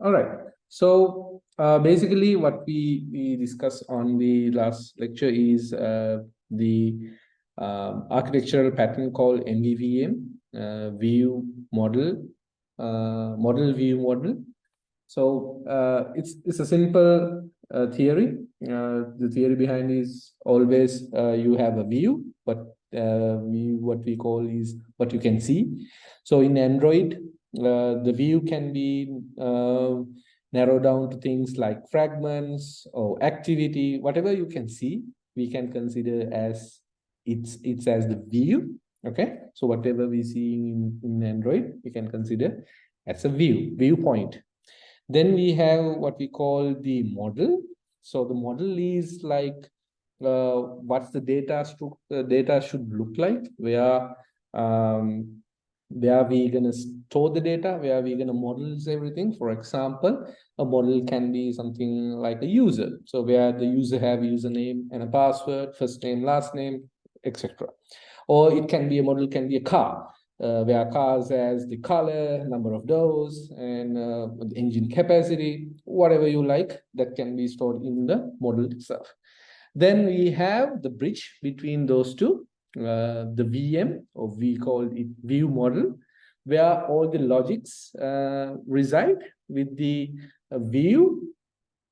All right. So basically, what we discussed on the last lecture is the architectural pattern called MVVM, view model, model view model. So it's a simple theory. The theory behind is always you have a view, but what we call is what you can see. So in Android, the view can be narrowed down to things like fragments or activity, whatever you can see, we can consider as it's as the view. Okay, so whatever we see in Android, we can consider as a viewpoint. Then we have what we call the model. So the model is like what's the data should look like, where we gonna store the data, where we gonna models everything. For example, a model can be something like a user. So where the user have username and a password, first name, last name, etc. Or it can be a model, can be a car, where cars has the color, number of doors, and the engine capacity, whatever you like, that can be stored in the model itself. Then we have the bridge between those two, the VM, or we call it view model, where all the logics reside with the view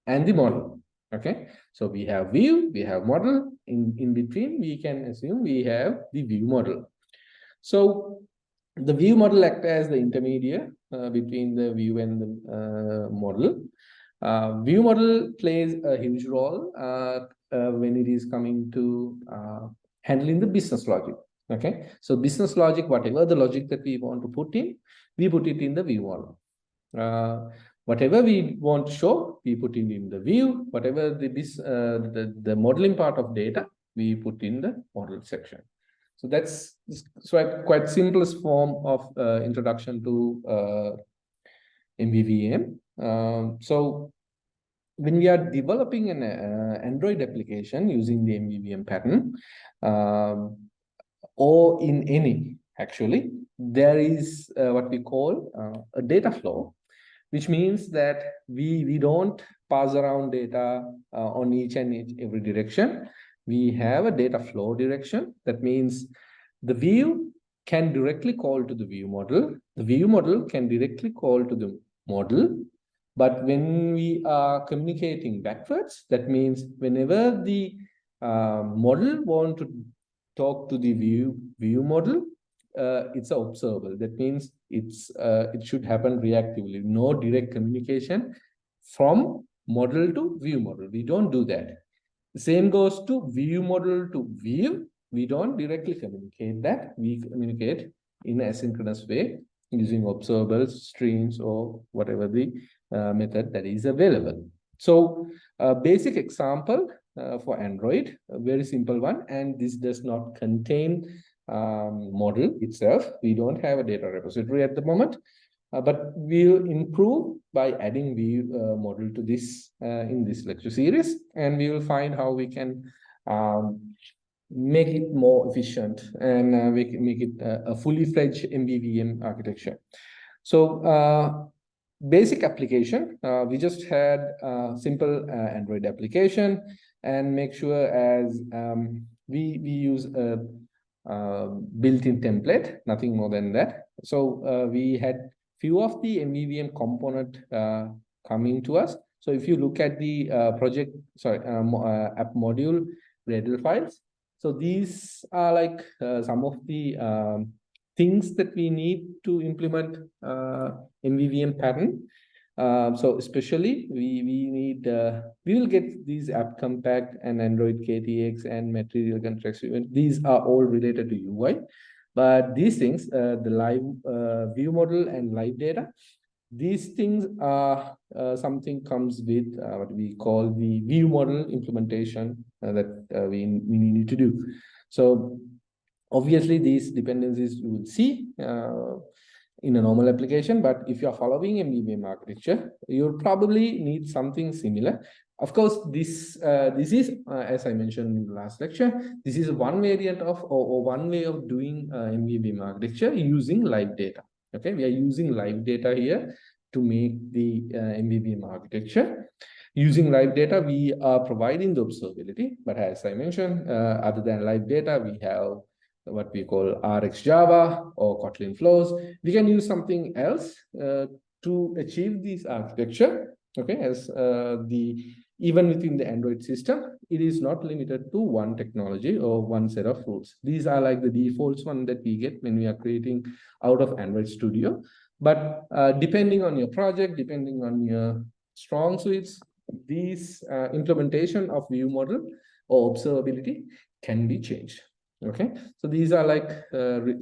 and the model. Okay, so we have view, we have model. In between, we can assume we have the view model. So the view model acts as the intermediate between the view and the model. View model plays a huge role when it is coming to handling the business logic. Okay, so business logic, whatever the logic that we want to put in, we put it in the view model. Whatever we want to show, we put in the view. Whatever the modeling part of data, we put in the model section. So that's quite simplest form of introduction to MVVM. So when we are developing an Android application using the MVVM pattern, or in any, actually, there is what we call a data flow, which means that we don't pass around data on each and every direction. We have a data flow direction. That means the view can directly call to the view model. The view model can directly call to the model. But when we are communicating backwards, that means whenever the model want to talk to the view model, it's observable. That means it should happen reactively. No direct communication from model to view model. We don't do that. The same goes to view model to view. We don't directly communicate that. We communicate in an asynchronous way using observables, streams, or whatever the method that is available. So a basic example for Android, a very simple one, and this does not contain model itself. We don't have a data repository at the moment, but we'll improve by adding view model to this in this lecture series, and we will find how we can make it more efficient and make it a fully fledged MVVM architecture. So basic application, we just had a simple Android application, and make sure as we use a built-in template, nothing more than that. So we had few of the MVVM component coming to us. So if you look at the app module Gradle files, so these are like some of the things that we need to implement MVVM pattern. So especially we will get these app compact and Android KTX and material contracts. These are all related to UI, but these things, the live view model and live data, these things are something comes with what we call the view model implementation that we need to do. So obviously these dependencies you will see in a normal application, but if you are following MVVM architecture, you'll probably need something similar. Of course, this is, as I mentioned in the last lecture, this is one variant of or one way of doing MVVM architecture using live data. Okay, we are using live data here to make the MVVM architecture. Using live data, we are providing the observability, but as I mentioned, other than live data, we have what we call RX Java or Kotlin flows. We can use something else to achieve this architecture. Okay, as even within the Android system, it is not limited to one technology or one set of rules. These are like the defaults one that we get when we are creating out of Android Studio. But depending on your project, depending on your strong suites, these implementation of view model or observability can be changed. Okay, so these are like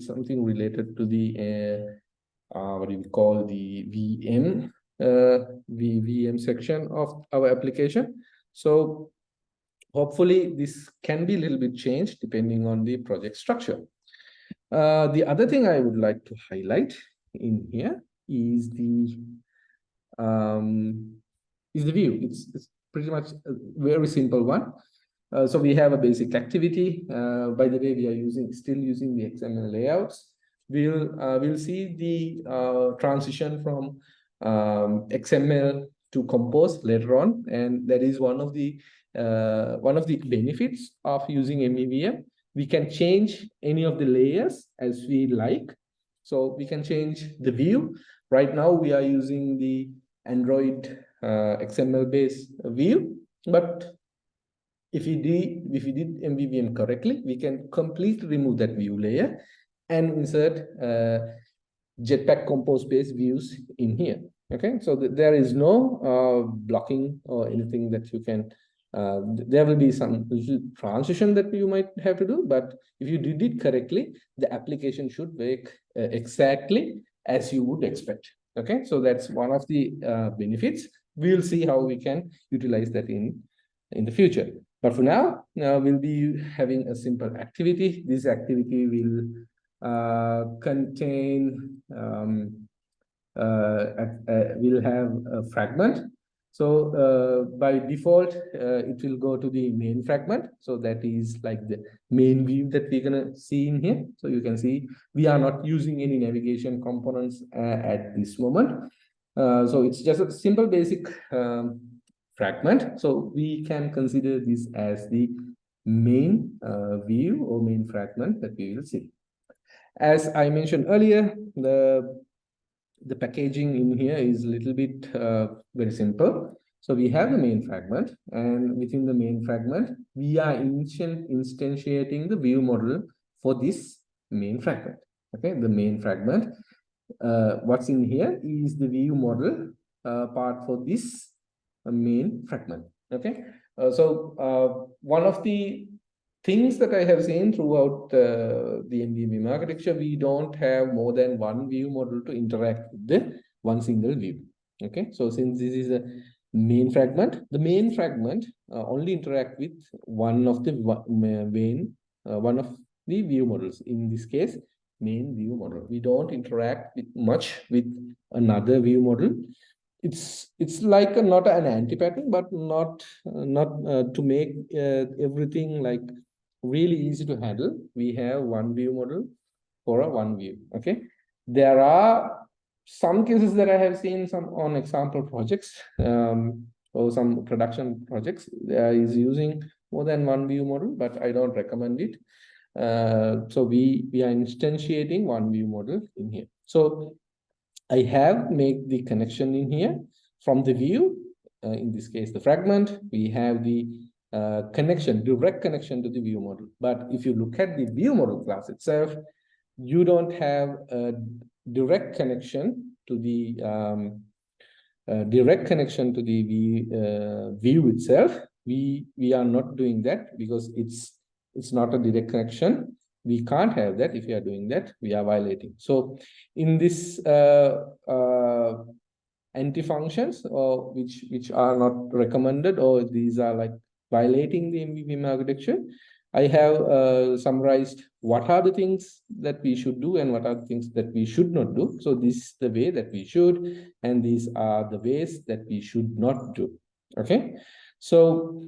something related to the what do you call the VM section of our application. So hopefully this can be a little bit changed depending on the project structure. The other thing I would like to highlight in here is the view. It's pretty much a very simple one. So we have a basic activity. By the way, we are still using the XML layouts. We'll see the transition from XML to Compose later on, and that is one of the benefits of using MEVM. We can change any of the layers as we like. So we can change the view. Right now we are using the Android XML based view, but if we did MVVM correctly, we can completely remove that view layer and insert Jetpack Compose based views in here. Okay, so there is no blocking or anything that you can. There will be some transition that you might have to do, but if you did it correctly, the application should work exactly as you would expect. Okay, so that's one of the benefits. We'll see how we can utilize that in the future. But for now, we'll be having a simple activity. This activity will contain we'll have a fragment. So by default, it will go to the main fragment. So that is like the main view that we're gonna see in here. So you can see we are not using any navigation components at this moment. So it's just a simple basic fragment. So we can consider this as the main view or main fragment that we will see. As I mentioned earlier, the packaging in here is a little bit very simple. So we have the main fragment, and within the main fragment, we are instantiating the view model for this main fragment. Okay, the main fragment. What's in here is the view model part for this main fragment. Okay, so one of the things that I have seen throughout the MVVM architecture, we don't have more than one view model to interact with the one single view. Okay, so since this is a main fragment, the main fragment only interact with one of the one of the view models. In this case, main view model. We don't interact with much with another view model. It's like not an anti-pattern, but not to make everything like really easy to handle. We have one view model for a one view. Okay, there are some cases that I have seen some on example projects or some production projects is using more than one view model, but I don't recommend it. So we are instantiating one view model in here. So I have made the connection in here from the view. In this case, the fragment. We have the connection, direct connection to the view model. But if you look at the view model class itself, you don't have a direct connection to the view itself. We are not doing that because it's not a direct connection. We can't have that. If we are doing that, we are violating. So in this anti-functions or which are not recommended, or these are like violating the MVVM architecture, I have summarized what are the things that we should do and what are the things that we should not do. So this is the way that we should, and these are the ways that we should not do. Okay, so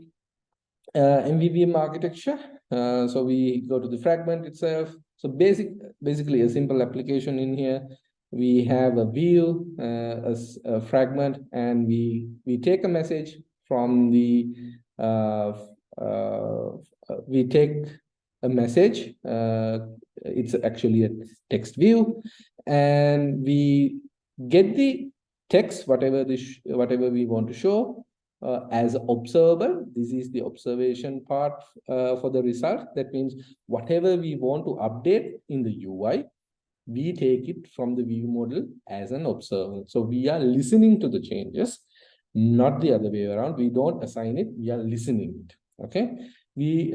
MVVM architecture. So we go to the fragment itself. So basically a simple application in here. we have a view, a fragment, and we take a message from the uh, uh, we take a message. It's actually a text view, and we get the text, whatever we want to show, as observable. This is the observation part for the result. That means whatever we want to update in the UI, we take it from the view model as an observer. So we are listening to the changes, not the other way around. We don't assign it, we are listening it. Okay. We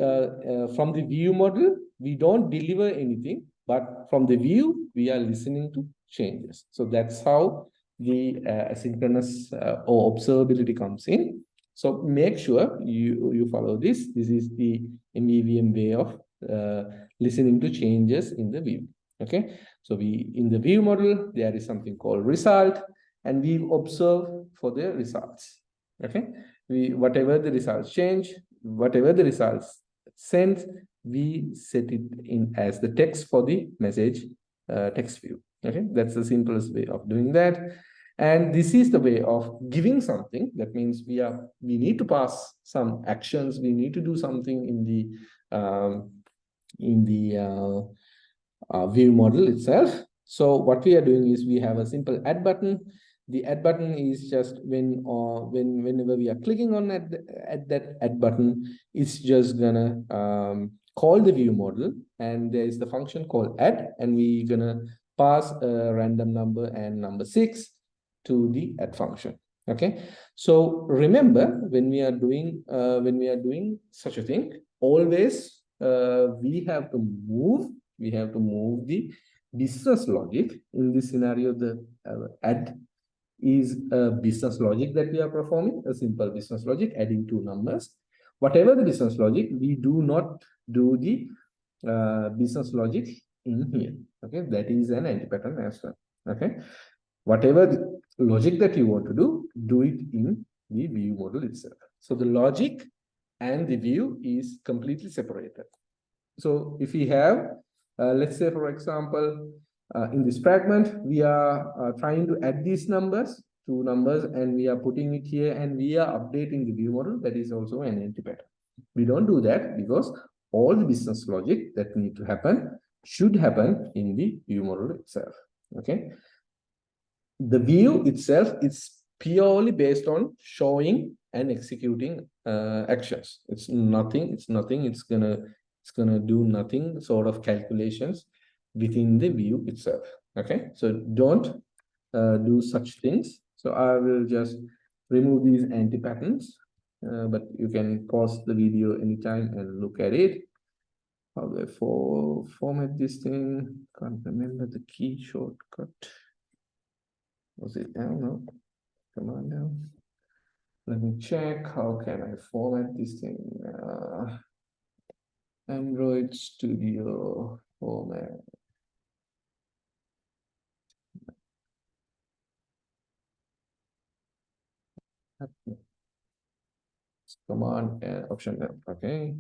from the view model, we don't deliver anything, but from the view, we are listening to changes. So that's how the asynchronous or observability comes in. So make sure you follow this. This is the MVVM way of listening to changes in the view. Okay. So we, in the view model, there is something called result, and we observe for the results. Okay. Whatever the results change, whatever the results sent, we set it in as the text for the message text view. Okay. That's the simplest way of doing that. And this is the way of giving something. That means we need to pass some actions. We need to do something in the view model itself. So what we are doing is we have a simple add button. The add button is just whenever we are clicking on that add button, it's just gonna call the view model, and there is the function called add, and we're gonna pass a random number and number 6 to the add function. Okay. So remember, when we are doing such a thing, always we have to move the business logic. In this scenario, the add is a business logic that we are performing, a simple business logic, adding two numbers. Whatever the business logic, we do not do the business logic in here. Okay, that is an anti-pattern as well. Okay, whatever the logic that you want to do it in the view model itself. So the logic and the view is completely separated. So if we have, let's say, for example, in this fragment, we are trying to add these numbers, two numbers, and we are putting it here, and we are updating the view model. That is also an anti-pattern. We don't do that because all the business logic that need to happen should happen in the view model itself. Okay. The view itself is purely based on showing and executing actions. It's nothing. It's gonna do nothing sort of calculations within the view itself. Okay, so don't do such things. So I will just remove these anti-patterns, but you can pause the video anytime and look at it. How do I format this thing? Can't remember the key shortcut. Was it L? No, come on down. Let me check. How can I format this thing? Android Studio format. Command option L. Okay.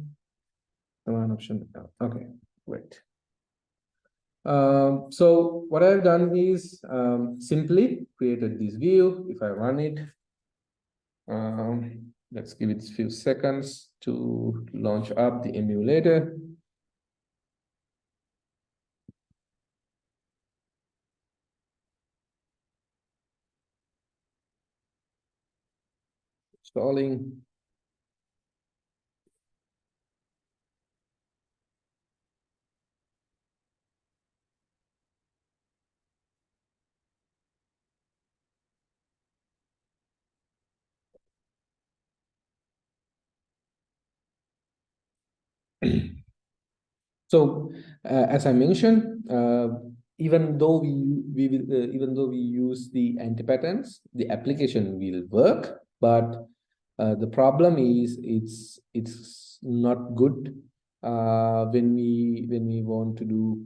Command option L. Okay, great. So what I've done is simply created this view. If I run it, let's give it a few seconds to launch up the emulator. Installing. So as I mentioned, even though we use the anti-patterns, the application will work, but the problem is it's not good when we want to do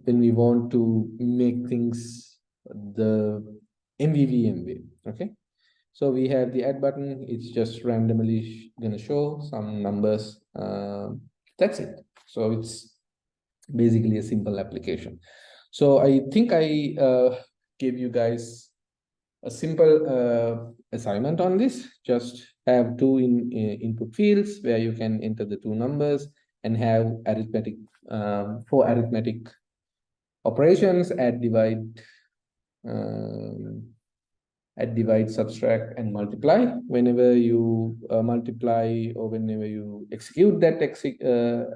when we want to make things the MVVM way. Okay. So we have the add button. It's just randomly gonna show some numbers. That's it. So it's basically a simple application. So I think I gave you guys a simple assignment on this. Just have two input fields where you can enter the two numbers and have arithmetic, four arithmetic operations: add, um, divide, subtract, and multiply. Whenever you multiply or whenever you execute that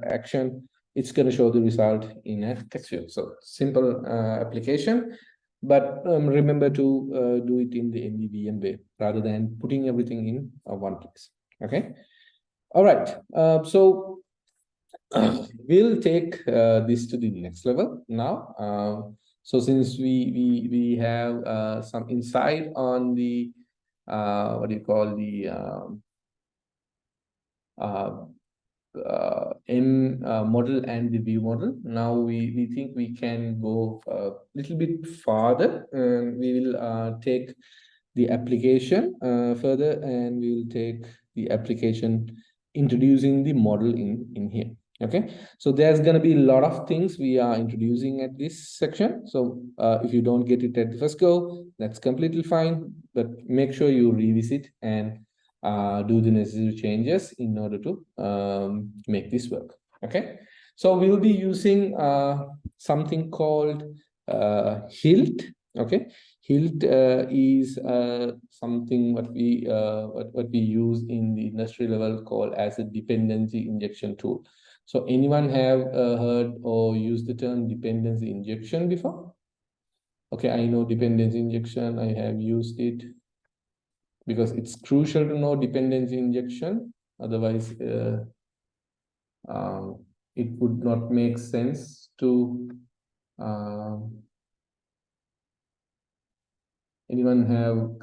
action, it's going to show the result in a text field. So simple application, but remember to do it in the MVVM way rather than putting everything in one place. Okay. All right. So we'll take this to the next level now. So since we have some insight on the what do you call the uh, M model and the view model. Now we think we can go a little bit farther, and we will take the application further, and we will take the application introducing the model in here. Okay, so there's going to be a lot of things we are introducing at this section. So if you don't get it at the first go, that's completely fine, but make sure you revisit and do the necessary changes in order to make this work. Okay, so we'll be using something called HILT. Okay, HILT is something what we use in the industry level called as a dependency injection tool. So anyone have heard or used the term dependency injection before? Okay, I know dependency injection. I have used it because it's crucial to know dependency injection. Otherwise, it would not make sense to anyone have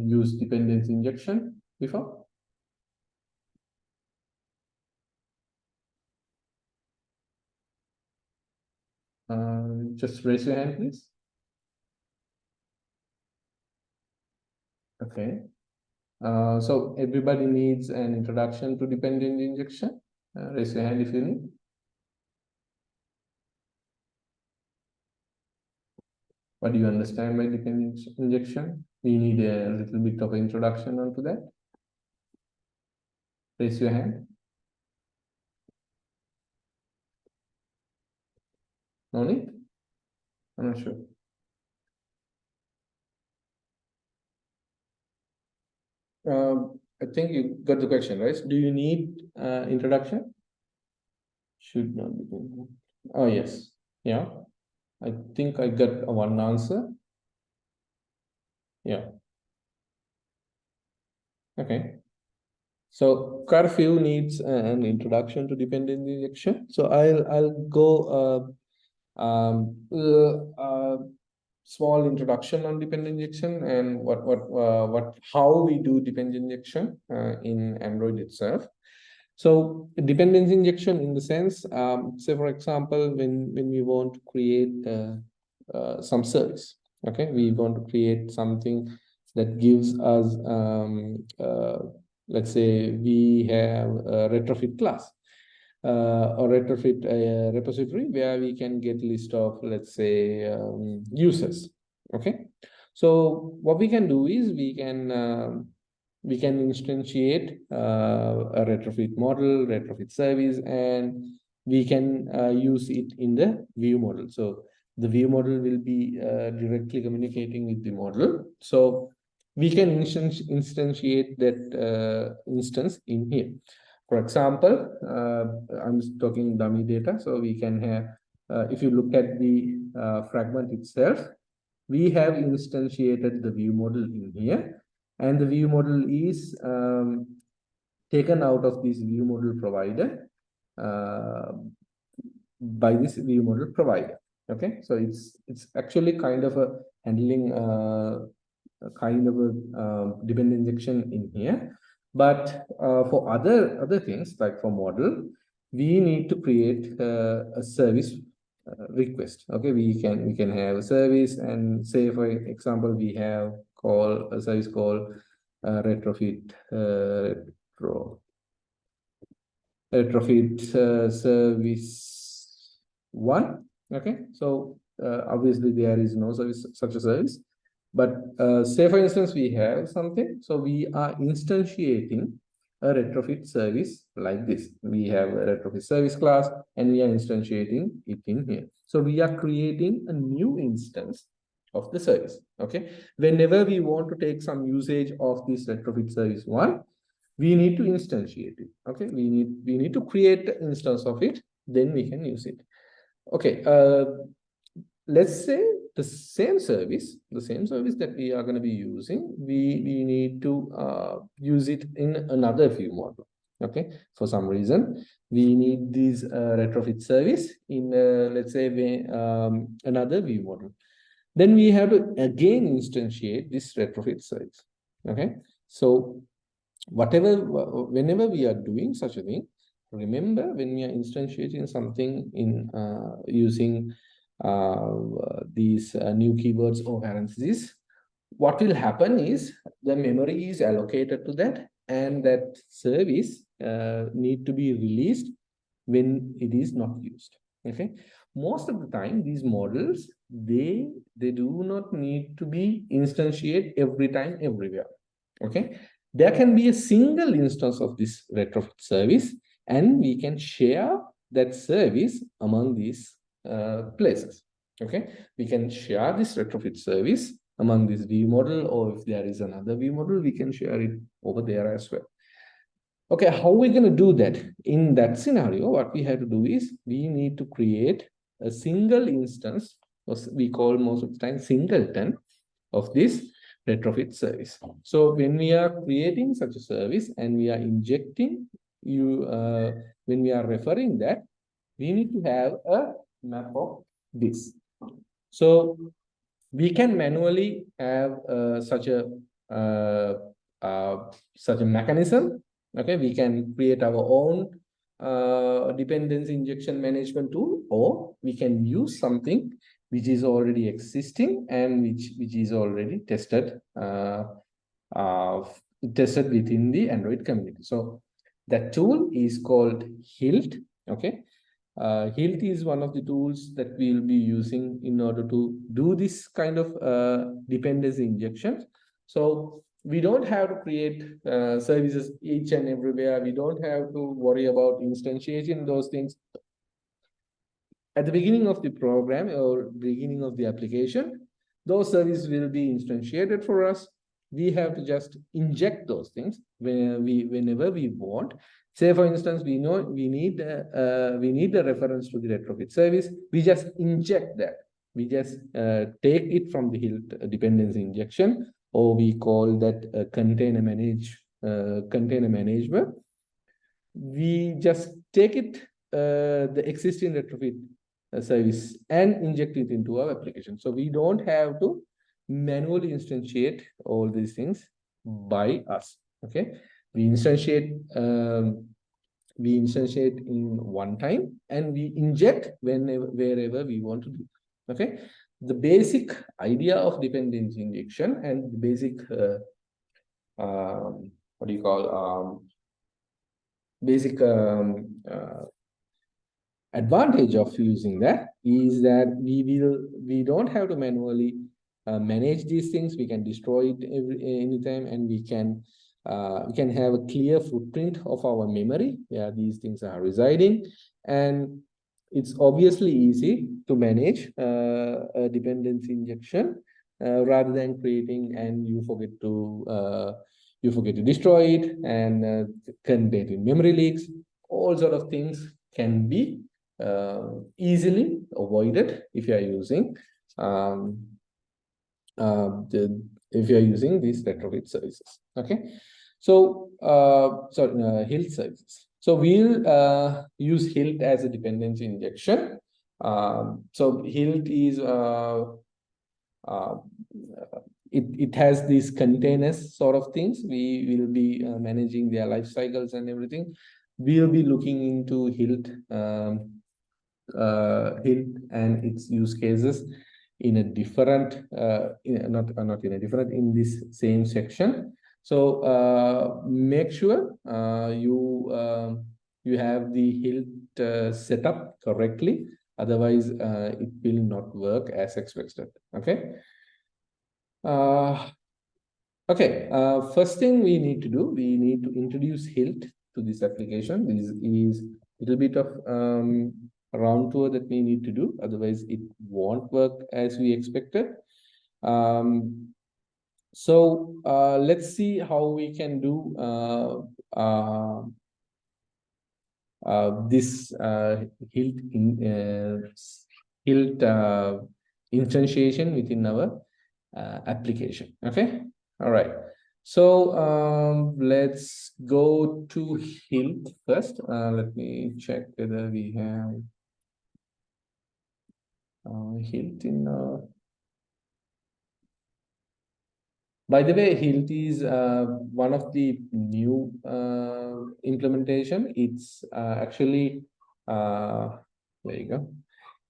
used dependency injection before? Just raise your hand, please. Okay. So everybody needs an introduction to dependency injection. Raise your hand if you need. What do you understand by dependency injection? We need a little bit of introduction onto that. Raise your hand. No need? I'm not sure. I think you got the question, right? Do you need introduction? Should not be. Oh, yes. Yeah. I think I got one answer. Yeah. Okay. So quite a few needs an introduction to dependency injection. So I'll go small introduction on dependency injection and what how we do dependency injection in Android itself. So dependency injection in the sense, say for example, when we want to create some service, okay, we want to create something that gives us, let's say we have a retrofit class or retrofit repository where we can get list of, let's say, users. Okay, so what we can do is we can instantiate a retrofit model, retrofit service, and we can use it in the view model. So the view model will be directly communicating with the model. So we can instantiate that instance in here. For example, I'm talking dummy data. So we can have, if you look at the fragment itself, we have instantiated the view model in here. And the view model is taken out of this view model provider by this view model provider. Okay, so it's actually kind of a handling a kind of a dependent injection in here. But for other things, like for model, we need to create a service request. Okay, we can have a service, and say for example we have call a service called retrofit retrofit service 1. Okay, so obviously there is no service, such a service. But say for instance, we have something, so we are instantiating a retrofit service like this. We have a retrofit service class and we are instantiating it in here. So we are creating a new instance of the service. Okay. Whenever we want to take some usage of this retrofit service one, we need to instantiate it. Okay. We need to create an instance of it, then we can use it. Okay. Let's say the same service that we are going to be using, we need to use it in another view model. Okay, for some reason we need this retrofit service in let's say another view model. Then we have to again instantiate this retrofit service. Okay, so whenever we are doing such a thing, remember when we are instantiating something in using these new keywords or parentheses, what will happen is the memory is allocated to that, and that service need to be released when it is not used. Okay, most of the time these models, they do not need to be instantiated every time everywhere. Okay, there can be a single instance of this retrofit service, and we can share that service among these places. Okay, we can share this retrofit service among this view model, or if there is another view model, we can share it over there as well. Okay, how are we going to do that? In that scenario, what we have to do is we need to create a single instance, or we call most of the time singleton, of this retrofit service. So when we are creating such a service and we are injecting when we are referring that, we need to have a map of this. So we can manually have such a mechanism. Okay, we can create our own dependency injection management tool, or we can use something which is already existing and which is already tested within the Android community. So that tool is called HILT. Okay, HILT is one of the tools that we'll be using in order to do this kind of dependency injections. So we don't have to create services each and everywhere. We don't have to worry about instantiating those things. At the beginning of the program or beginning of the application, those services will be instantiated for us. We have to just inject those things whenever we want. Say, for instance, we know we need the reference to the retrofit service. We just inject that. We just take it from the HILT dependency injection, or we call that container management. We just take it, the existing retrofit service, and inject it into our application. So we don't have to manually instantiate all these things by us. Okay, we instantiate in one time, and we inject wherever we want to do. Okay, the basic idea of dependency injection and the basic what do you call basic advantage of using that is that we don't have to manually manage these things. We can destroy it anytime, and we can have a clear footprint of our memory where these things are residing, and it's obviously easy to manage a dependency injection rather than creating and you forget to destroy it and contain memory leaks. All sort of things can be easily avoided if you are using these retrofit services. Okay, so HILT services. So we'll use HILT as a dependency injection. So HILT is it has these containers sort of things. We will be managing their life cycles and everything. We'll be looking into HILT and its use cases in a different in this same section. So make sure you have the HILT set up correctly. Otherwise, it will not work as expected. Okay. Uh, okay. First thing we need to do, we need to introduce Hilt to this application. This is a little bit of round tour that we need to do. Otherwise, it won't work as we expected. Let's see how we can do this Hilt Hilt instantiation within our application. Okay. All right. So let's go to Hilt first. Let me check whether we have Hilt in. By the way, Hilt is one of the new implementation. It's actually there you go.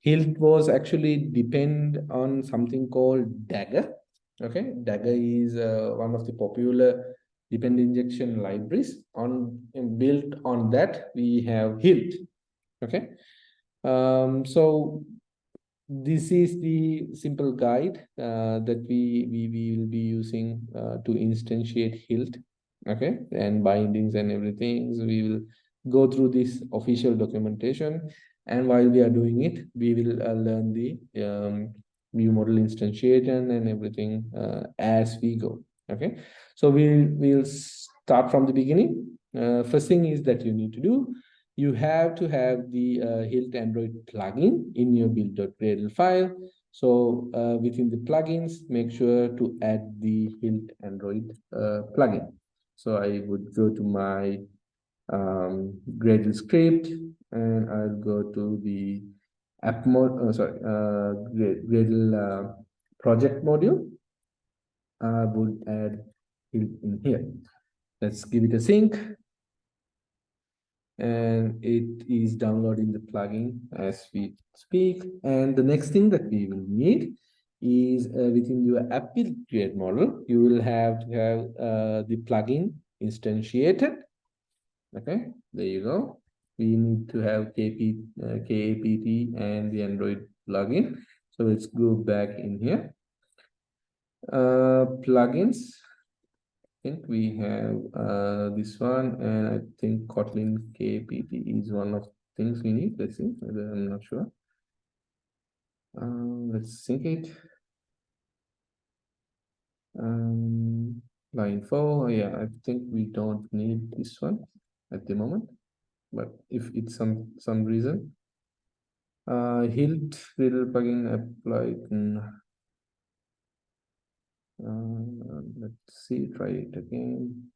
Hilt was actually depend on something called Dagger. Okay, Dagger is one of the popular depend injection libraries. On built on that, we have Hilt. Okay, so this is the simple guide that we will be using to instantiate Hilt. Okay, and bindings and everything. So we will go through this official documentation, and while we are doing it, we will learn the view model instantiation and everything as we go. Okay, so we'll start from the beginning. First thing is that you need to do, you have to have the Hilt Android plugin in your build.gradle file. So within the plugins, make sure to add the Hilt Android plugin. So I would go to my Gradle script, and I'll go to the app mode, Gradle project module. I would add Hilt in here. Let's give it a sync, and it is downloading the plugin as we speak. And the next thing that we will need is within your app build create model, you will have to have the plugin instantiated. Okay, there you go. We need to have KAPT and the Android plugin. So let's go back in here. Plugins. I think we have this one, and I think Kotlin KPT is one of things we need. Let's see, I'm not sure. Let's sync it. Line 4, yeah, I think we don't need this one at the moment, but if it's some reason, Hilt will plugin applied. Let's see, try it again.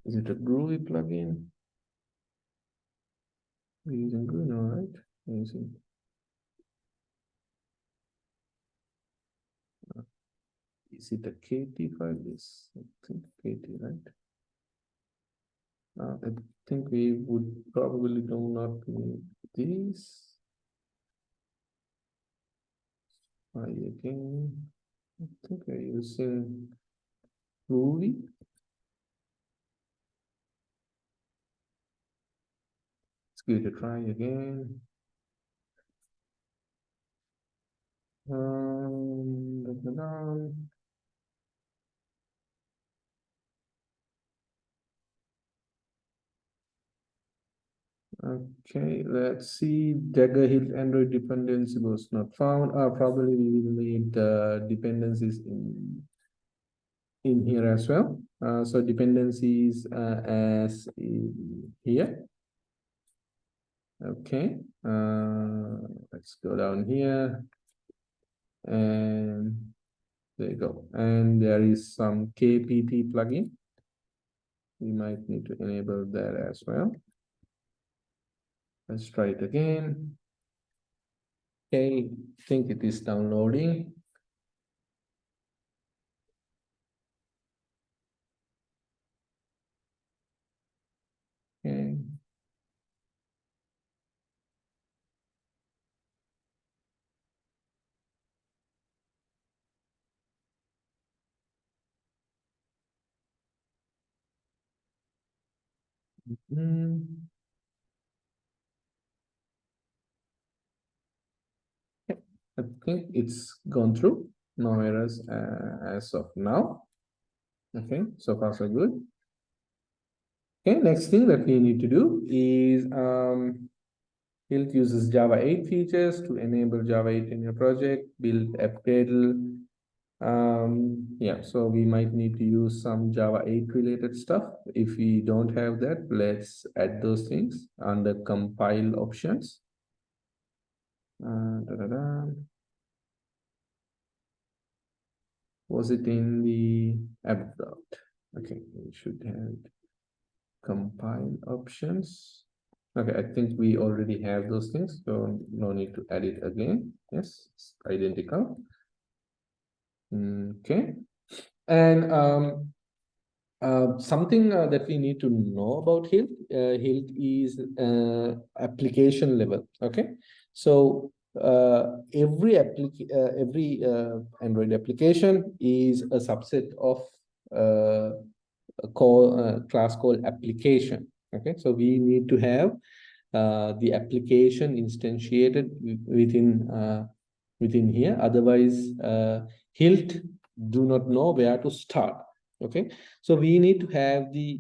Is it a Groovy plugin? We're using Groovy now, right? We're using is it a KT file? Yes, I think KT, right? I think we would probably do not need this. Try again. I think we're using Groovy. Let's give it a try again. Da, da, da. Okay, let's see. Dagger Hilt Android dependency was not found. Probably we will need dependencies in here as well. So dependencies as in here. Okay, let's go down here, and there you go. And there is some KPT plugin. We might need to enable that as well. Let's try it again. Okay, I think it is downloading. Okay. I think it's gone through. No errors as of now. Okay, so far so good. Okay, next thing that we need to do is Hilt uses Java 8 features to enable Java 8 in your project, build app Gradle. Yeah, so we might need to use some Java 8 related stuff. If we don't have that, let's add those things under compile options. Da, da, da. Was it in the app route? Okay, we should have compile options. Okay, I think we already have those things, so no need to add it again. Yes, it's identical. Okay, and something that we need to know about Hilt, Hilt is application level. Okay, so every Android application is a subset of class called application. Okay, so we need to have the application instantiated within here. Otherwise, Hilt do not know where to start. Okay, so we need to have the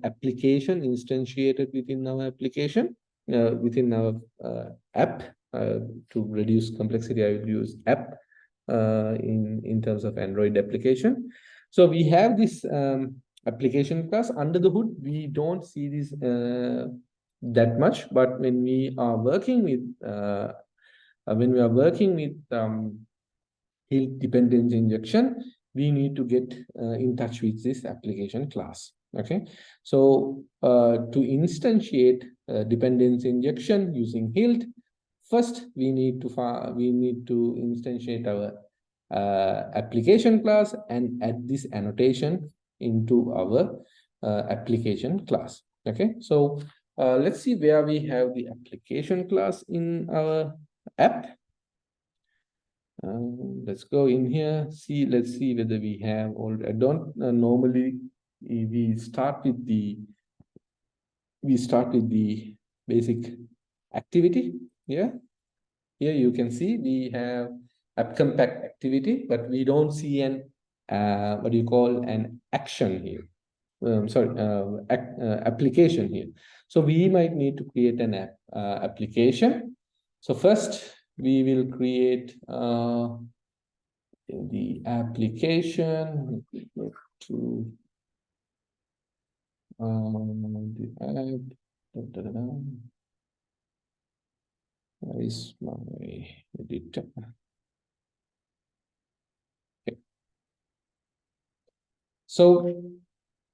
application instantiated within our application, within our app. To reduce complexity, I will use app in terms of Android application. So we have this application class under the hood. We don't see this that much, but when we are working with Hilt dependency injection, we need to get in touch with this application class. Okay, so to instantiate dependency injection using Hilt, first we need to instantiate our application class and add this annotation into our application class. Okay, so let's see where we have the application class in our app. Let's go in here. Let's see whether we have all. I don't normally we start with the basic activity. Yeah, here you can see we have app compact activity, but we don't see an what do you call an action here. Sorry, application here. So we might need to create an application. So first we will create the application to the app. Da, da, da, da. Where is my editor? Okay. So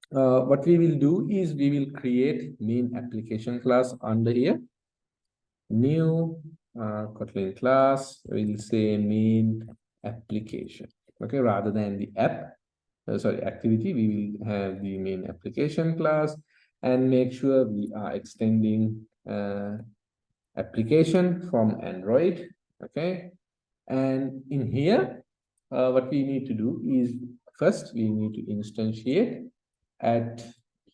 what we will do is we will create main application class under here. New Kotlin class, we'll say main application. Okay, rather than the app, activity, we will have the main application class and make sure we are extending application from Android. Okay, and in here, what we need to do is first we need to instantiate at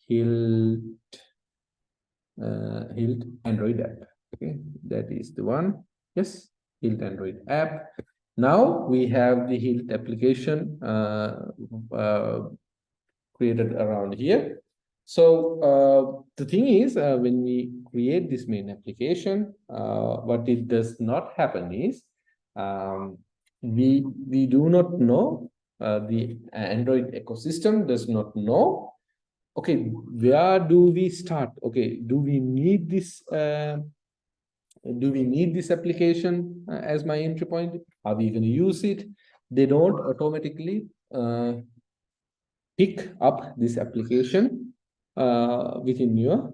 Hilt Android app. Okay, that is the one. Yes, Hilt Android app. Now we have the Hilt application created around here. So the thing is, when we create this main application, what it does not happen is we do not know, the Android ecosystem does not know, okay, where do we start? Okay, do we need this application as my entry point? Are we going to use it? They don't automatically pick up this application within your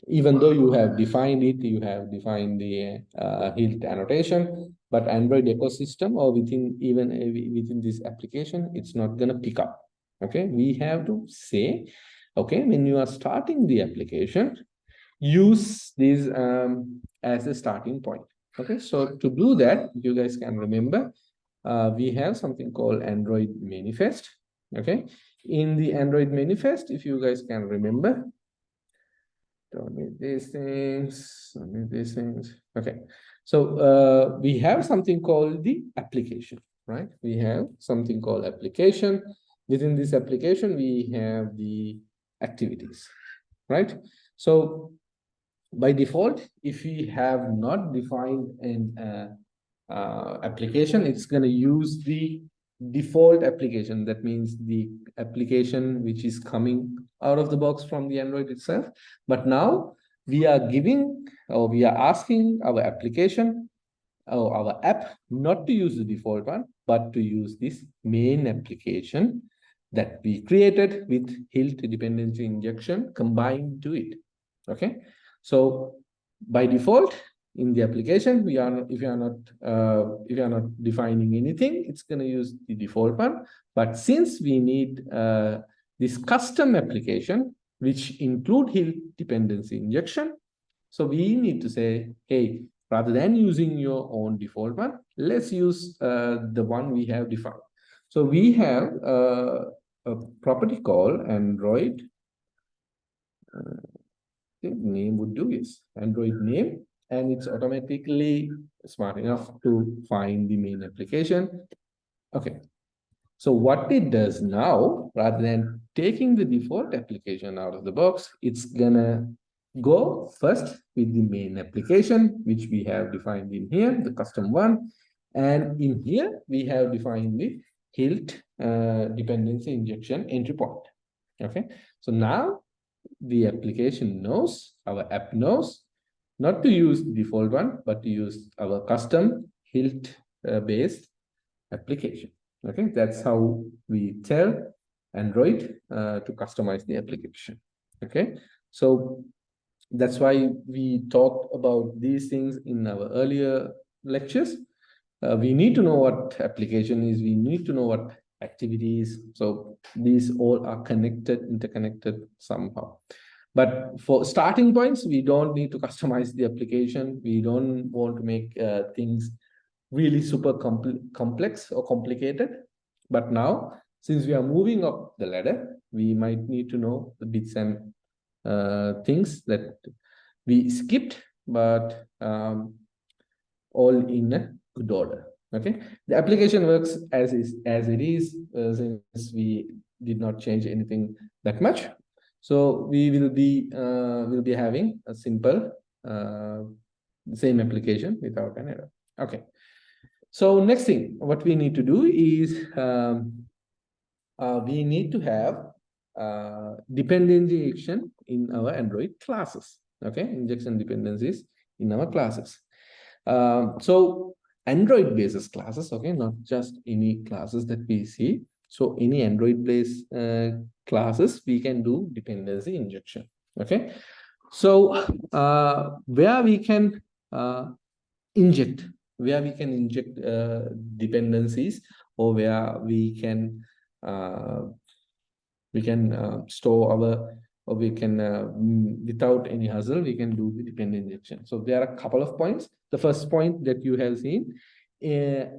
even though you have defined it, you have defined the Hilt annotation, but Android ecosystem or within this application, it's not going to pick up. Okay, we have to say, okay, when you are starting the application, use this as a starting point. Okay, so to do that, you guys can remember, we have something called Android manifest. Okay, in the Android manifest, if you guys can remember, don't need these things, don't need these things. Okay, So we have something called the application, right? We have something called application. Within this application, we have the activities, right? So by default, if we have not defined an application, it's going to use the default application. That means the application which is coming out of the box from the Android itself. But now we are giving, or we are asking our application or our app not to use the default one, but to use this main application that we created with HILT dependency injection combined to it. Okay, so by default in the application, we are not, if you are not defining anything, it's going to use the default one. But since we need this custom application which include HILT dependency injection, so we need to say, hey, rather than using your own default one, let's use the one we have defined. So we have a property called Android. The name would do is Android name, and it's automatically smart enough to find the main application. Okay. So what it does now, rather than taking the default application out of the box, it's gonna go first with the main application, which we have defined in here, the custom one. And in here, we have defined the HILT dependency injection entry point. Okay. So now the application knows, our app knows, not to use the default one, but to use our custom HILT based application. Okay, that's how we tell Android to customize the application. Okay, so that's why we talked about these things in our earlier lectures. We need to know what application is, we need to know what activities. So these all are connected, interconnected somehow. But for starting points, we don't need to customize the application. We don't want to make things really super complex or complicated. But now, since we are moving up the ladder, we might need to know the bits and things that we skipped, but all in a good order. Okay, the application works as it is, since we did not change anything that much. So we will be having a simple same application without an error. Okay. So next thing, what we need to do is we need to have dependency injection in our Android classes. Okay, injection dependencies in our classes. So Android basis classes, okay, not just any classes that we see. So any Android based classes, we can do dependency injection. Okay, so where we can inject dependencies, or where we can store our, or we can without any hassle, we can do the dependency injection. So there are a couple of points. The first point that you have seen,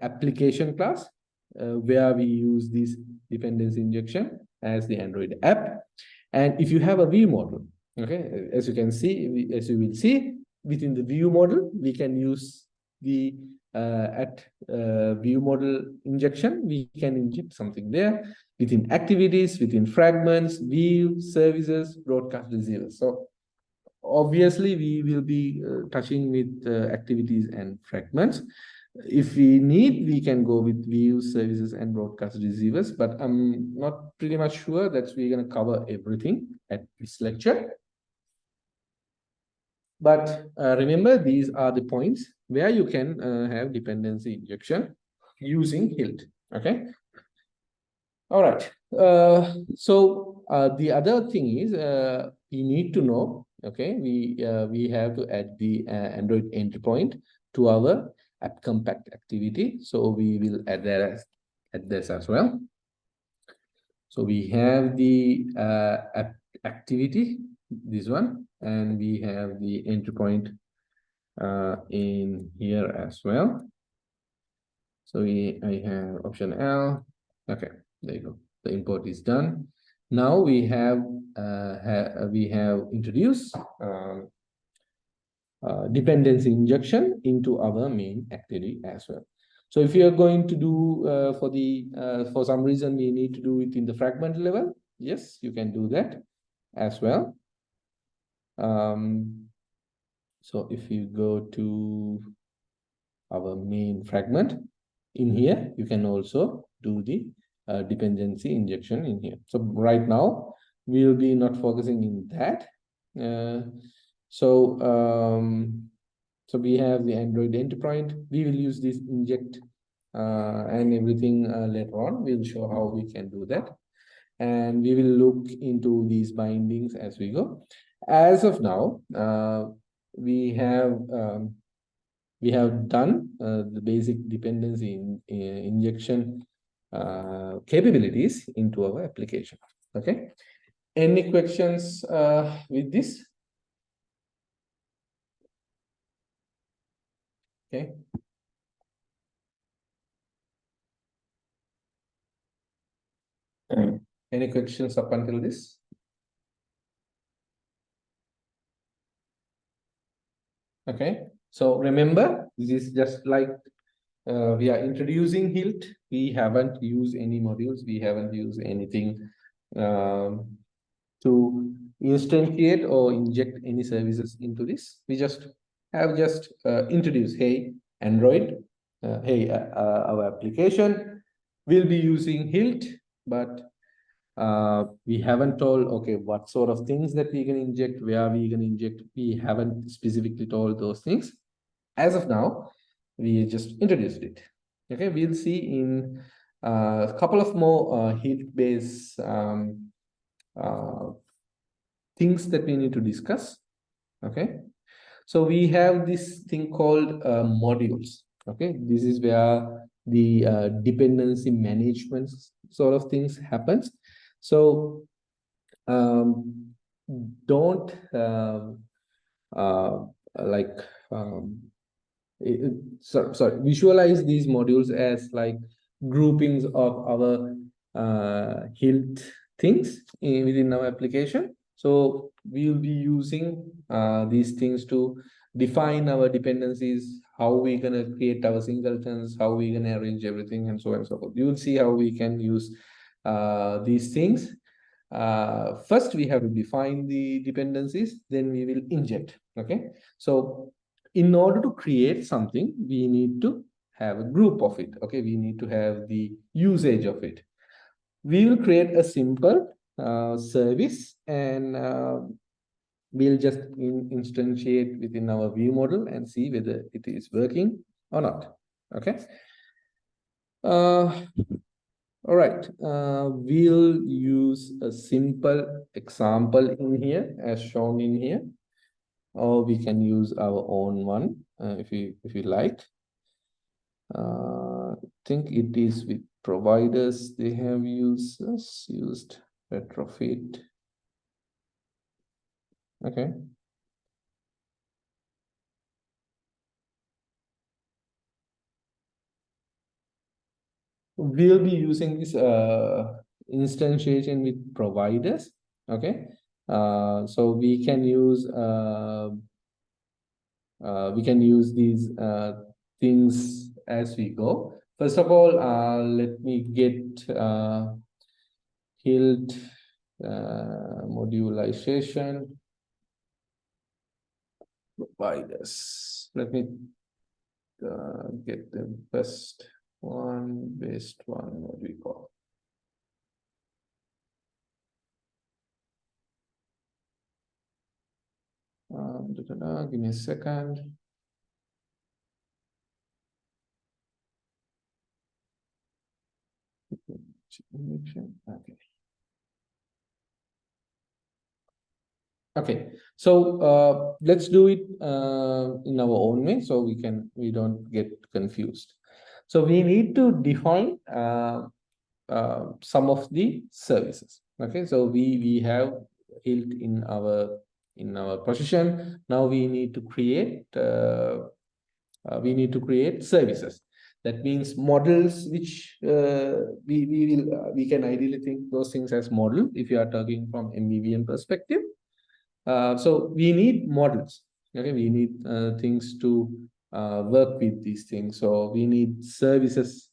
application class, where we use this dependency injection as the Android app. And if you have a view model, okay, as you can see, as you will see, within the view model, we can use the view model injection. We can inject something there within activities, within fragments, view, services, broadcast, receivers. So obviously, we will be touching with activities and fragments. If we need, we can go with views, services, and broadcast receivers, but I'm not pretty much sure that we're going to cover everything at this lecture. But remember, these are the points where you can have dependency injection using HILT. Okay. All right. So the other thing is we need to know. Okay, we have to add the Android entry point to our app compact activity. So we will add that add this as well. So we have the app activity, this one, and we have the entry point in here as well. So I have option L. Okay, there you go. The import is done. Now we have introduced dependency injection into our main activity as well. So if you are going to do for some reason we need to do it in the fragment level, yes, you can do that as well. So if you go to our main fragment in here, you can also do the dependency injection in here. So right now we will be not focusing in that. So we have the Android endpoint. We will use this inject and everything later on. We'll show how we can do that. And we will look into these bindings as we go. As of now, we have done the basic dependency injection capabilities into our application. Okay. Any questions with this? Okay. Any questions up until this? Okay. So remember, this is just like we are introducing HILT. We haven't used any modules. We haven't used anything to instantiate or inject any services into this. We just have introduced, hey, Android, hey, our application will be using HILT, but we haven't told, okay, what sort of things that we can inject, where we can inject. We haven't specifically told those things. As of now, we just introduced it. Okay, we'll see in a couple of more HILT-based things that we need to discuss. Okay, so we have this thing called modules. Okay, this is where the dependency management sort of things happens. So don't like sorry, visualize these modules as like groupings of our HILT things within our application. So we will be using these things to define our dependencies, how we're going to create our singletons, how we're going to arrange everything, and so on and so forth. You will see how we can use these things. First, we have to define the dependencies, then we will inject. Okay, so in order to create something, we need to have a group of it. Okay, we need to have the usage of it. We will create a simple service, and we'll just instantiate within our view model and see whether it is working or not. Okay. All right. We'll use a simple example in here as shown in here, or we can use our own one if you like. I think it is with providers. They have used retrofit. Okay. We'll be using this instantiation with providers. Okay. So we can use these things as we go. First of all, let me get HILT modularization providers. Let me get the best one, what we call. Give me a second. Okay. Okay, so let's do it in our own way so we don't get confused. So we need to define some of the services. Okay, so we have HILT in our position. Now we need to create services. That means models, which we can ideally think those things as model if you are talking from MVVM perspective. So we need models. Okay, we need things to work with these things. So we need services.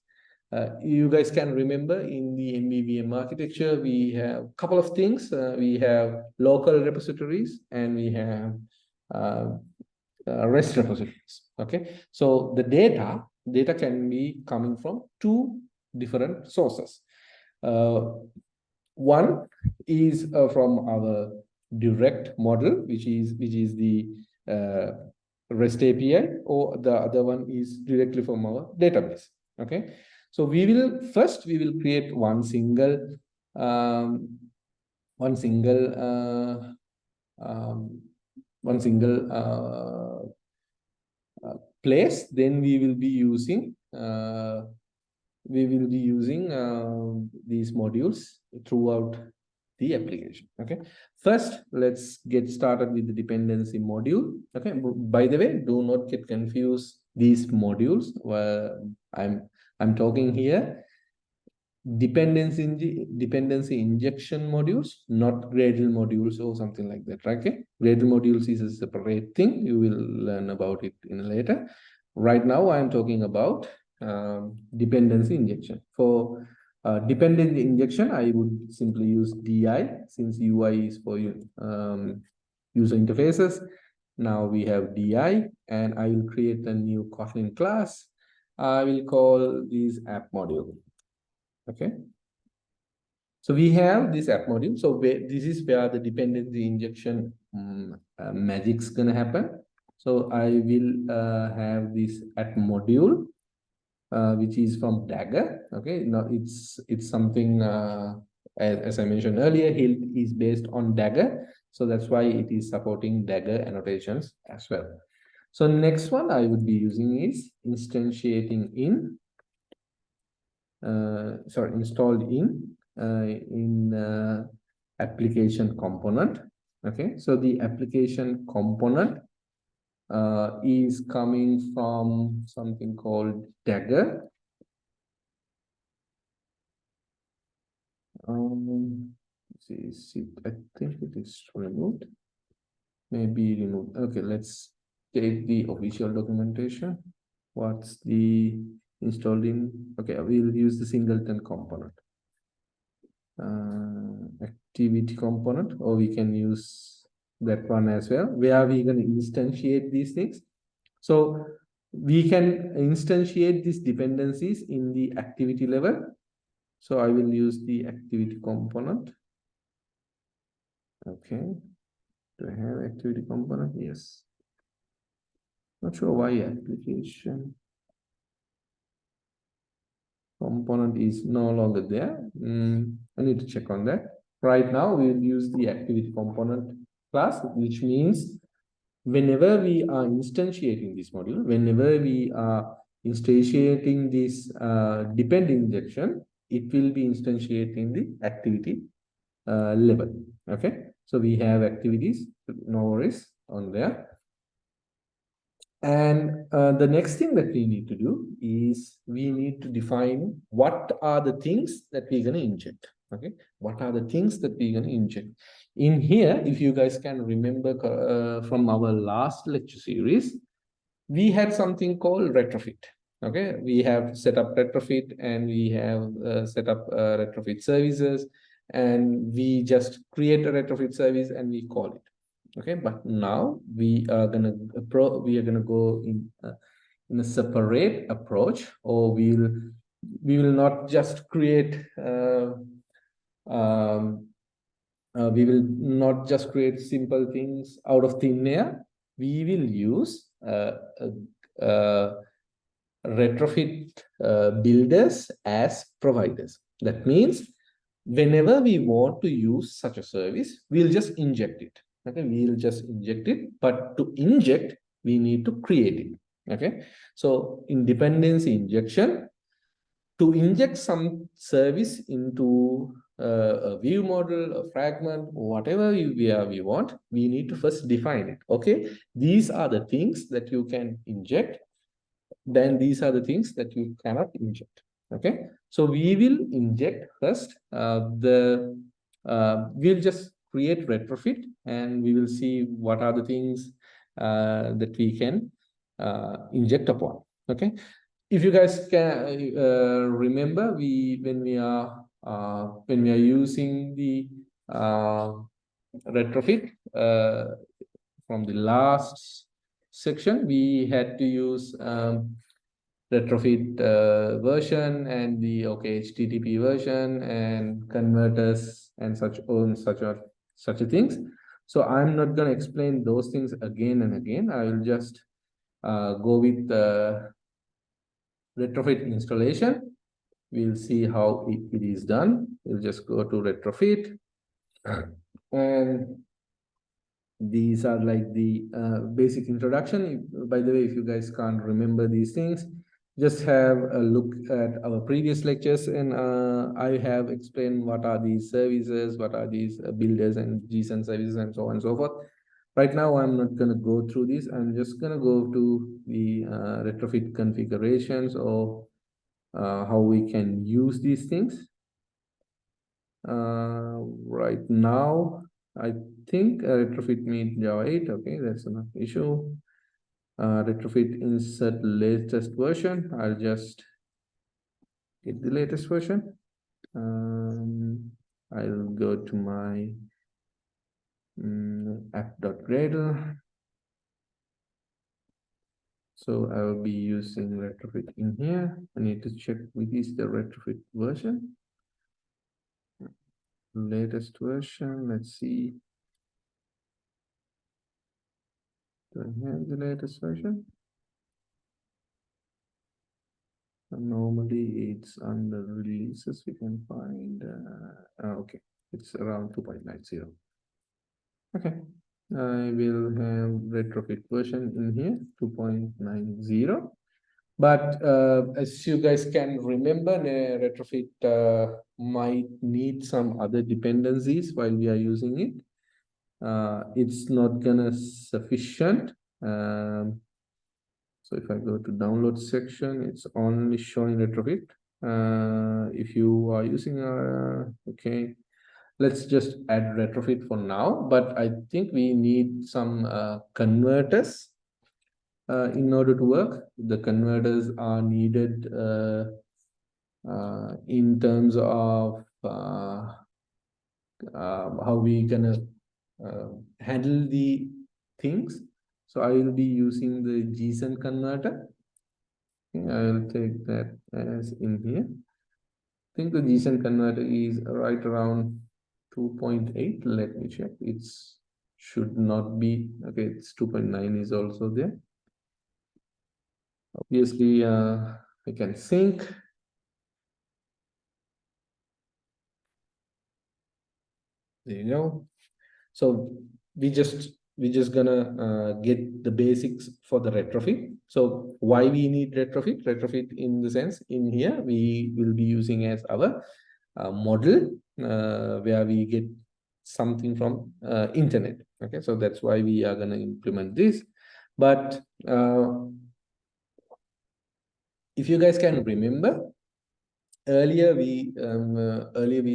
You guys can remember in the MVVM architecture, we have a couple of things. We have local repositories and we have uh, REST repositories. Okay, so the data can be coming from two different sources. One is from our direct model, which is the REST API, or the other one is directly from our database. Okay, so we will create um, one single um, one single place. Then we will be using these modules throughout the application. Okay, first let's get started with the dependency module. Okay, by the way, do not get confused these modules. I'm talking here dependency injection modules, not Gradle modules or something like that. Okay, Gradle modules is a separate thing. You will learn about it in later. Right now, I'm talking about dependency injection. For dependency injection, I would simply use DI, since UI is for user interfaces. Now we have DI, and I will create a new Kotlin class. I will call this app module. Okay, so we have this app module. So this is where the dependency injection magic's gonna happen. So I will have this app module, which is from Dagger. Okay, now it's something as I mentioned earlier, Hilt is based on Dagger, so that's why it is supporting Dagger annotations as well. So next one I would be using is instantiating in. Installed in application component. Okay, so the application component is coming from something called Dagger. I think it is removed. Maybe removed. Okay, let's take the official documentation. What's the installed in? Okay, we'll use the singleton component. Activity component, or we can use that one as well, where we can instantiate these things. So we can instantiate these dependencies in the activity level. So I will use the activity component. Okay, do I have activity component? Yes. Not sure why application component is no longer there. I need to check on that. Right now, we will use the activity component class, which means whenever we are instantiating this module, whenever we are instantiating this depend injection, it will be instantiating the activity level. Okay, so we have activities, no worries on there. And the next thing that we need to do is we need to define what are the things that we're going to inject. Okay, what are the things that we're going to inject in here? If you guys can remember from our last lecture series, we had something called retrofit. Okay, we have set up retrofit, and we have set up retrofit services, and we just create a retrofit service and we call it. Okay, but now we are gonna go in a separate approach, or we will not just create we will not just create simple things out of thin air. We will use retrofit builders as providers. That means whenever we want to use such a service, we'll just inject it. Okay, we'll just inject it, but to inject, we need to create it. Okay, so in dependency injection, to inject some service into a view model, a fragment, whatever we want, we need to first define it. Okay, these are the things that you can inject, then these are the things that you cannot inject. Okay, so we will inject first we'll just create retrofit, and we will see what are the things that we can inject upon. Okay, if you guys can remember, when we are using the retrofit from the last section, we had to use retrofit version and the HTTP version and converters and such a things. So I'm not going to explain those things again and again. I will just go with the retrofit installation. We'll see how it is done. We'll just go to retrofit, and these are like the basic introduction. By the way, if you guys can't remember these things, just have a look at our previous lectures, and I have explained what are these services, what are these builders and JSON services, and so on and so forth. Right now, I'm not going to go through this. I'm just going to go to the retrofit configurations, or how we can use these things. Right now, I think retrofit meet Java 8. Okay, that's enough issue. Retrofit insert latest version. I'll just get the latest version. I'll go to my app.gradle. So I will be using retrofit in here. I need to check which is the retrofit version. Latest version. Let's see. Do I have the latest version? Normally it's under releases. We can find. Okay, it's around 2.90. Okay, I will have retrofit version in here, 2.90. But as you guys can remember, retrofit might need some other dependencies while we are using it. It's not gonna sufficient. So if I go to download section, it's only showing retrofit. If you are using okay, let's just add retrofit for now. But I think we need some converters in order to work. The converters are needed in terms of how we gonna handle the things. So I will be using the JSON converter. Okay, I'll take that as in here. I think the JSON converter is right around 2.8. Let me check. It's should not be okay. It's 2.9 is also there. Obviously, I can sync. There you go. So we just gonna get the basics for the retrofit. So why we need retrofit? Retrofit in the sense in here we will be using as our model where we get something from internet. Okay, so that's why we are gonna implement this. But if you guys can remember, earlier we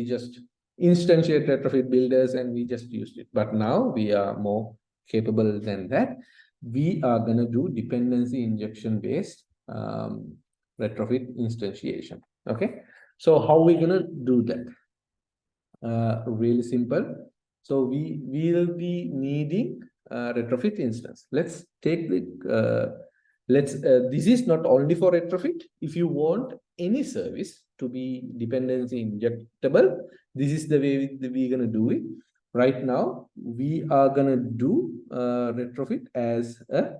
just instantiate retrofit builders and we just used it. But now we are more capable than that. We are going to do dependency injection based retrofit instantiation. Okay, so how we going to do that? Really simple. So we will be needing retrofit instance. Let's take the this is not only for retrofit. If you want any service to be dependency injectable, this is the way we're gonna do it. Right now, we are gonna do retrofit as a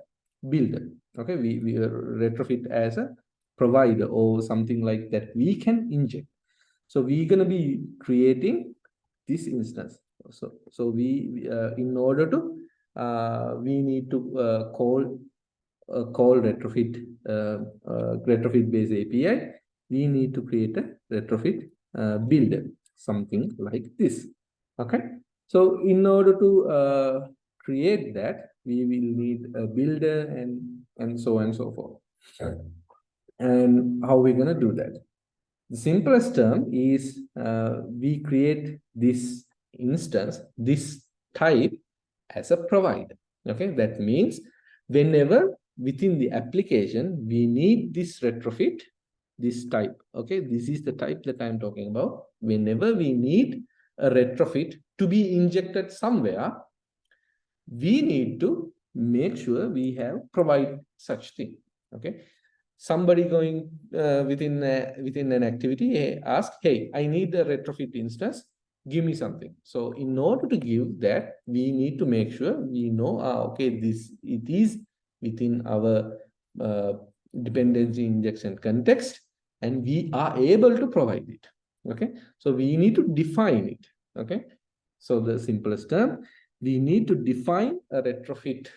builder. Okay, we retrofit as a provider or something like that. We can inject. So we're gonna be creating this instance. So we in order to we need to call retrofit retrofit based API. We need to create a retrofit builder, something like this. Okay, so in order to create that, we will need a builder and so on and so forth. And how we're going to do that? The simplest term is we create this instance, this type as a provider. Okay, that means whenever within the application we need this retrofit, this type. Okay, this is the type that I'm talking about. Whenever we need a retrofit to be injected somewhere, we need to make sure we have provide such thing. Okay, somebody going within an activity ask, hey, I need a retrofit instance, give me something. So in order to give that, we need to make sure we know, okay, it is within our uh, dependency injection context, and we are able to provide it. Okay, so we need to define it. Okay, so the simplest term, we need to define a retrofit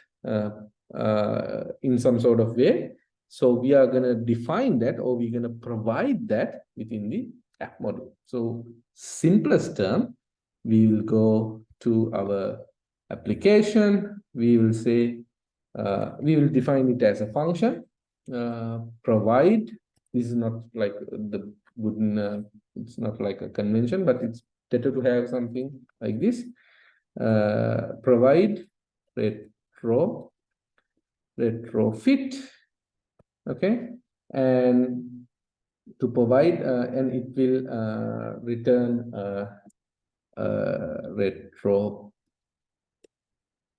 in some sort of way. So we are going to define that, or we're going to provide that within the app module. So simplest term, we will go to our application. We will say, we will define it as a function, provide. This is not like the good, it's not like a convention, but it's better to have something like this. Provide retrofit. Okay, and to provide, and it will return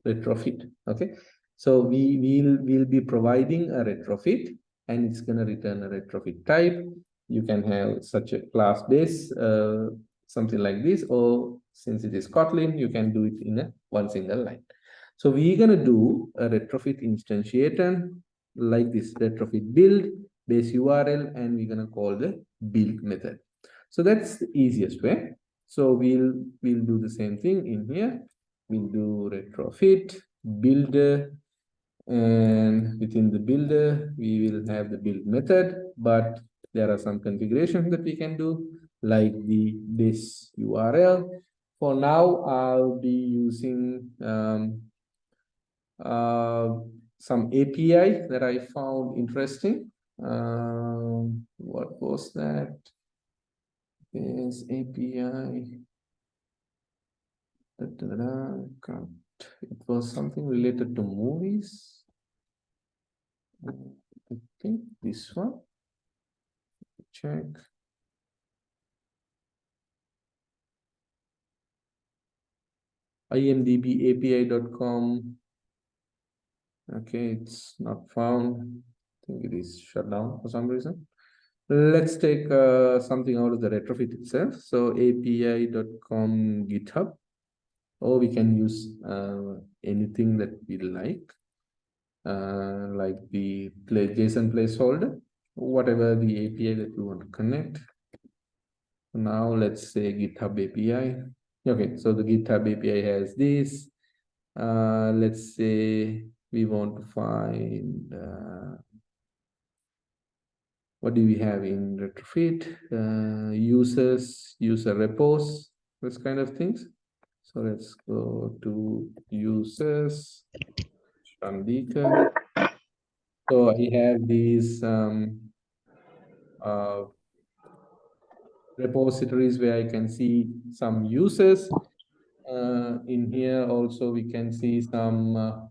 retrofit. Okay, so we'll be providing a retrofit, and it's going to return a retrofit type. You can have such a class base, something like this, or since it is Kotlin, you can do it in a one single line. So we're going to do a retrofit instantiator like this, retrofit build base URL, and we're going to call the build method. So that's the easiest way. So we'll do the same thing in here. We'll do retrofit builder, and within the builder we will have the build method, but there are some configurations that we can do, like the this URL. For now, I'll be using some API that I found interesting. What was that? This API. It was something related to movies. I think this one. Check. imdbapi.com. Okay, it's not found. I think it is shut down for some reason. Let's take something out of the retrofit itself. So api.com GitHub, or we can use anything that we like the JSON placeholder, whatever the API that you want to connect. Now let's say GitHub API. Okay, so the GitHub API has this. Let's say we want to find what do we have in retrofit? Users, user repos, this kind of things. So let's go to users, Chandika. So I have these repositories where I can see some users. In here also we can see some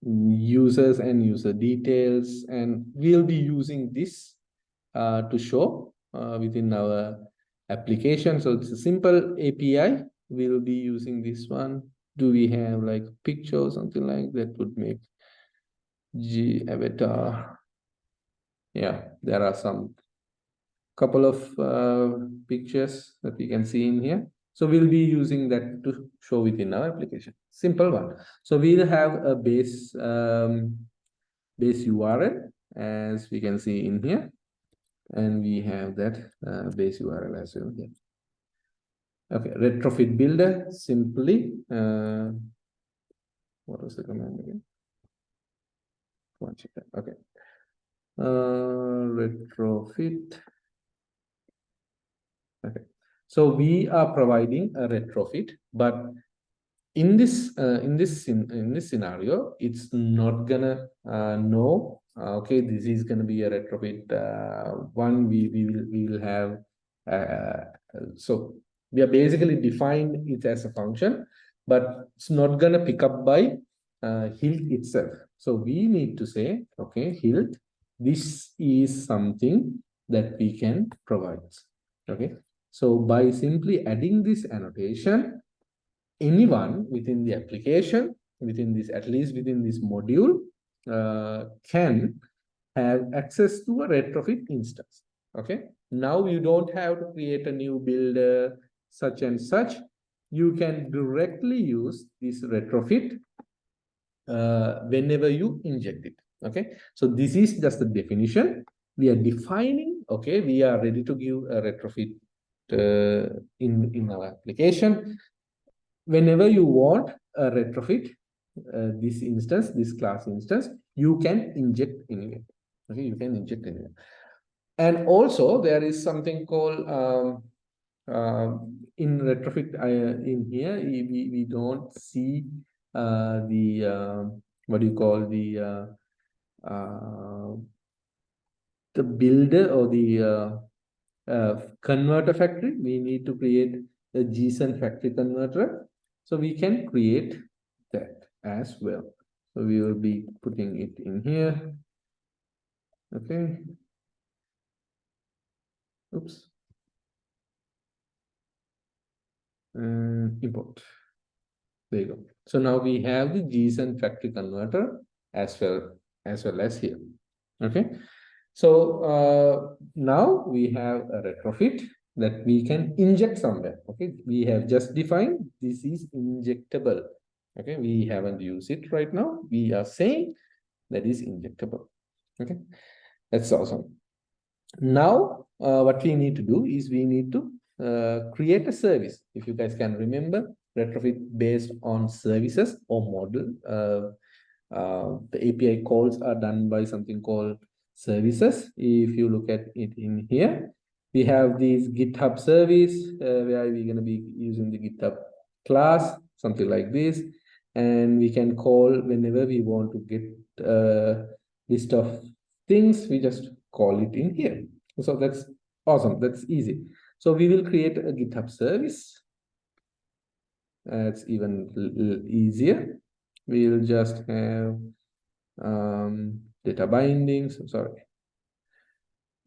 users and user details, and we'll be using this to show within our application. So it's a simple API. We'll be using this one. Do we have like picture or something like that would make G avatar? Yeah, there are some couple of pictures that we can see in here. So we'll be using that to show within our application. Simple one. So we'll have a base URL, as we can see in here, and we have that base URL as well here. Okay, retrofit builder, simply what was the command again? Okay, retrofit. Okay, so we are providing a retrofit, but in this scenario, it's not gonna know. Okay, this is gonna be a retrofit one. We will have. So we are basically defined it as a function, but it's not going to pick up by Hilt itself. So we need to say, okay, Hilt, this is something that we can provide. Okay. So by simply adding this annotation, anyone within the application, within this, at least within this module, can have access to a retrofit instance. Okay. Now you don't have to create a new builder, such and such. You can directly use this retrofit whenever you inject it. Okay. So this is just the definition. We are defining, okay, we are ready to give a retrofit in our application. Whenever you want a retrofit, this instance, this class instance, you can inject anywhere. Okay, you can inject anywhere. And also there is something called in retrofit in here, we don't see the what do you call the builder or the converter factory. We need to create a JSON factory converter. So we can create that as well. So we will be putting it in here. Okay. Oops. Import. There you go. So now we have the JSON factory converter as well as here. Okay. So now we have a retrofit that we can inject somewhere. Okay. We have just defined this is injectable. Okay. We haven't used it right now. We are saying that is injectable. Okay. That's awesome. Now, what we need to do is we need to create a service. If you guys can remember, retrofit based on services or model. The API calls are done by something called services. If you look at it in here, we have these GitHub service where we're going to be using the GitHub class, something like this. And we can call whenever we want to get a list of things, we just call it in here. So that's awesome. That's easy. So we will create a GitHub service. It's even easier. We'll just have data bindings. I'm sorry.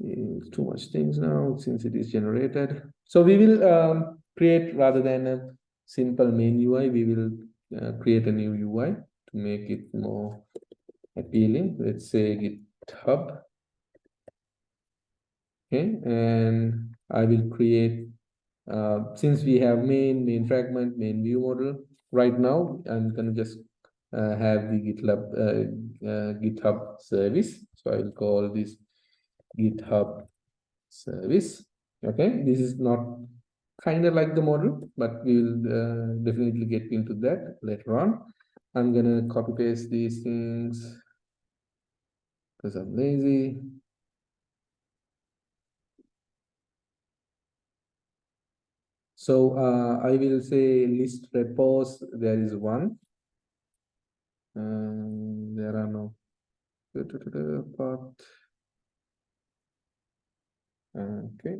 It's too much things now since it is generated. So we will create, rather than a simple main UI, we will create a new UI to make it more appealing. Let's say GitHub. Okay, and I will create, since we have main fragment, main view model, right now I'm going to just have the GitHub service. So I will call this GitHub service. Okay, this is not kind of like the model, but we will definitely get into that later on. I'm gonna copy paste these things because I'm lazy. So I will say list repos. There is one. There are no path. Okay,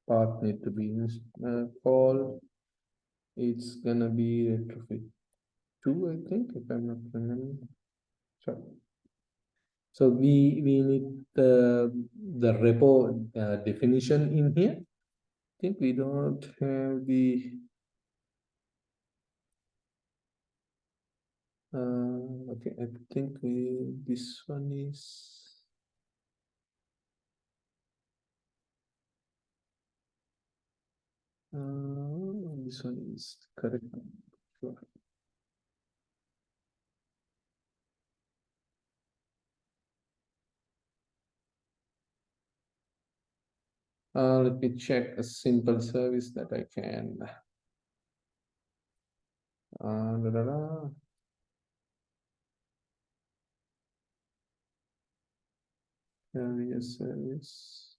path need to be called. It's gonna be retrofit 2, I think, if I'm not remembering. Sure. So we need the repo definition in here. I think we don't have the okay. I think this one is this one is correct. Sure. Let me check a simple service that I can. Da, da, da. Carrier service.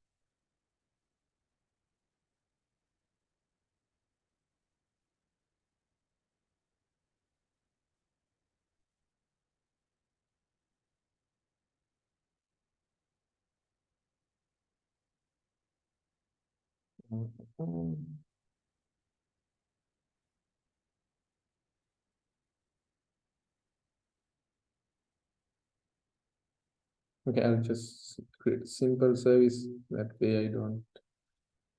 Okay, I'll just create a simple service. That way I don't,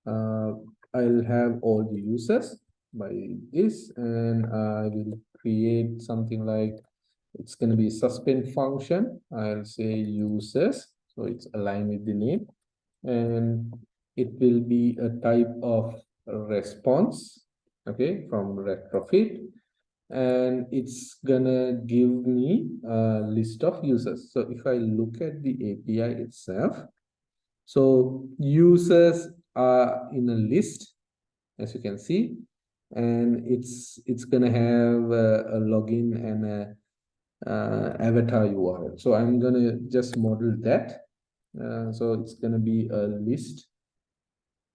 I'll have all the users by this, and I will create something like, it's going to be suspend function. I'll say users, so it's aligned with the name, and it will be a type of response, okay, from retrofit, and it's gonna give me a list of users. So if I look at the API itself, so users are in a list, as you can see, and it's gonna have a login and a avatar URL. So I'm gonna just model that. So it's gonna be a list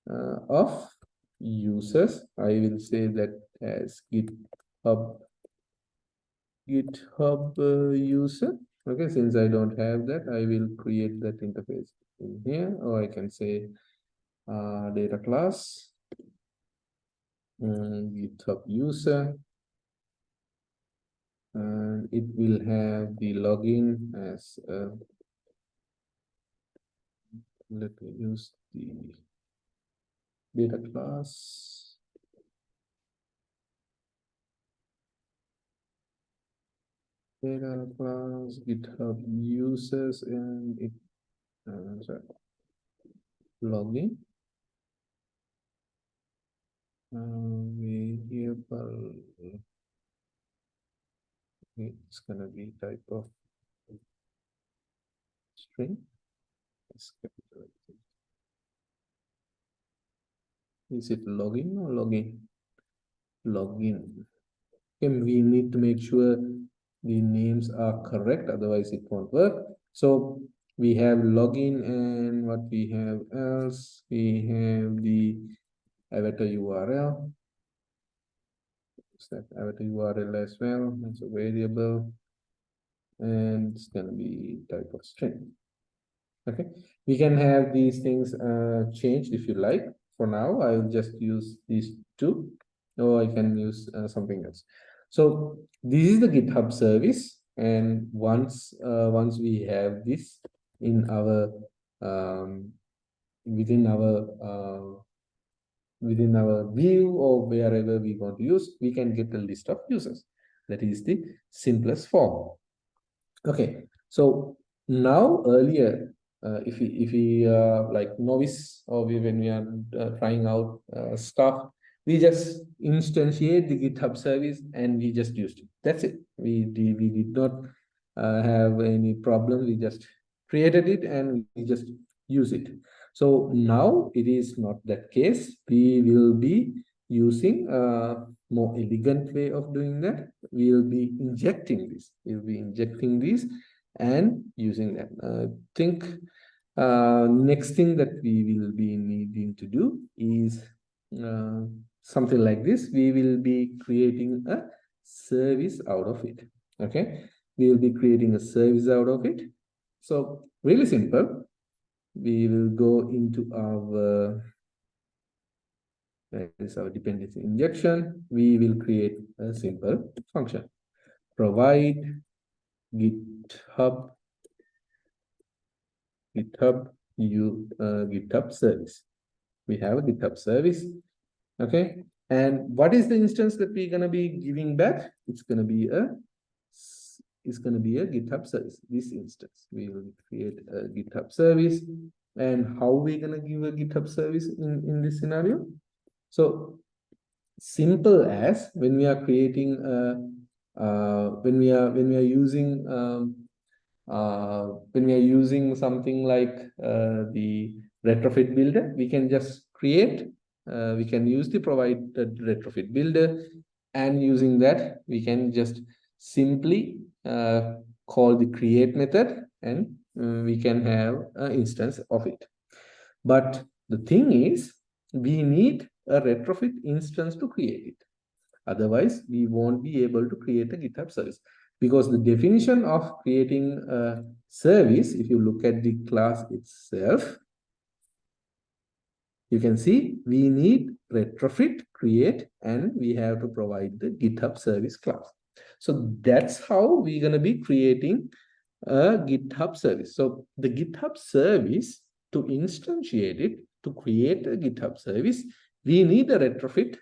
of users. I will say that as GitHub user. Okay, since I don't have that, I will create that interface in here, or I can say data class GitHub user, and it will have the login as let me use the data class GitHub users, and it sorry, login variable. It's gonna be type of string. Is it login or login? Login. Okay, we need to make sure the names are correct, otherwise it won't work. So we have login, and what we have else, we have the avatar URL. That avatar URL as well. It's a variable, and it's going to be type of string. Okay, we can have these things changed if you like. For now, I will just use these two, or I can use something else. So this is the GitHub service, and once we have this in our within our view or wherever we want to use, we can get a list of users. That is the simplest form. Okay, so now earlier, if we like novice, or when we are trying out stuff, we just instantiate the GitHub service and we just used it. That's it. We did not have any problem. We just created it and we just use it. So now it is not that case. We will be using a more elegant way of doing that. We'll be injecting this. We'll be injecting this and using that. Think next thing that we will be needing to do is something like this. We will be creating a service out of it. Okay, we will be creating a service out of it. So really simple. We will go into our that is our dependency injection. We will create a simple function. Provide GitHub service. We have a GitHub service. Okay. And what is the instance that we're gonna be giving back? It's gonna be a GitHub service. This instance, we will create a GitHub service. And how we gonna give a GitHub service in this scenario? So simple as when we are creating when we are using when we are using something like the retrofit builder, we can just create, we can use the provided retrofit builder, and using that, we can just simply call the create method, and we can have an instance of it. But the thing is, we need a retrofit instance to create it. Otherwise, we won't be able to create a GitHub service, because the definition of creating a service, if you look at the class itself, you can see we need retrofit, create, and we have to provide the GitHub service class. So that's how we're going to be creating a GitHub service. So the GitHub service, to instantiate it, to create a GitHub service, we need a retrofit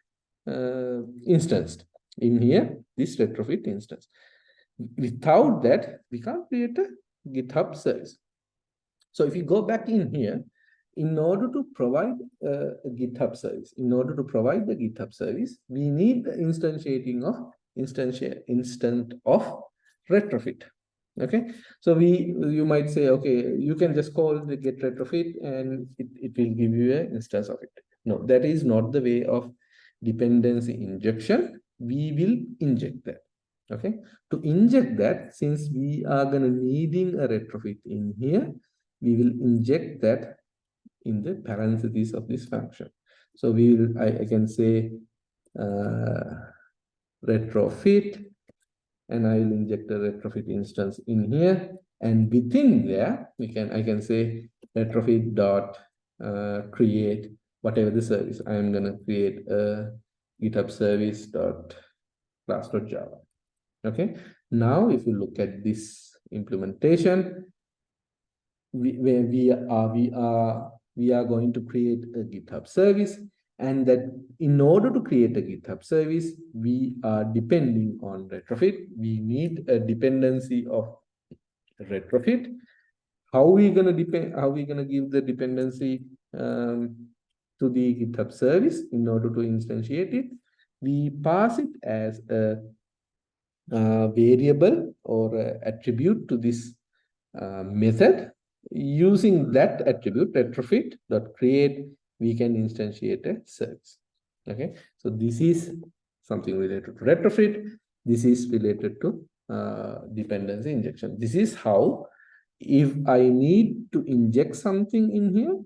instance in here, this retrofit instance. Without that, we can't create a GitHub service. So if you go back in here, in order to provide a GitHub service, in order to provide the GitHub service, we need the instantiating of instant of retrofit. Okay, so you might say, okay, you can just call the get retrofit and it will give you an instance of it. No, that is not the way of dependency injection. We will inject that. Okay, to inject that, since we are going to needing a retrofit in here, we will inject that in the parentheses of this function. So I can say retrofit, and I will inject a retrofit instance in here. And within there, I can say retrofit dot create whatever the service. I am going to create a GitHub service dot class dot Java. Okay. Now, if you look at this implementation, we are going to create a GitHub service, and that in order to create a GitHub service, we are depending on retrofit. We need a dependency of retrofit. How we gonna give the dependency to the GitHub service in order to instantiate it? We pass it as a variable or attribute to this method. Using that attribute retrofit.create, we can instantiate a service. Okay, so this is something related to retrofit. This is related to dependency injection. This is how, if I need to inject something in here,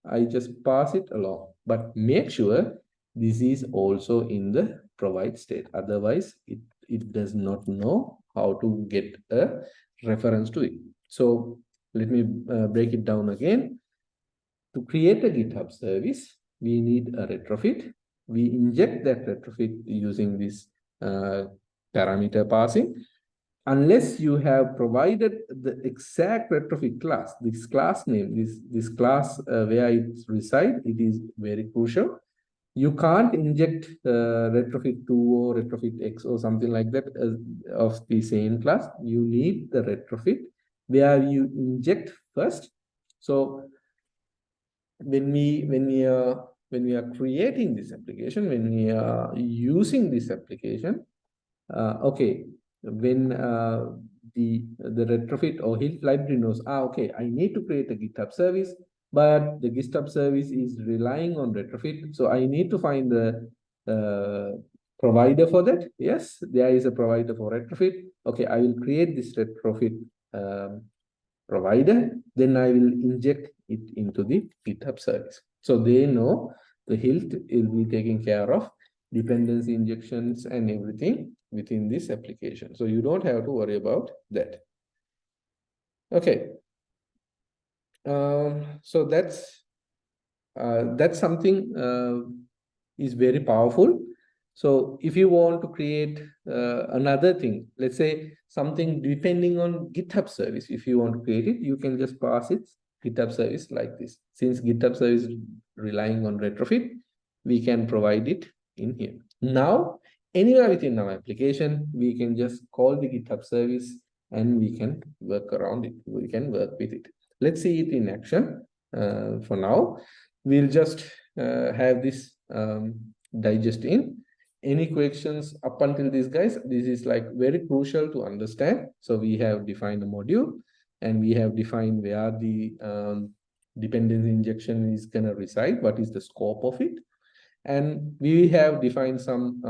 I just pass it along, but make sure this is also in the provide state. Otherwise, it does not know how to get a reference to it. So let me break it down again. To create a GitHub service, we need a retrofit. We inject that retrofit using this parameter passing. Unless you have provided the exact retrofit class, this class name, this class where it resides, it is very crucial. You can't inject retrofit 2 or retrofit X or something like that of the same class. You need the retrofit where you inject first. So when we are creating this application, when we are using this application, okay, when the retrofit or Hilt library knows, okay, I need to create a GitHub service, but the GitHub service is relying on retrofit, so I need to find the provider for that. Yes, there is a provider for retrofit. Okay, I will create this retrofit provider, then I will inject it into the GitHub service. So they know the Hilt will be taking care of dependency injections and everything within this application. So you don't have to worry about that. Okay. So that's something is very powerful. So if you want to create another thing, let's say something depending on GitHub service, if you want to create it, you can just pass it GitHub service like this. Since GitHub service is relying on retrofit, we can provide it in here. Now, anywhere within our application, we can just call the GitHub service and we can work around it. We can work with it. Let's see it in action. For now, we'll just have this digest in. Any questions up until this, guys? This is like very crucial to understand. So we have defined a module and we have defined where the dependency injection is going to reside, what is the scope of it. And we have defined some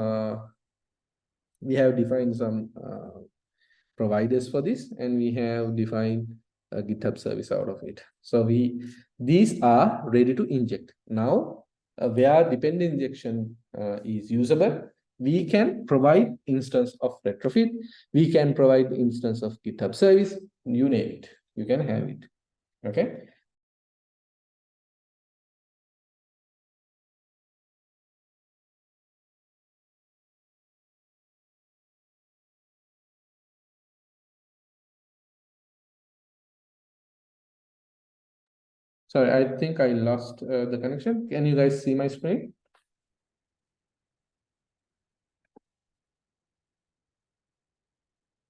providers for this, and we have defined a GitHub service out of it. So these are ready to inject. Now, where dependent injection is usable, we can provide instance of retrofit. We can provide instance of GitHub service. You name it. You can have it. Okay. Sorry, I think I lost the connection. Can you guys see my screen?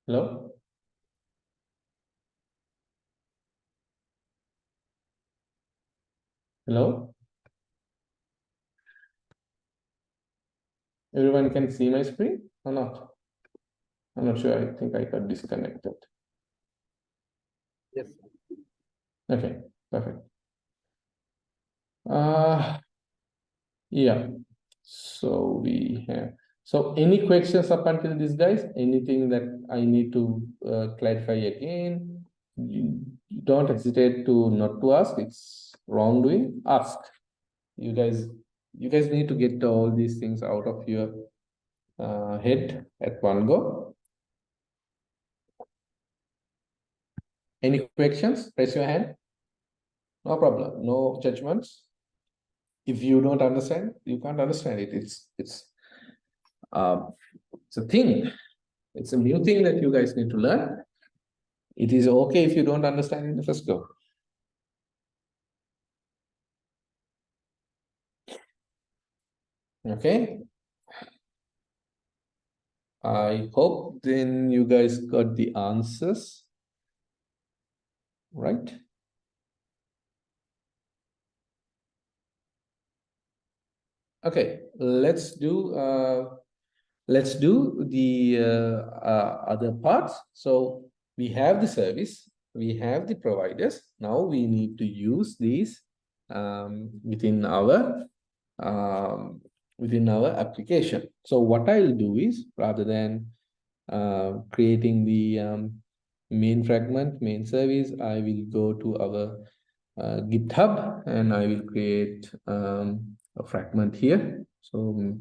Hello? Hello? Everyone can see my screen or not? I'm not sure. I think I got disconnected. Yes. Okay, perfect. Yeah. So we have. So any questions up until this, guys? Anything that I need to clarify again? You don't hesitate to not to ask. It's wrongdoing. Ask. You guys, you guys need to get all these things out of your head at one go. Any questions? Raise your hand. No problem. No judgments. If you don't understand, you can't understand it. Um, it's a thing. It's a new thing that you guys need to learn. It is okay if you don't understand in the first go. Okay. I hope then you guys got the answers, right? Okay, let's do the other parts. So we have the service, we have the providers. Now we need to use these within um, our application. So what I'll do is, rather than creating the main fragment, main service, I will go to our GitHub and I will create a fragment here. So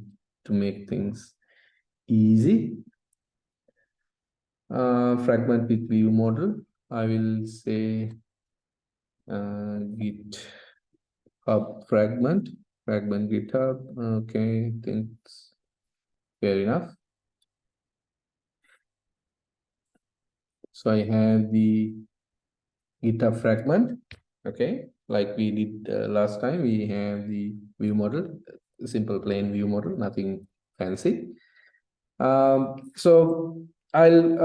to make things easy, fragment with view model, I will say GitHub fragment GitHub. Okay, thanks. Fair enough. So I have the GitHub fragment. Okay, like we did last time, we have the view model, simple plain view model, nothing fancy. So I'll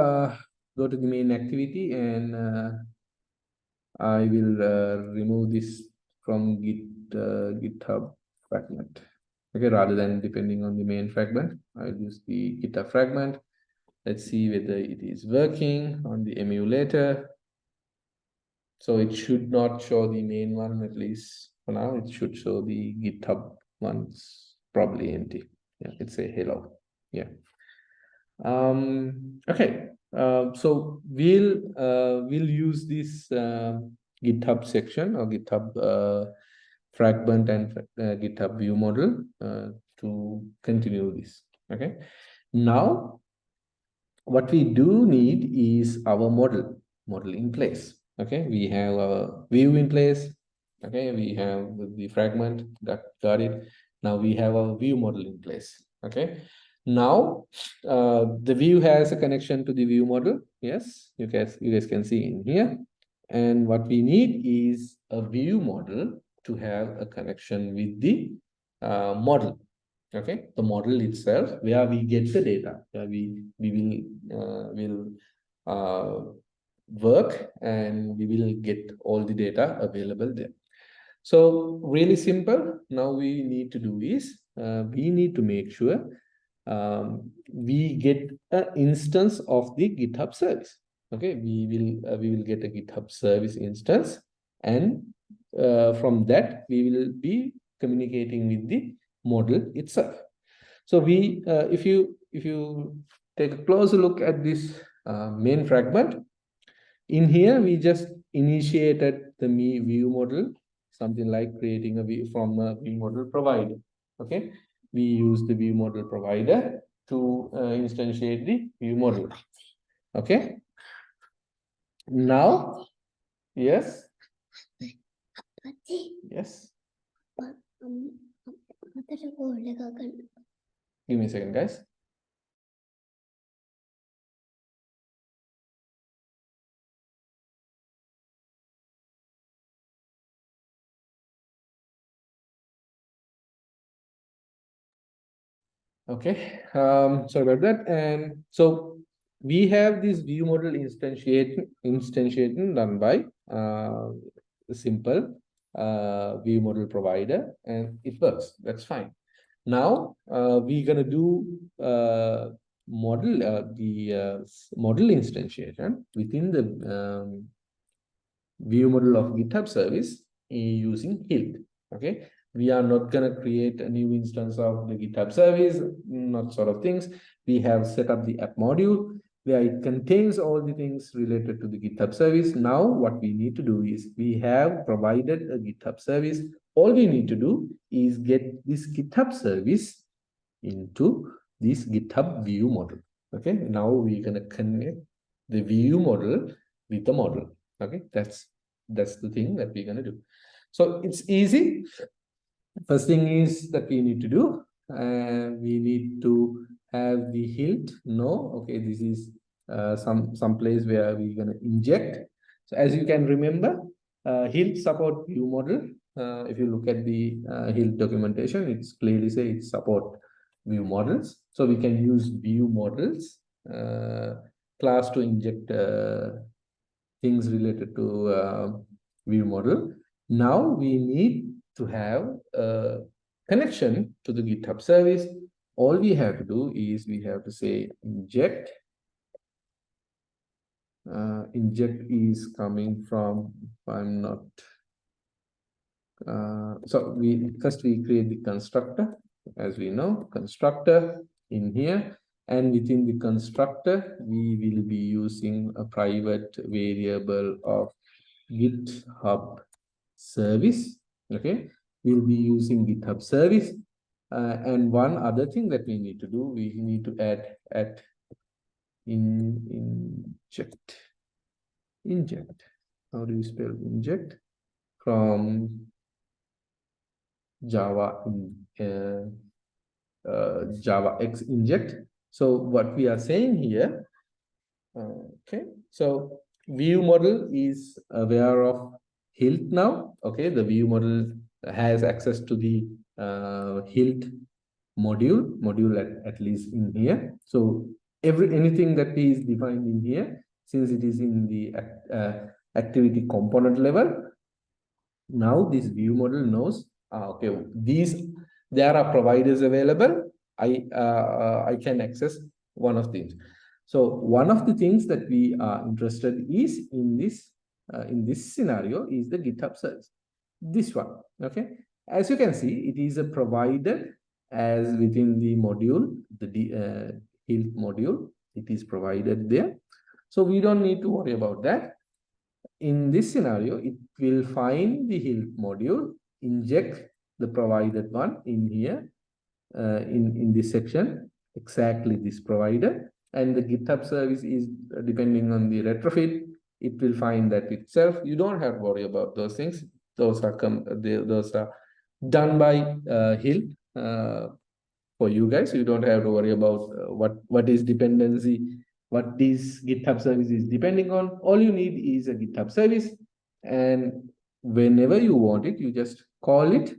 go to the main activity and I will remove this from GitHub fragment. Okay, rather than depending on the main fragment, I'll use the GitHub fragment. Let's see whether it is working on the emulator. So it should not show the main one, at least for now. It should show the GitHub one's probably empty. Yeah, it's a hello. Yeah. Okay. So we'll use this GitHub section or GitHub fragment and GitHub view model to continue this. Okay. Now, what we do need is our model in place. Okay, we have our view in place. Okay, we have the fragment, got it. Now we have our view model in place. Okay, now the view has a connection to the view model. Yes, you guys can see in here. And what we need is a view model to have a connection with the model. Okay, the model itself, where we get the data, where we will work and we will get all the data available there. So really simple. Now we need to do is we need to make sure we get an instance of the GitHub service. Okay, we will get a GitHub service instance, and from that we will be communicating with the model itself. So we, if you take a closer look at this main fragment, in here we just initiated the view model, something like creating a view from a view model provider. Okay, we use the view model provider to instantiate the view model. Okay. Now, yes. Yes. Give me a second, guys. Okay, sorry about that. And so we have this view model instantiation done by a simple view model provider, and it works. That's fine. Now we're gonna do model instantiation within the view model of GitHub service using Hilt. Okay, we are not going to create a new instance of the GitHub service, not sort of things. We have set up the app module where it contains all the things related to the GitHub service. Now, what we need to do is we have provided a GitHub service. All we need to do is get this GitHub service into this GitHub view model. Okay, now we're going to connect the view model with the model. Okay, that's the thing that we're going to do. So it's easy. First thing is that we need to do, we need to have the Hilt. No, okay, this is some place where we're going to inject. So as you can remember, Hilt support view model. If you look at the Hilt documentation, it's clearly say it support view models. So we can use view models class to inject things related to view model. Now we need to have a connection to the GitHub service. All we have to do is we have to say inject. Inject is coming from, if I'm not, so we create the constructor, as we know, constructor in here, and within the constructor we will be using a private variable of GitHub service. Okay, we'll be using GitHub service, and one other thing that we need to do, we need to add inject. How do you spell inject? From Java Java X inject. So what we are saying here, okay, so view model is aware of Hilt now. Okay, the view model has access to the Hilt module at least in here. So anything that is defined in here, since it is in the activity component level, now this view model knows, okay, there are providers available. I can access one of these. So one of the things that we are interested is in this scenario is the GitHub service. This one, okay. As you can see, it is a provided as within the module, the Hilt module. It is provided there. So we don't need to worry about that. In this scenario, it will find the Hilt module, inject the provided one in here, in this section, exactly this provider, and the GitHub service is depending on the retrofit. It will find that itself. You don't have to worry about those things. Those are done by Hilt for you guys. You don't have to worry about what is dependency, what this GitHub service is depending on. All you need is a GitHub service, and whenever you want it, you just call it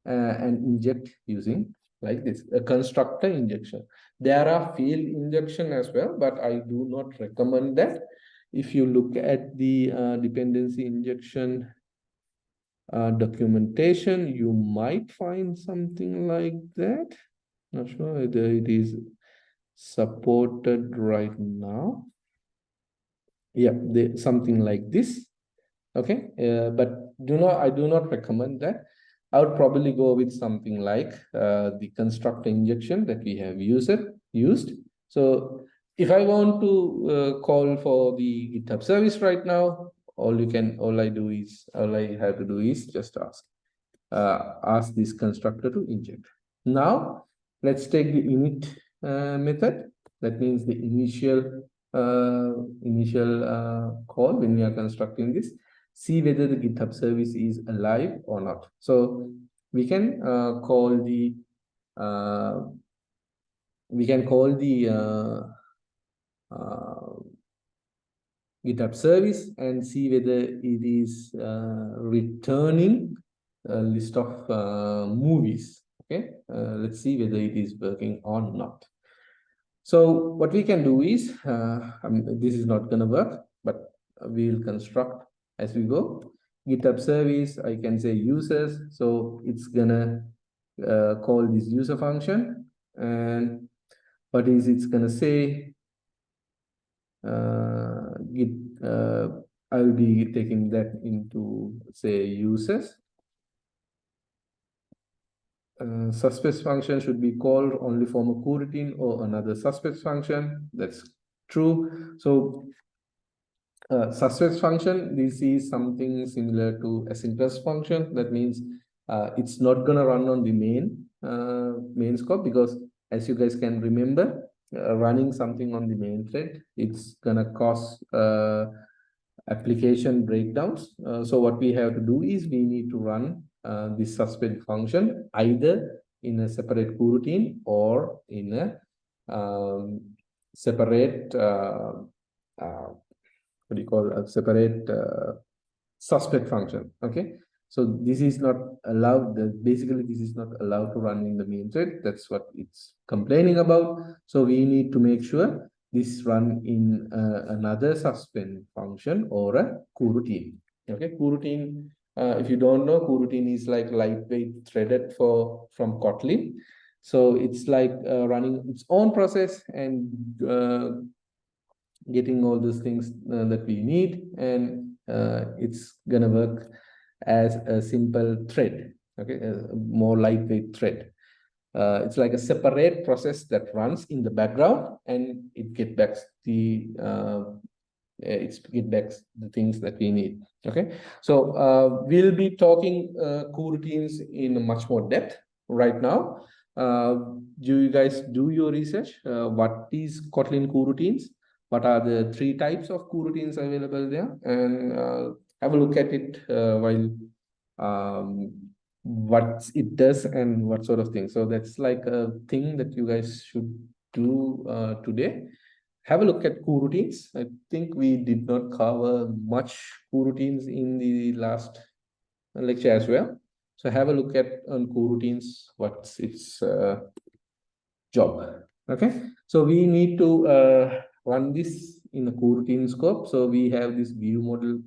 and inject using like this, a constructor injection. There are field injection as well, but I do not recommend that. If you look at the dependency injection documentation, you might find something like that. Not sure whether it is supported right now. Yeah, something like this. Okay, but I do not recommend that. I would probably go with something like the constructor injection that we have used. So if I want to call for the GitHub service right now, all I have to do is just ask this constructor to inject. Now let's take the init method. That means the initial call when we are constructing this. See whether the GitHub service is alive or not. So we can call the GitHub service and see whether it is returning a list of movies. Okay, let's see whether it is working or not. So what we can do is, this is not going to work, but we'll construct as we go. GitHub service, I can say users. So it's gonna call this user function, and what is it's gonna say? Git. I will be taking that into say users. Suspect function should be called only from a coroutine or another suspect function. That's true. So suspect function, this is something similar to asynchronous function. That means it's not going to run on the main scope, because as you guys can remember, running something on the main thread, it's going to cause application breakdowns. So what we have to do is we need to run this suspect function either in a separate coroutine or in a separate what do you call a separate suspect function. Okay, so this is not allowed. Basically, this is not allowed to run in the main thread. That's what it's complaining about. So we need to make sure this run in another suspend function or a coroutine. Okay, coroutine. If you don't know, coroutine is like lightweight threaded from Kotlin. So it's like running its own process and getting all those things that we need, and it's gonna work as a simple thread. Okay, a more lightweight thread. It's like a separate process that runs in the background, and it get back the the things that we need. Okay, so we'll be talking coroutines in much more depth right now. Do you guys do your research? What is Kotlin coroutines? What are the 3 types of coroutines available there? And have a look at it while what it does and what sort of thing. So that's like a thing that you guys should do today. Have a look at coroutines. I think we did not cover much coroutines in the last lecture as well. So have a look at coroutines, what's its job. Okay, so we need to run this in a coroutine scope. So we have this view model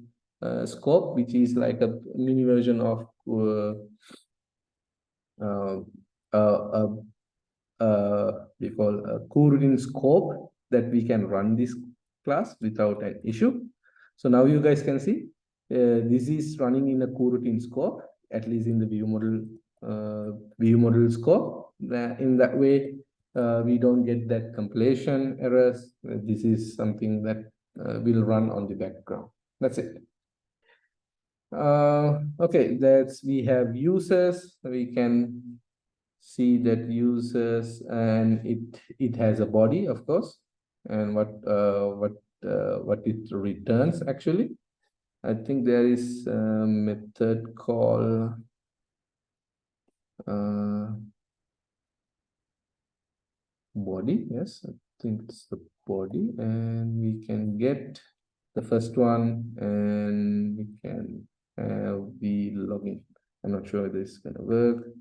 scope, which is like a mini version of we call a coroutine scope that we can run this class without an issue. So now you guys can see this is running in a coroutine scope, at least in the view model scope. In that way, we don't get that compilation errors. This is something that will run on the background. That's it. Okay, we have users. We can see that users, and it has a body, of course, and what it returns actually. I think there is a method called body. Yes, I think it's the body, and we can get the first one, and we can have the login. I'm not sure this is gonna work.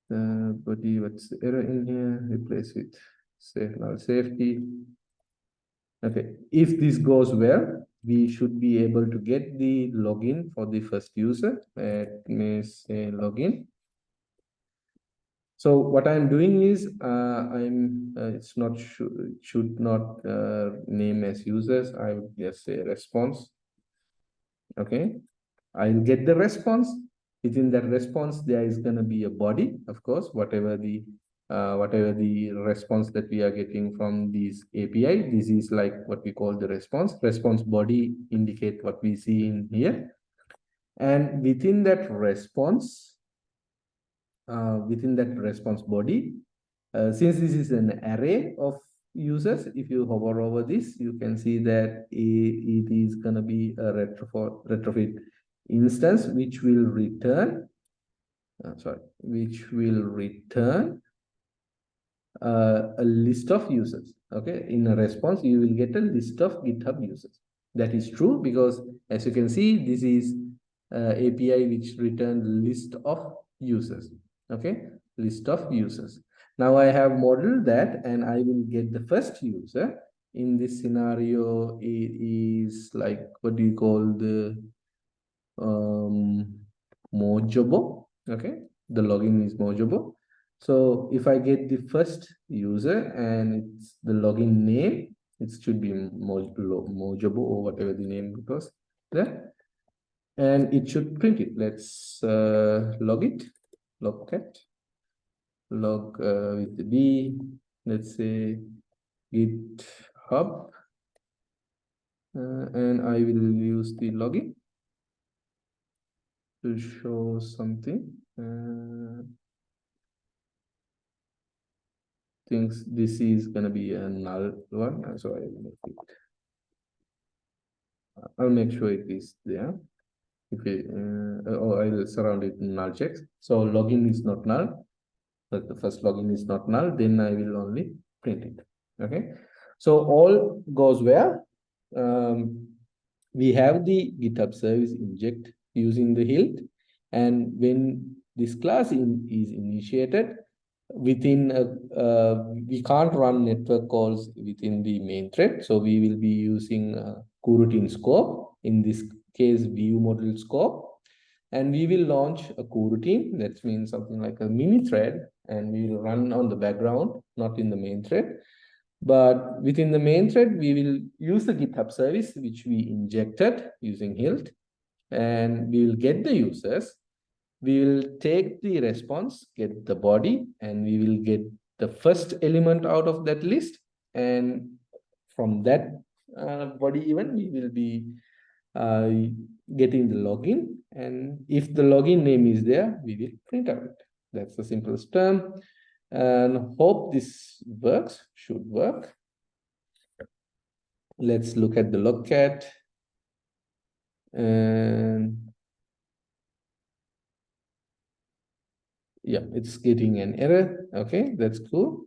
Body, what's the error in here? Replace with null safety. Okay, if this goes well, we should be able to get the login for the first user. Let me say login. So what I'm doing is it's not should not name as users. I would just say response. Okay, I'll get the response. Within that response, there is going to be a body, of course, whatever the response that we are getting from this API. This is like what we call the response. Response body indicate what we see in here. And within that response body, since this is an array of users, if you hover over this, you can see that it is going to be a retrofit instance which will return a list of users. Okay, in a response you will get a list of GitHub users. That is true because, as you can see, this is API which return list of users. Okay, list of users. Now I have modeled that, and I will get the first user. In this scenario, it is like, what do you call the Mojobo? Okay, the login is Mojobo. So if I get the first user and it's the login name, it should be Mojobo or whatever the name was there, and it should print it. Let's log it, logcat, log with the B. Let's say GitHub, and I will use the login to show something. Thinks this is gonna be a null one, so I'll make sure it is there. If it, or I'll surround it in null checks. So login is not null, but the first login is not null. Then I will only print it. Okay. So all goes well. We have the GitHub service inject using the hilt, and when this class is initiated, within we can't run network calls within the main thread, so we will be using coroutine scope, in this case view model scope, and we will launch a coroutine. That means something like a mini thread, and we will run on the background, not in the main thread. But within the main thread, we will use the GitHub service which we injected using hilt, and we will get the users. We will take the response, get the body, and we will get the first element out of that list. And from that body event, we will be uh, getting the login. And if the login name is there, we will print out. That's the simplest term. And hope this works, should work. Let's look at the logcat. And yeah, it's getting an error. Okay, that's cool.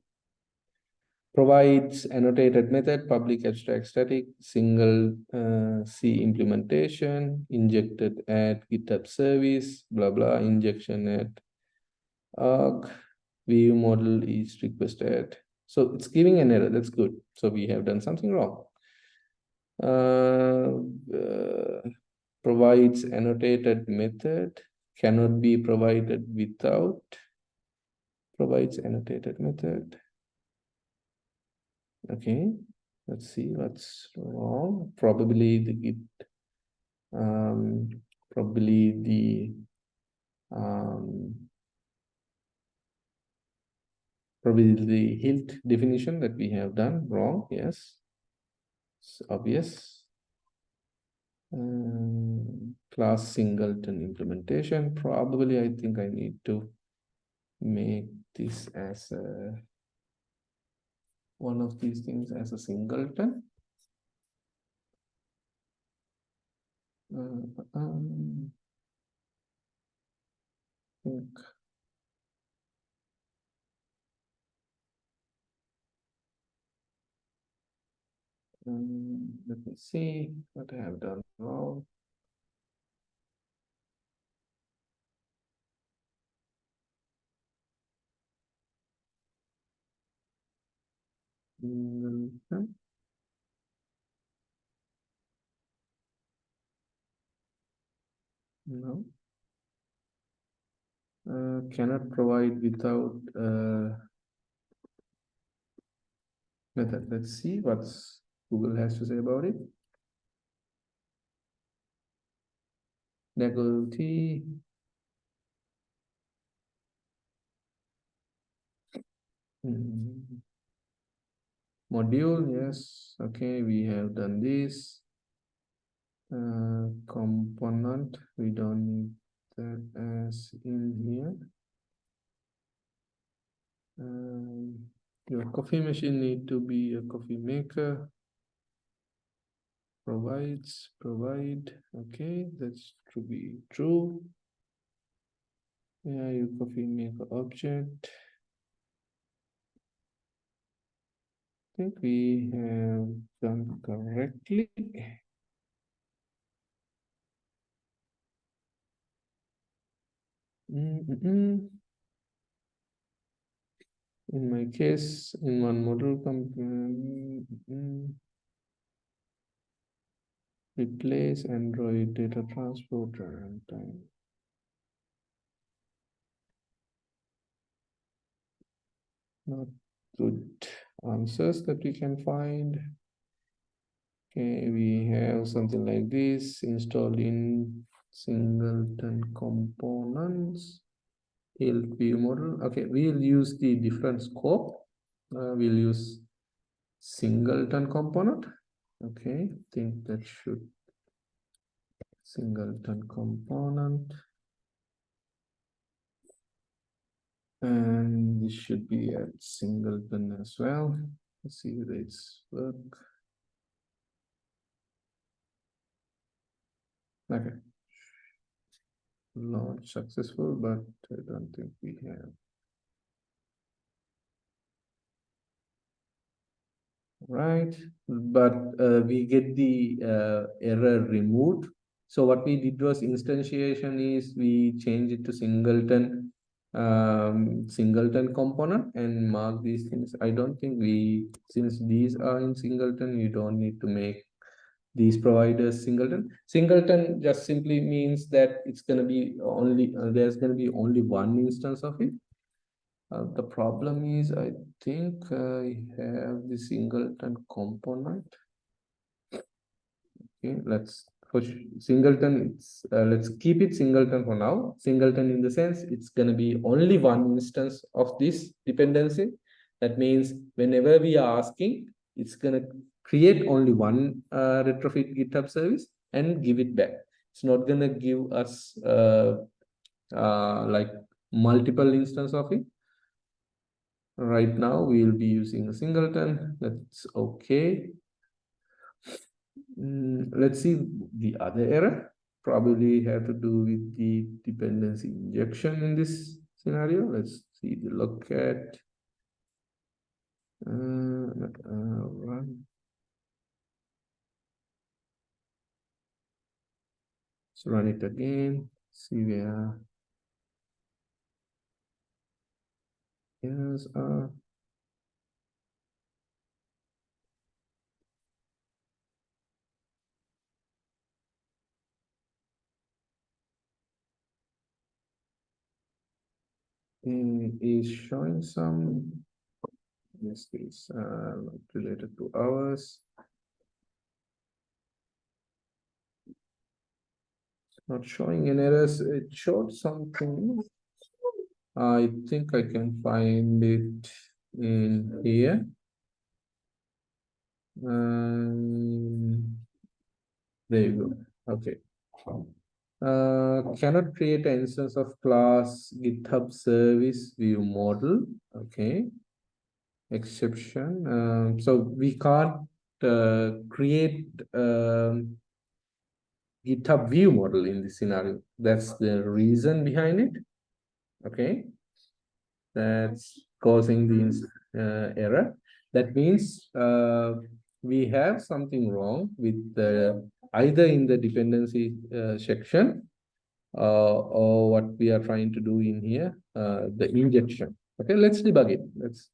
Provides annotated method, public abstract static, single C implementation, injected at GitHub service, blah, blah, injection at arg, view model is requested. So it's giving an error. That's good. So we have done something wrong. Provides annotated method, cannot be provided without, provides annotated method. Okay, let's see what's wrong. Probably the git, probably the hilt definition that we have done wrong. Yes, it's obvious. Class singleton implementation. Probably I think I need to make this as a, one of these things as a singleton. Think. Let me see what I have done wrong. No. Cannot provide without method. Let's see what Google has to say about it. Negativity. Module, yes. Okay, we have done this. Component, we don't need that as in here. Your coffee machine need to be a coffee maker. Provides, provide. Okay, that's to be true. Yeah, your coffee maker object. I think we have done correctly. In my case, in one model, replace Android data transporter and time. Not good answers that we can find. Okay, we have something like this installed in singleton components. Field view model. Okay, we'll use the different scope. We'll use singleton component. Okay, I think that should singleton component. And this should be a singleton as well. Let's see whether it's work. Okay. Launch successful, but I don't think we have. Right, but we get the error removed. So what we did was instantiation is we change it to singleton component and mark these things. I don't think since these are in singleton, you don't need to make these providers singleton. Singleton just simply means that it's going to be only, there's going to be only one instance of it. The problem is, I think I have the singleton component. Okay, singleton. Let's keep it singleton for now. Singleton in the sense it's going to be only one instance of this dependency. That means whenever we are asking, it's going to create only one retrofit GitHub service and give it back. It's not going to give us like multiple instance of it. Right now, we'll be using a singleton. That's okay. Let's see the other error. Probably have to do with the dependency injection in this scenario. Let's see the logcat. Run. Let's run it again. See where errors are. Is showing some, in this case, related to hours. Not showing any errors. It showed something. I think I can find it in here. There you go. Okay. Cannot create an instance of class GitHub service view model. Okay. Exception. So we can't create GitHub view model in this scenario. That's the reason behind it. Okay. That's causing the error. That means we have something wrong with either in the dependency section or what we are trying to do in here, the injection. Okay, let's debug it. That's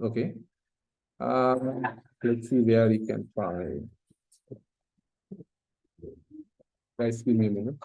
okay. Let's see where we can find. Guys, give me a minute.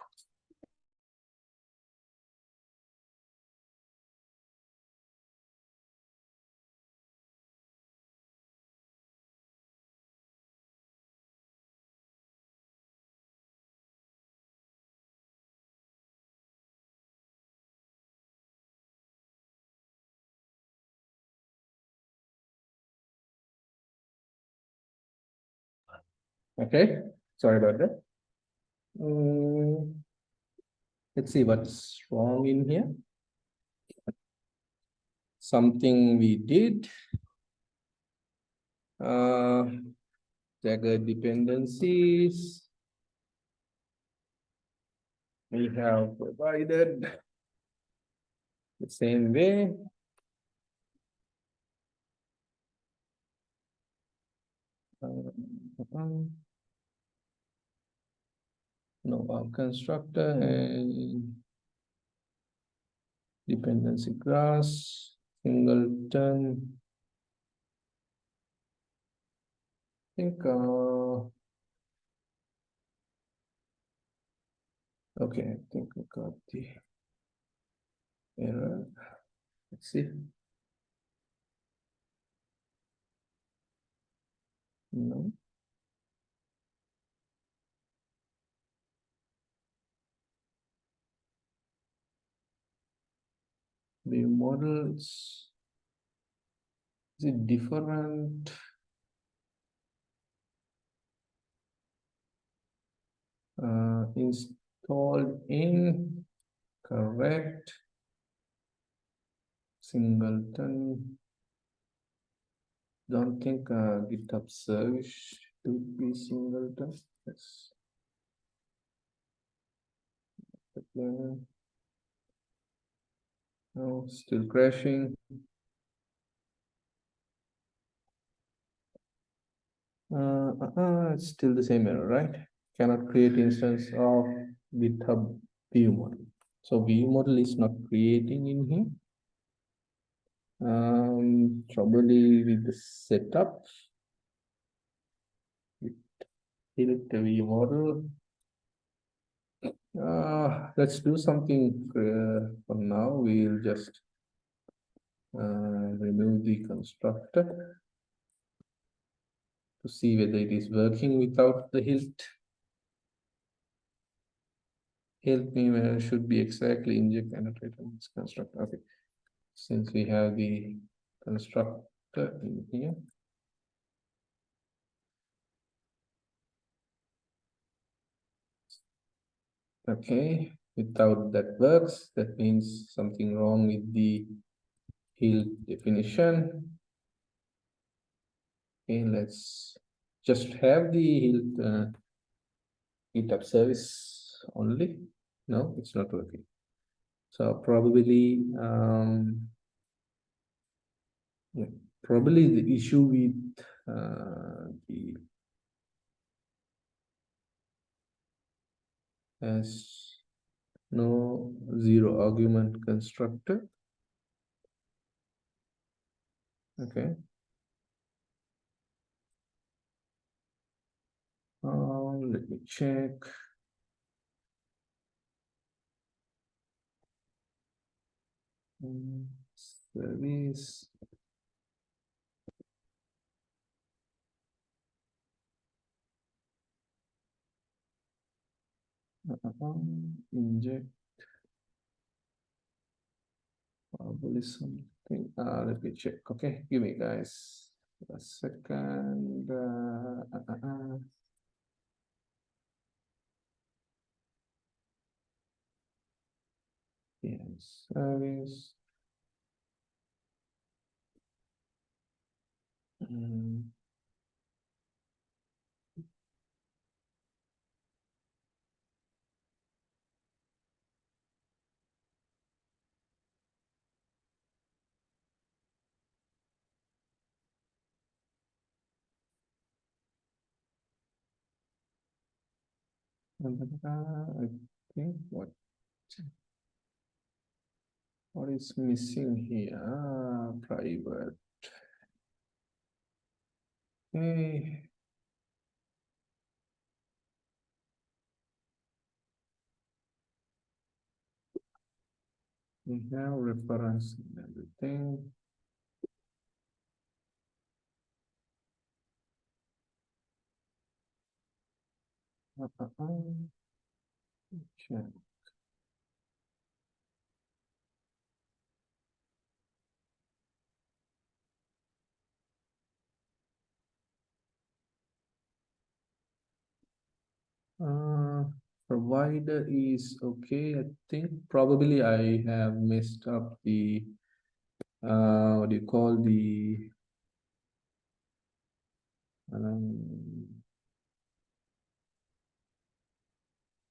Okay, sorry about that. Let's see what's wrong in here. Something we did. Dagger dependencies. We have provided the same way. No constructor and dependency class, singleton. I think, okay, I think I got the error. Let's see. No. The models, is it different? Installed in correct singleton. Don't think GitHub service should be singleton. Yes. No, still crashing. It's still the same error, right? Cannot create instance of GitHub view model. So view model is not creating in here. Probably with the setup. Select the view model. Let's do something for now. We'll just remove the constructor to see whether it is working without the hilt. Help me where should be exactly inject annotator in this constructor. Okay, since we have the constructor in here. Okay, without that works, that means something wrong with the hilt definition. Okay, let's just have the hilt GitHub service only. No, it's not working. So probably yeah, probably the issue with the has no zero argument constructor. Okay. Let me check. Service. Inject. Probably something. Let me check. Okay, give me guys a second. Yes, service. I think what is missing here? Private. Okay. We have reference and everything. Check. Provider is okay. I think probably I have messed up the what do you call the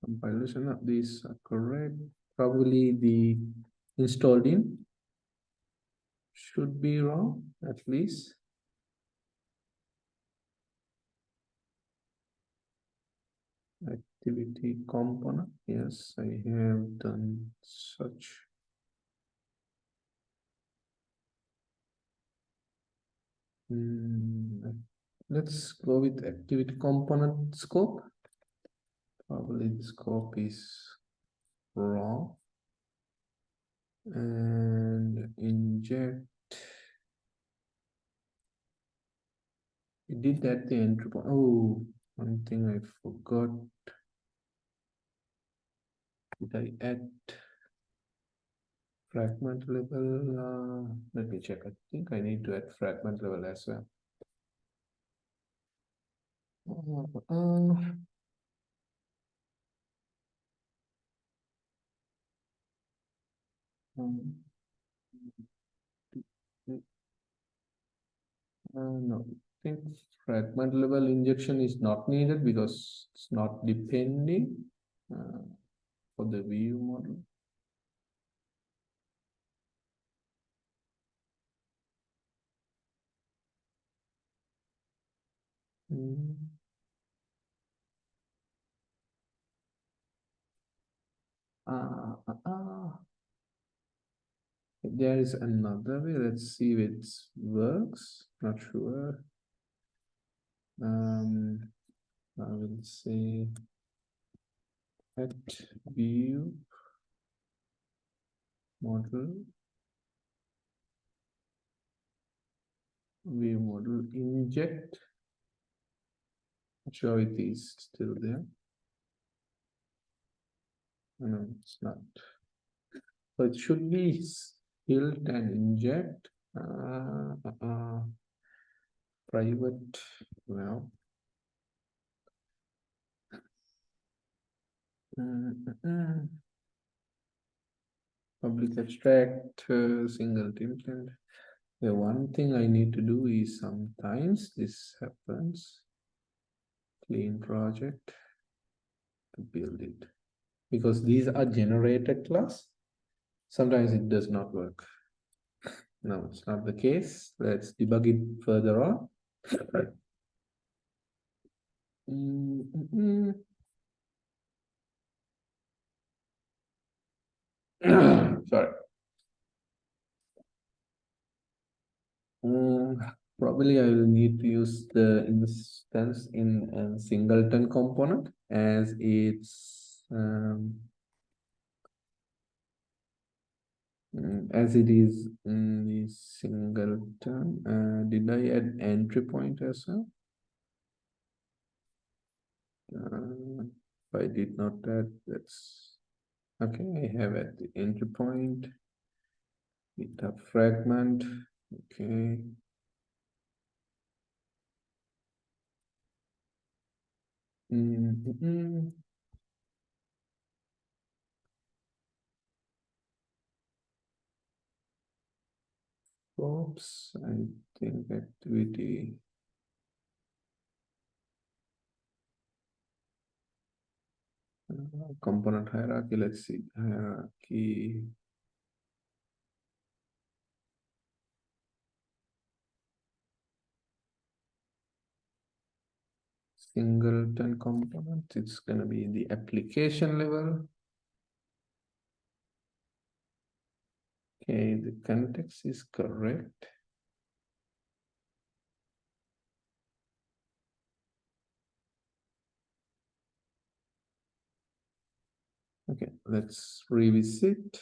compilation of these are correct. Probably the installed in should be wrong at least. Activity component. Yes, I have done such. Let's go with activity component scope. Probably the scope is wrong. And inject. We did that the entry point. Oh, one thing I forgot. Did I add fragment level? Let me check. I think I need to add fragment level as well. No, I think fragment level injection is not needed because it's not depending for the view model. There is another way. Let's see if it works. Not sure. I will say at view model inject. Not sure it is still there. No, it's not. So it should be tilt and inject. Private. Well. Public abstract, single template. The one thing I need to do is sometimes this happens. Clean project to build it. Because these are generated class. Sometimes it does not work. No, it's not the case. Let's debug it further on. Sorry. Probably I will need to use the instance in a singleton component as it is in the singleton. Did I add entry point as well? If I did not add, that's okay. I have at the entry point. GitHub fragment. Okay. Oops, I think activity. Component hierarchy. Let's see hierarchy. Singleton component. It's going to be the application level. Okay, the context is correct. Okay, let's revisit.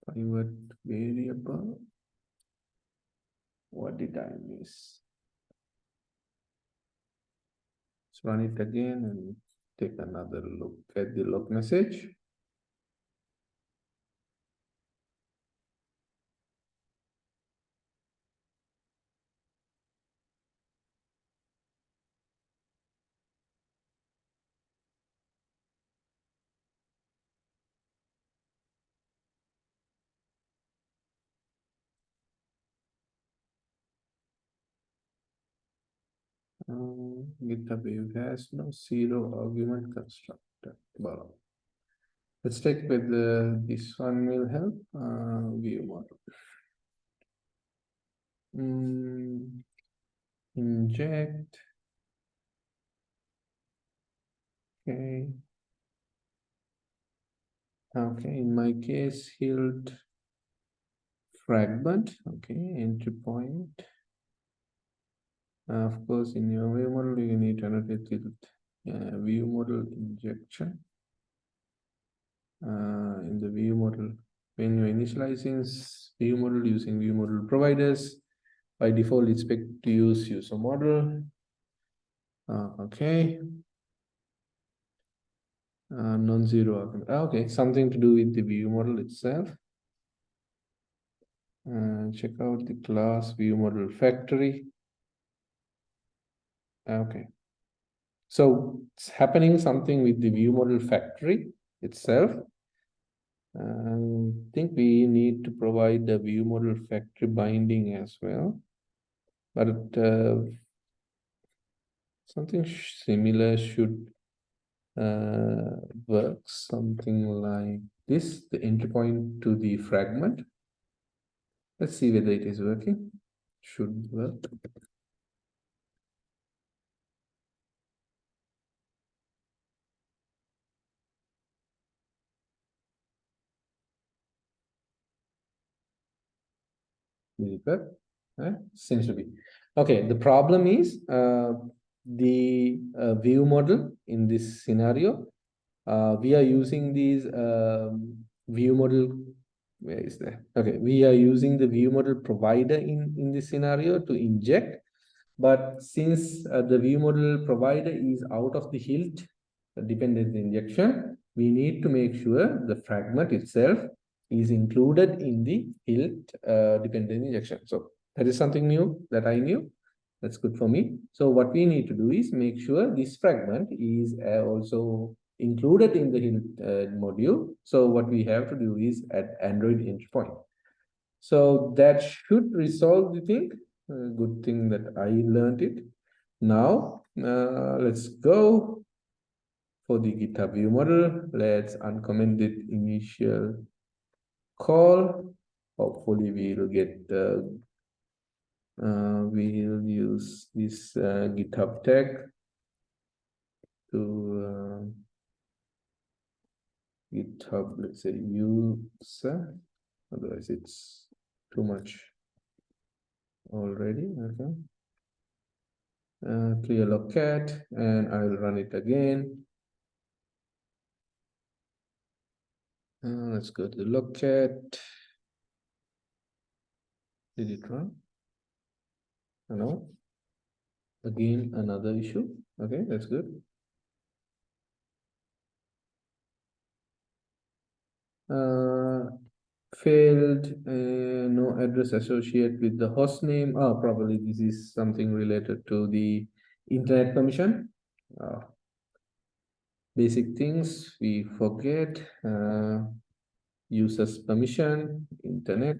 Private variable. What did I miss? Let's run it again and take another look at the log message. GitHub view has no zero argument constructor. Well, Let's check whether this one will help. View model. Inject. Okay. Okay, in my case, hilt fragment. Okay, entry point. Of course, in your view model, you need to annotate tilt. View model injection. In the view model, when you're initializing view model using view model providers, by default, expect to use user model. Okay. Non-zero. Okay, something to do with the view model itself. Check out the class view model factory. Okay. So it's happening something with the view model factory itself. I think we need to provide the view model factory binding as well. But something similar should work. Something like this, the entry point to the fragment. Let's see whether it is working. Should work. Seems to be. Okay, the problem is the view model in this scenario. We are using these view model. Where is that? Okay, we are using the view model provider in this scenario to inject. But since the view model provider is out of the hilt dependency injection, we need to make sure the fragment itself is included in the hilt dependency injection. So that is something new that I knew. That's good for me. So what we need to do is make sure this fragment is also included in the hilt module. So what we have to do is add Android entry point. So that should resolve the thing. Good thing that I learned it. Now, let's go for the GitHub view model. Let's uncomment the initial call. Hopefully, we'll get the we'll use this GitHub tag to GitHub, let's say user, otherwise it's too much already. Okay. Clear logcat, and I will run it again. Let's go to the logcat. Did it run? No. Again, another issue. Okay, that's good. Failed, no address associated with the host name. Oh, probably this is something related to the internet permission. Basic things we forget. Users permission, internet.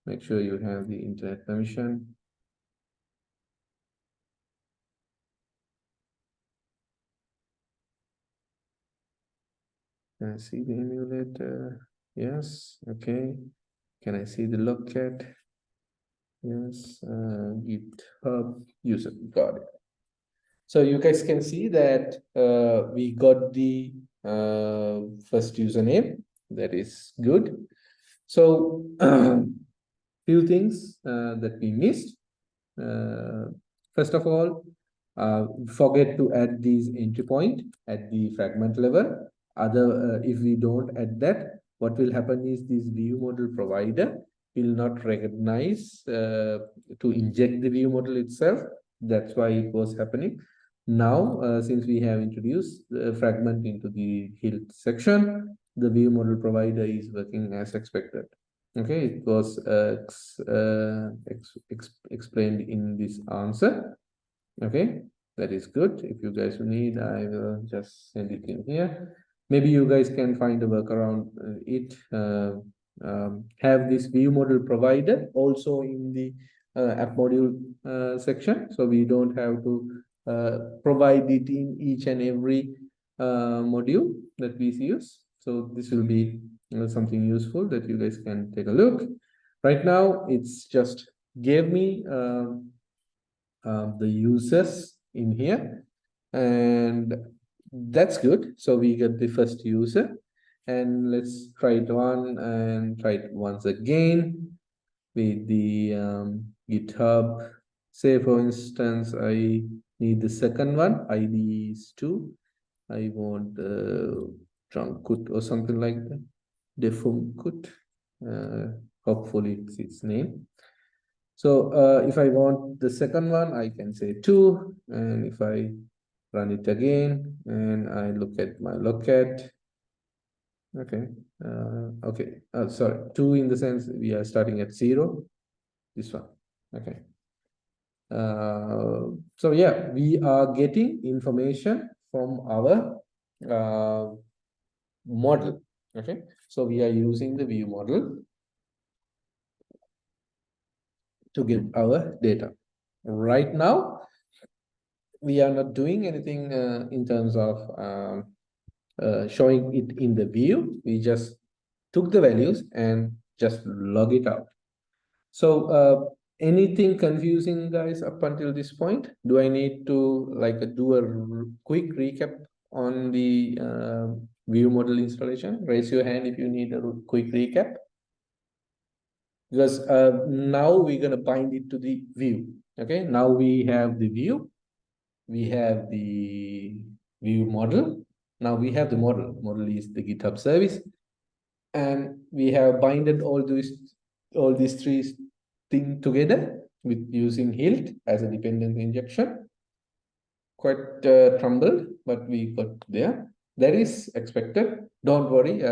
Make sure you have the internet permission. Can I see the emulator? Yes. Okay. Can I see the logcat? Yes. GitHub user. Got it. So you guys can see that we got the first username. That is good. So few things that we missed. First of all, forget to add these entry point at the fragment level. If we don't add that, what will happen is this view model provider will not recognize to inject the view model itself. That's why it was happening. Now, since we have introduced the fragment into the hilt section, the view model provider is working as expected. Okay, it was explained in this answer. Okay, that is good. If you guys need, I will just send it in here. Maybe you guys can find a workaround it. Have this view model provided also in the app module section, so we don't have to provide it in each and every module that we use. So this will be something useful that you guys can take a look. Right now, it's just gave me the users in here, and that's good. So we get the first user, and let's try it on and try it once again with the GitHub. Say for instance, I need the second one, ID is 2. I want Trunkut or something like that. Defumkut. Hopefully it's its name. So if I want the second one, I can say 2. And if I run it again and I look at my locate, okay, sorry, 2 in the sense we are starting at 0, this one, okay. So yeah, we are getting information from our model, okay. So we are using the view model to get our data. Right now, we are not doing anything in terms of showing it in the view. We just took the values and just log it out. So anything confusing, guys, up until this point? Do I need to like do a quick recap on the view model installation? Raise your hand if you need a quick recap. Because now we're going to bind it to the view. Okay, now we have the view, we have the view model. Now we have the model. Model is the GitHub service, and we have binded all these three things together with using Hilt as a dependency injection. Quite troubled, but we got there. That is expected. Don't worry.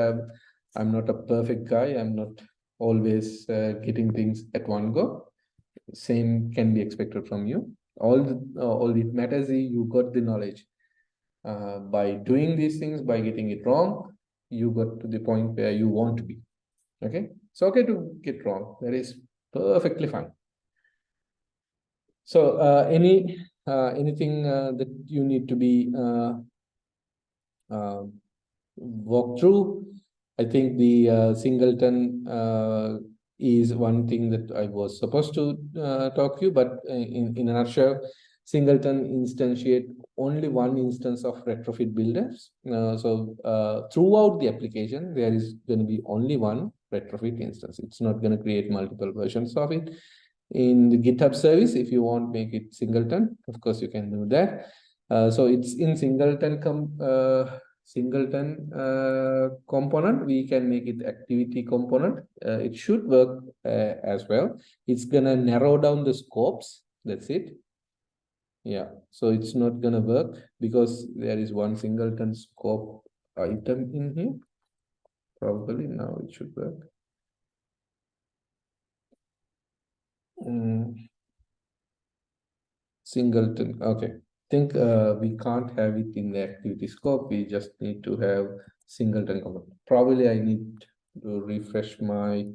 I'm not a perfect guy. I'm not always getting things at one go. Same can be expected from you. All it matters is you got the knowledge. By doing these things, by getting it wrong, you got to the point where you want to be. Okay, it's okay to get wrong. That is perfectly fine. So anything that you need to be walk through? I think the singleton is one thing that I was supposed to talk to you, but in a nutshell, singleton instantiate only one instance of retrofit builders. So throughout the application, there is going to be only one retrofit instance. It's not going to create multiple versions of it. In the GitHub service, if you want make it singleton, of course you can do that. So it's in singleton component. We can make it activity component. It should work as well. It's gonna narrow down the scopes. That's it. Yeah, so it's not gonna work because there is one singleton scope item in here. Probably now it should work. Singleton, okay. Think we can't have it in the activity scope. We just need to have singleton component. Probably I need to refresh my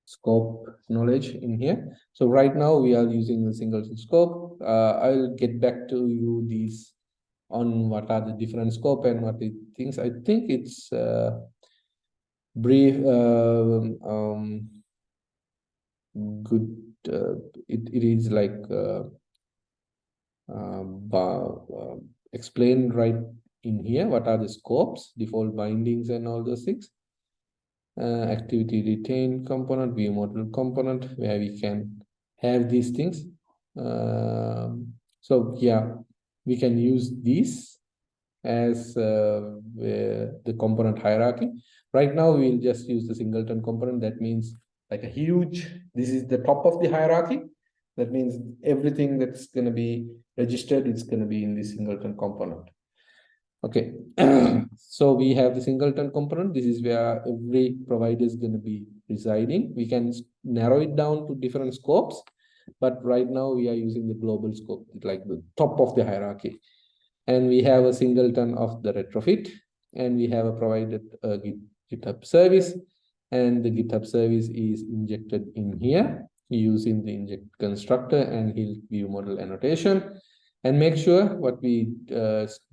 scope knowledge in here. So right now we are using the singleton scope. I'll get back to you these on what are the different scope and what the things. I think it's brief good. It is like explained right in here. What are the scopes, default bindings, and all those things. Activity retain component, view model component, where we can have these things. So yeah, we can use these as the component hierarchy. Right now, we'll just use the singleton component. That means like a huge, this is the top of the hierarchy. That means everything that's going to be registered, it's going to be in the singleton component. Okay, so we have the singleton component. This is where every provider is going to be residing. We can narrow it down to different scopes, but right now we are using the global scope, like the top of the hierarchy. And we have a singleton of the retrofit, and we have a provided GitHub service, and the GitHub service is injected in here using the inject constructor and Hilt view model annotation. And make sure what we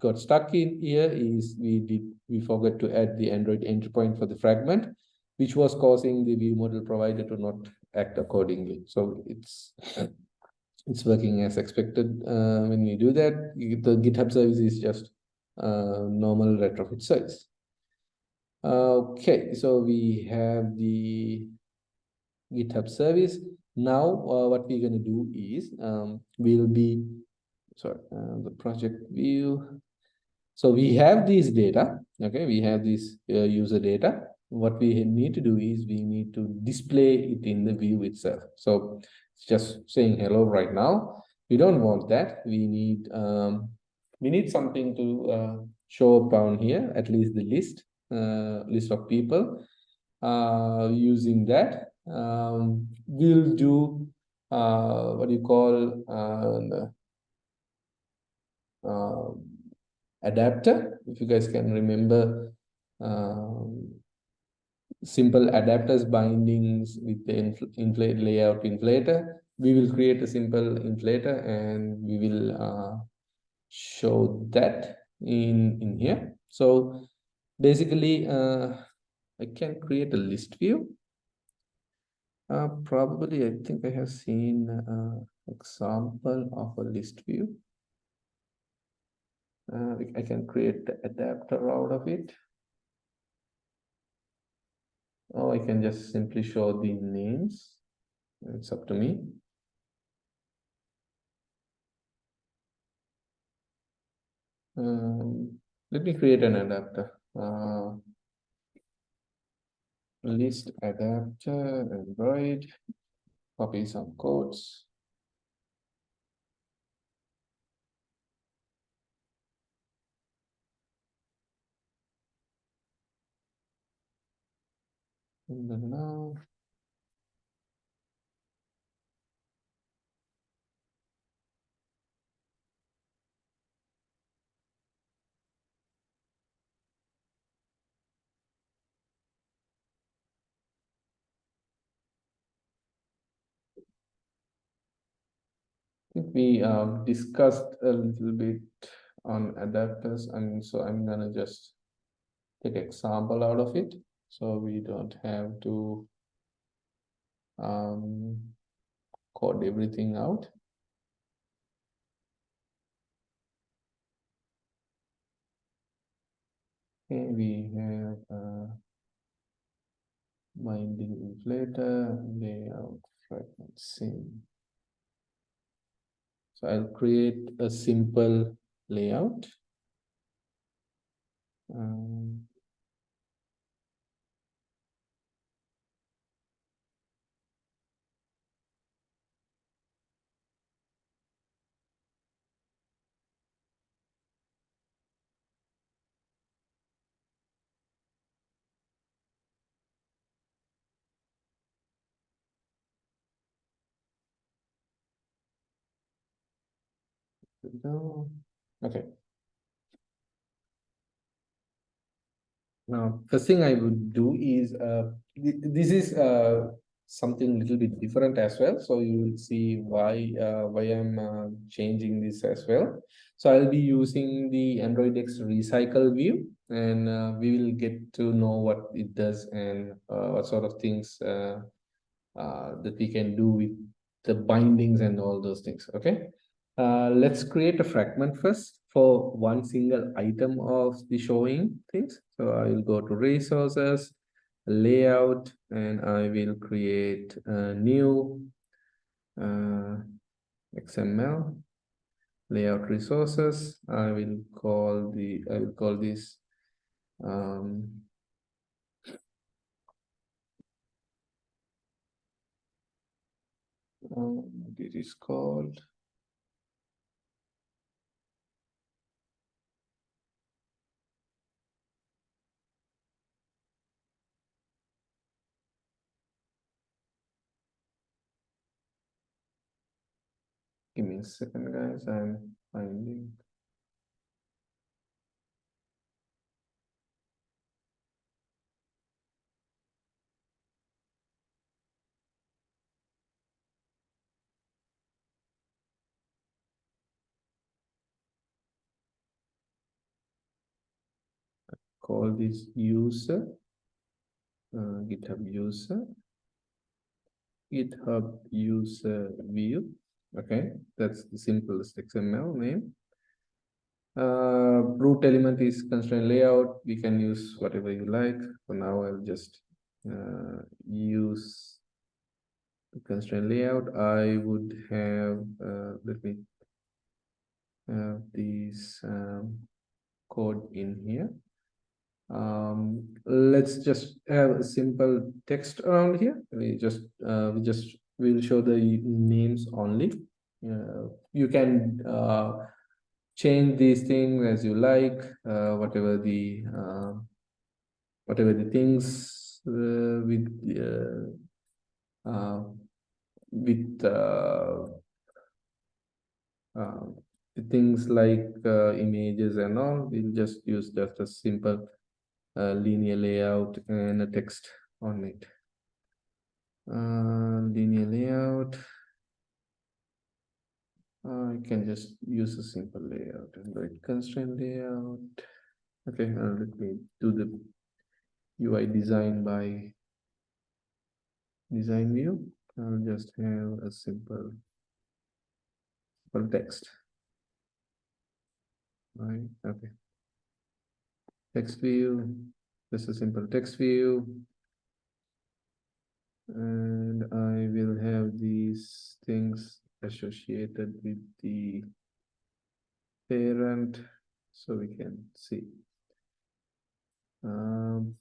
got stuck in here is we forgot to add the Android entry point for the fragment, which was causing the view model provider to not act accordingly. So it's working as expected. When we do that, the GitHub service is just normal retrofit service. Okay, so we have the GitHub service. Now, what we're going to do is we'll be, sorry, the project view. So we have this data, okay, we have this user data. What we need to do is we need to display it in the view itself. So it's just saying hello right now. We don't want that. We need something to show up down here, at least the list of people. Using that, we'll do what do you call adapter. If you guys can remember, simple adapters bindings with the inflate layout inflator. We will create a simple inflator and we will show that in here. So basically, I can create a list view. Probably, I think I have seen example of a list view. I can create the adapter out of it. Or I can just simply show the names. It's up to me. Let me create an adapter. List adapter, Android, copy some codes. And then now, I think we discussed a little bit on adapters, and so I'm gonna just take example out of it, so we don't have to code everything out. Okay, we have binding inflator, layout, fragment sim. So I'll create a simple layout. Okay. Now, first thing I would do is this is something a little bit different as well. So you will see why I'm changing this as well. So I'll be using the Android X recycle view, and we will get to know what it does and what sort of things that we can do with the bindings and all those things. Okay. Let's create a fragment first for one single item of the showing things. So I will go to resources, layout, and I will create a new XML layout resources. I will call this it is called give me a second, guys. I'm finding. call this user, GitHub user view. Okay, that's the simplest XML name. Root element is constraint layout. We can use whatever you like. For now, I'll just use constraint layout. I would have, let me have this code in here. Let's just have a simple text around here. We'll show the names only. You can change these things as you like, whatever the things with the things like images and all. We'll just use just a simple linear layout and a text on it. Linear layout. I can just use a simple layout and write constraint layout. Okay, let me do the UI design by design view. I'll just have a simple text. Right, okay. Text view, just a simple text view. And I will have these things associated with the parent so we can see.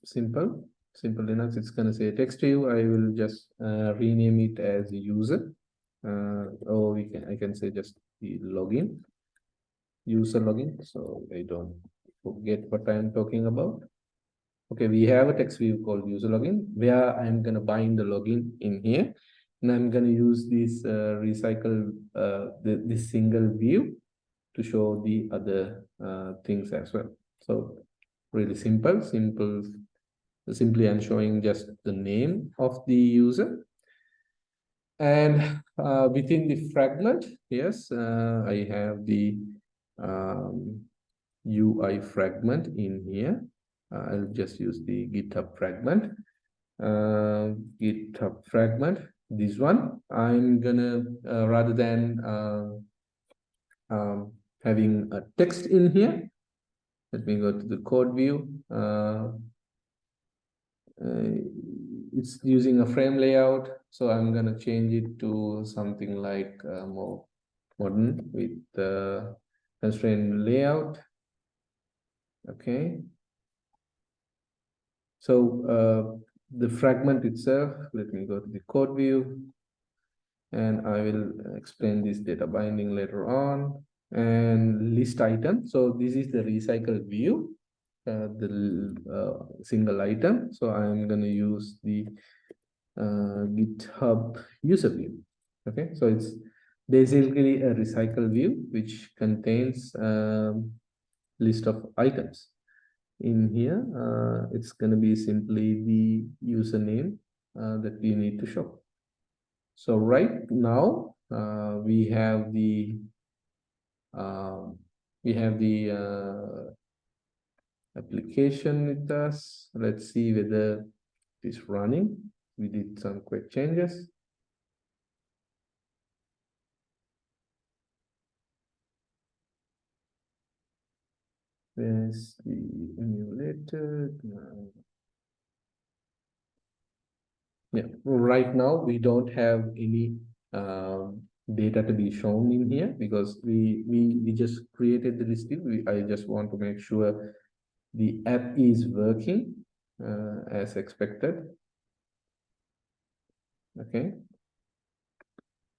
Simple Linux, it's going to say text view. I will just rename it as user, or I can say just the login, user login, so I don't forget what I'm talking about. Okay, we have a text view called user login where I'm going to bind the login in here, and I'm going to use this recycle this single view to show the other things as well. So really simply I'm showing just the name of the user, and within the fragment, yes, I have the UI fragment in here. I'll just use the GitHub fragment. GitHub fragment, this one, I'm gonna rather than having a text in here, let me go to the code view. It's using a frame layout, so I'm gonna change it to something like more modern with the constraint layout. Okay, so the fragment itself, let me go to the code view, and I will explain this data binding later on. And list item, so this is the recycle view, the single item. So I'm going to use the GitHub user view. Okay, so it's basically a recycle view which contains list of items. In here, it's going to be simply the username that we need to show. So right now we have the application with us. Let's see whether it's running. We did some quick changes. There's the emulator. Yeah, right now we don't have any data to be shown in here because we just created the list view. I just want to make sure the app is working as expected. Okay,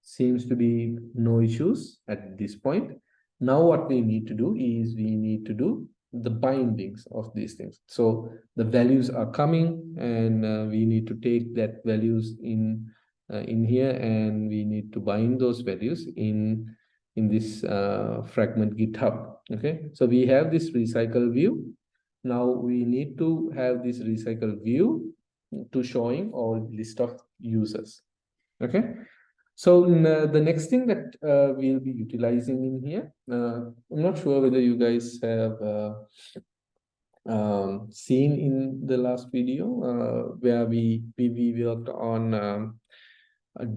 seems to be no issues at this point. Now what we need to do is we need to do the bindings of these things. So the values are coming, and we need to take that values in here, and we need to bind those values in this fragment GitHub. Okay, so we have this recycle view. Now we need to have this recycle view to showing all list of users. Okay, so the next thing that we'll be utilizing in here, I'm not sure whether you guys have seen in the last video, where we worked on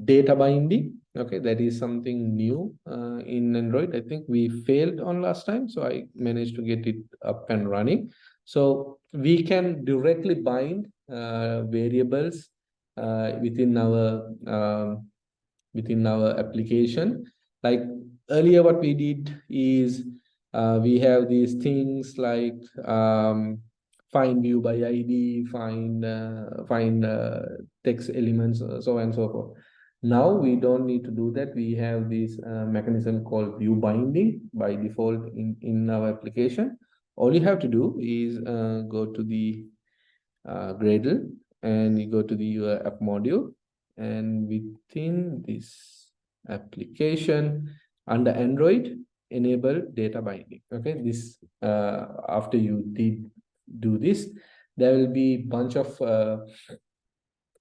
data binding. Okay, that is something new in Android. I think we failed on last time, so I managed to get it up and running. So we can directly bind variables within our application. Like earlier, what we did is we have these things like find view by ID, find text elements, so on and so forth. Now we don't need to do that. We have this mechanism called view binding by default in our application. All you have to do is go to the Gradle, and you go to the app module, and within this application under Android, enable data binding. Okay, this after you did do this, there will be bunch of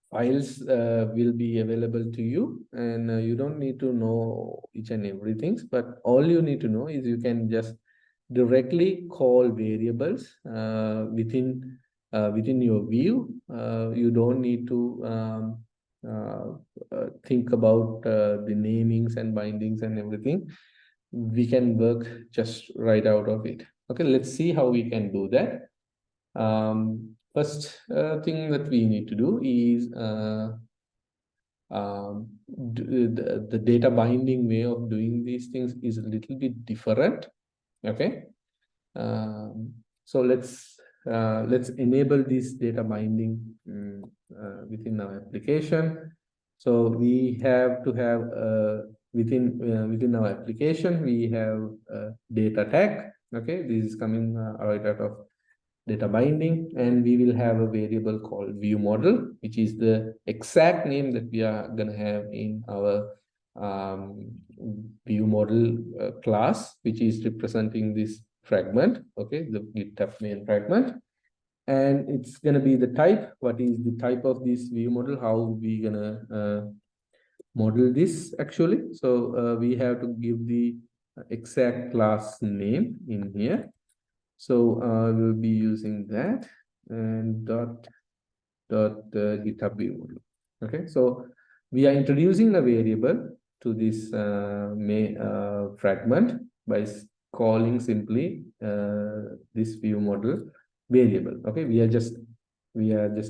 files will be available to you, and you don't need to know each and everything, but all you need to know is you can just directly call variables within your view. You don't need to think about the namings and bindings and everything. We can work just right out of it. Okay, let's see how we can do that. First thing that we need to do is the data binding way of doing these things is a little bit different. Okay, so let's enable this data binding within our application. So we have to have within our application, we have a data tag. Okay, this is coming right out of data binding, and we will have a variable called view model, which is the exact name that we are going to have in our view model class, which is representing this fragment. Okay, the GitHub main fragment, and it's going to be the type. What is the type of this view model? How we gonna model this actually? So we have to give the exact class name in here. So we'll be using that, and dot GitHub view model. Okay, so we are introducing a variable to this fragment by calling simply this view model variable. Okay, we are just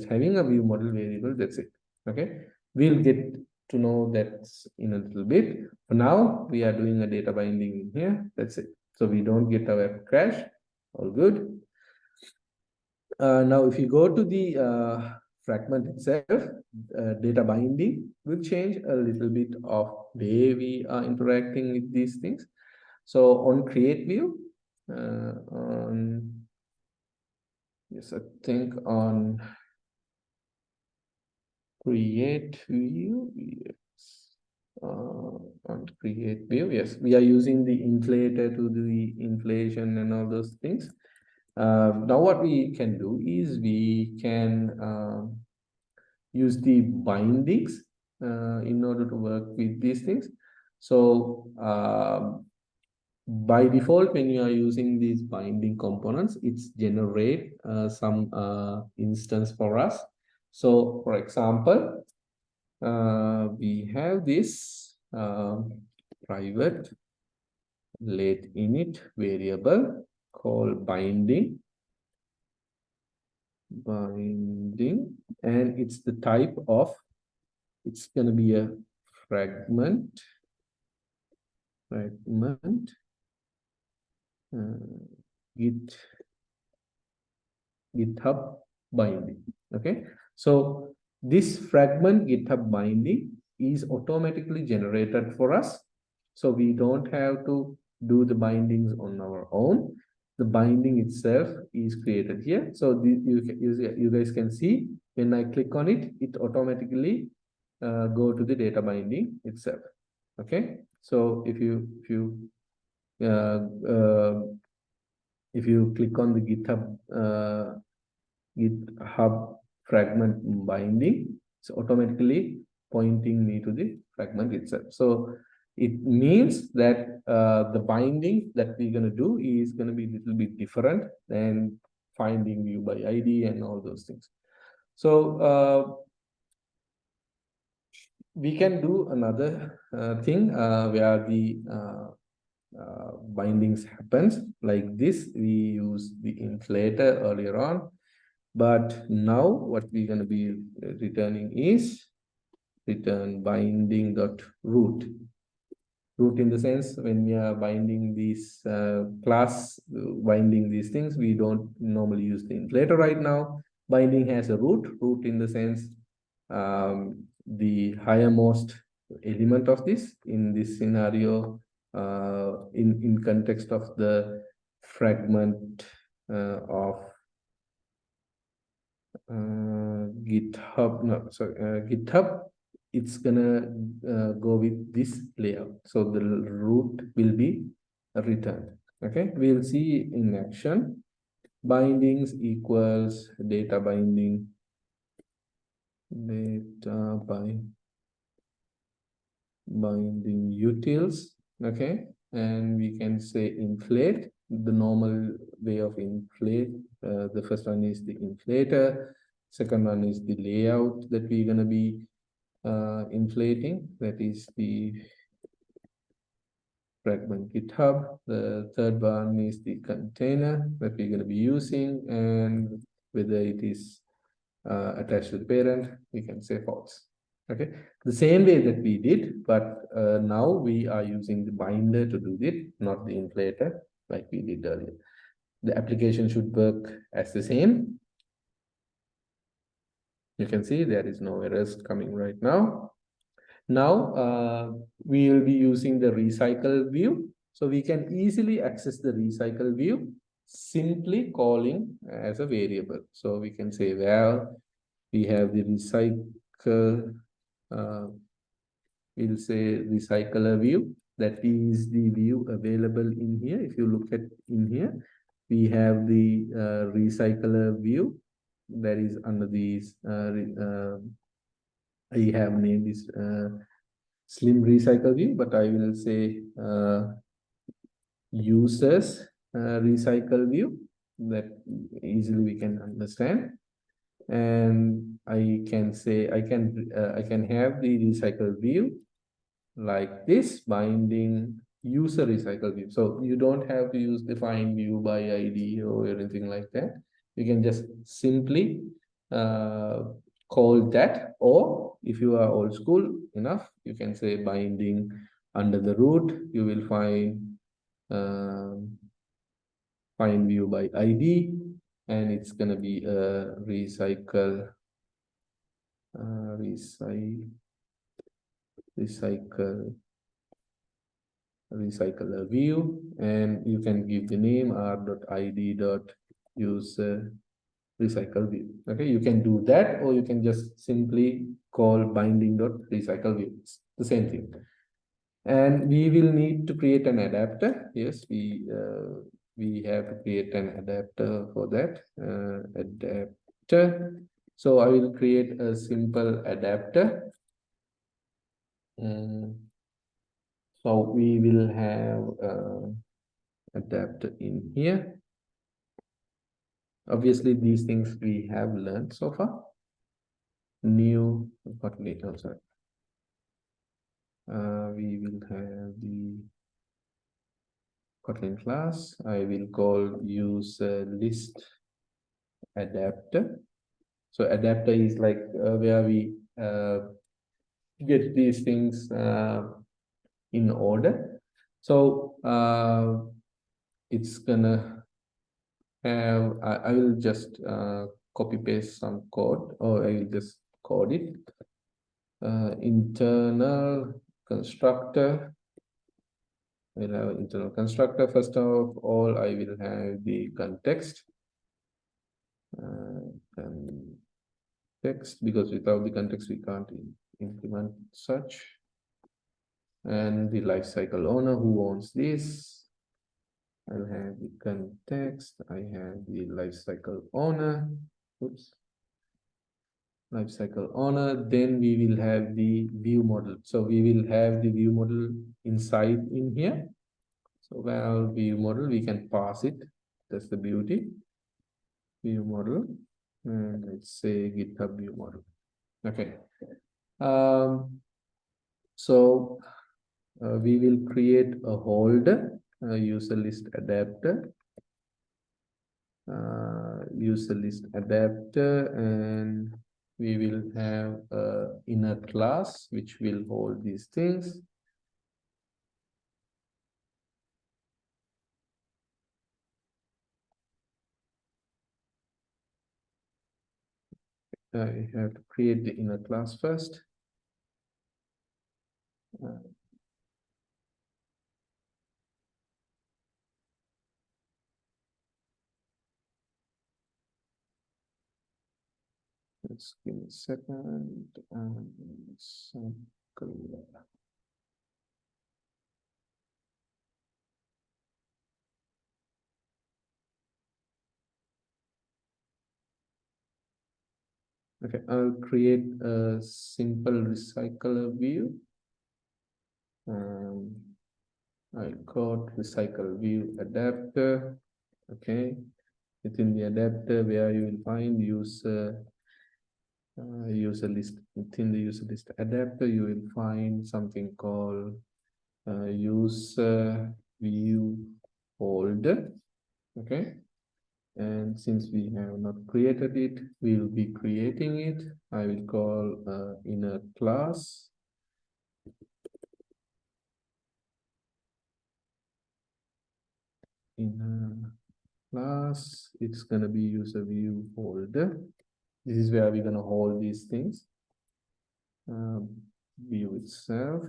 having a view model variable. That's it. Okay, we'll get to know that in a little bit. For now, we are doing a data binding in here. That's it. So we don't get our app crash. All good. Now, if you go to the fragment itself, data binding will change a little bit of way we are interacting with these things. So on create view, yes, I think on create view, yes, on create view, yes, we are using the inflator to do the inflation and all those things. Now what we can do is we can use the bindings in order to work with these things. So by default, when you are using these binding components, it's generate some instance for us. So for example, we have this private let init variable called binding, and it's the type of, it's going to be a fragment GitHub binding. Okay, so this fragment GitHub binding is automatically generated for us, so we don't have to do the bindings on our own. The binding itself is created here. So you guys can see when I click on it, it automatically go to the data binding itself. Okay, so if you click on the GitHub fragment binding, it's automatically pointing me to the fragment itself. So it means that the binding that we're going to do is going to be a little bit different than finding view by ID and all those things. So we can do another thing where the bindings happens like this. We use the inflator earlier on, but now what we're going to be returning is return binding dot root. Root in the sense when we are binding these class binding these things, we don't normally use the inflator right now. Binding has a root in the sense the highermost element of this in this scenario in context of the fragment of GitHub, no, sorry, GitHub, it's gonna go with this layout. So the root will be returned. Okay, we'll see in action. Bindings equals data binding, binding utils. Okay, and we can say inflate. The normal way of inflate. The first one is the inflator. Second one is the layout that we're gonna be inflating. That is the fragment GitHub. The third one is the container that we're going to be using, and whether it is attached to the parent, we can say false. Okay, the same way that we did, but now we are using the binder to do it, not the inflator like we did earlier. The application should work as the same. You can see there is no errors coming right now. Now we will be using the recycle view. So we can easily access the recycle view simply calling as a variable. So we can say, well, we have the recycle, we'll say recycler view. That is the view available in here. If you look at in here, we have the recycler view that is under these I have named this slim recycle view, but I will say users recycle view that easily we can understand. And I can say I can have the recycle view like this, binding user recycle view. So you don't have to use define view by ID or anything like that. You can just simply call that, or if you are old school enough, you can say binding under the root. You will find view by ID, and it's gonna be a recycle recycler view, and you can give the name r.id.user recycle view. Okay, you can do that, or you can just simply call binding.recycle view. It's the same thing. And we will need to create an adapter. Yes, we have to create an adapter for that. Adapter. So I will create a simple adapter. So we will have adapter in here. Obviously, these things we have learned so far. New, what later, sorry. We will have the Kotlin class. I will call use list adapter. So adapter is like where we get these things in order. So it's gonna have, I will just copy paste some code, or I will just code it. Internal constructor. We'll have internal constructor. First of all, I will have the context. Context, because without the context, we can't implement such. And the lifecycle owner, who owns this? I'll have the context. I have the lifecycle owner. Oops. Lifecycle owner. Then we will have the view model. So we will have the view model inside in here. So well, view model, we can pass it. That's the beauty. view model, and let's say GitHub view model. Okay. Um, so we will create a holder, user list adapter, and we will have a inner class which will hold these things. I have to create the inner class first. Let's give me a second. Okay, I'll create a simple recycler view. I'll call recycle view adapter. Okay, within the adapter where you will find user list. Within the user list adapter, you will find something called user view holder. Okay, and since we have not created it, we will be creating it. I will call inner class. Inner class, it's gonna be user view holder. This is where we're gonna hold these things. View itself.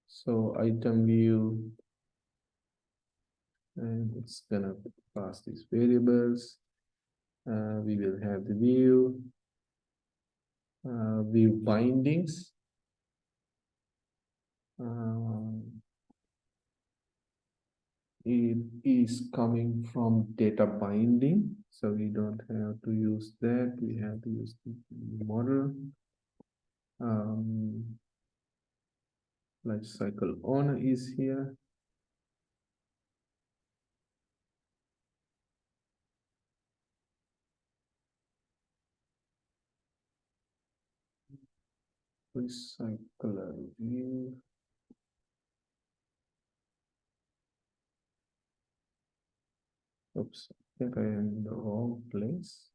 So item view, and it's gonna pass these variables. We will have the view, view bindings. It is coming from data binding, so we don't have to use that. We have to use the model. Life cycle owner is here. Recycler view. Oops, I think I am in the wrong place.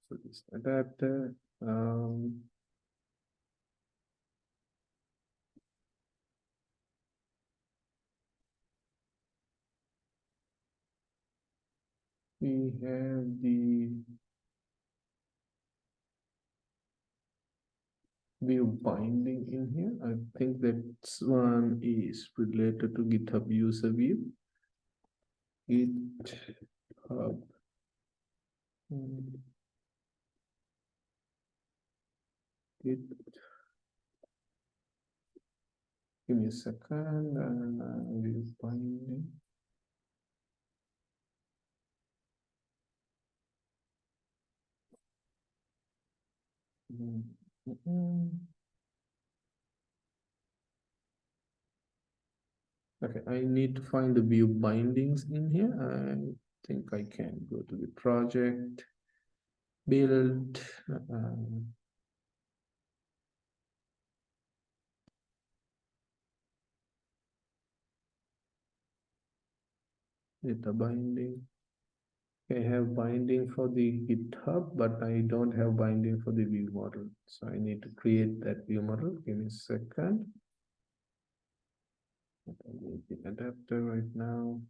So this adapter. We have the view binding in here. I think that one is related to GitHub user view. GitHub. Git. Give me a second. View binding. Okay, I need to find the view bindings in here. I think I can go to the project, build, data binding. I have binding for the GitHub, but I don't have binding for the view model. So I need to create that view model. Give me a second. The adapter right now.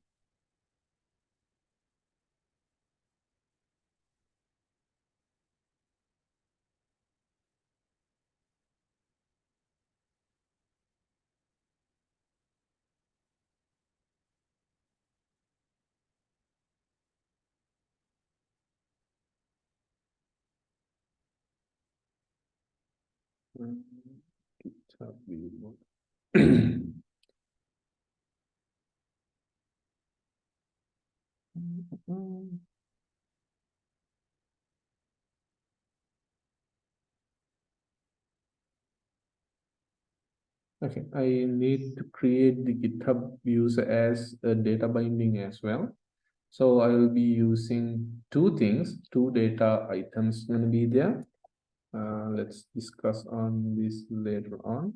GitHub view model. Okay, I need to create the GitHub views as a data binding as well. So I will be using two things, two data items going to be there. Let's discuss on this later on.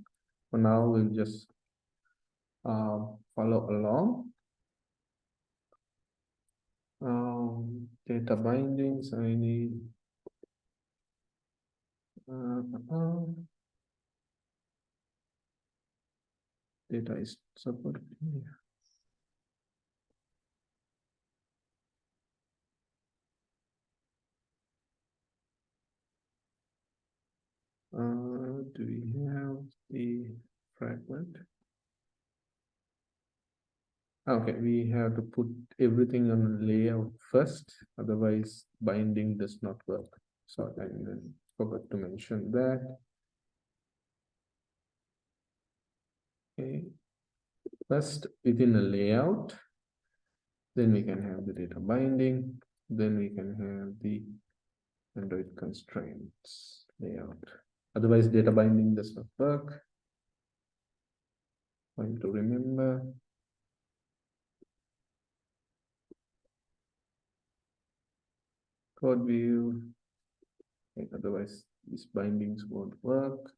For now, we'll just follow along. Data bindings, I need data is supported here. Do we have the fragment? Okay, we have to put everything on layout first, otherwise binding does not work. So I forgot to mention that. Okay, first within a layout, then we can have the data binding, then we can have the Android constraints layout. Otherwise, data binding does not work. Point to remember. Code view. Okay, otherwise, these bindings won't work.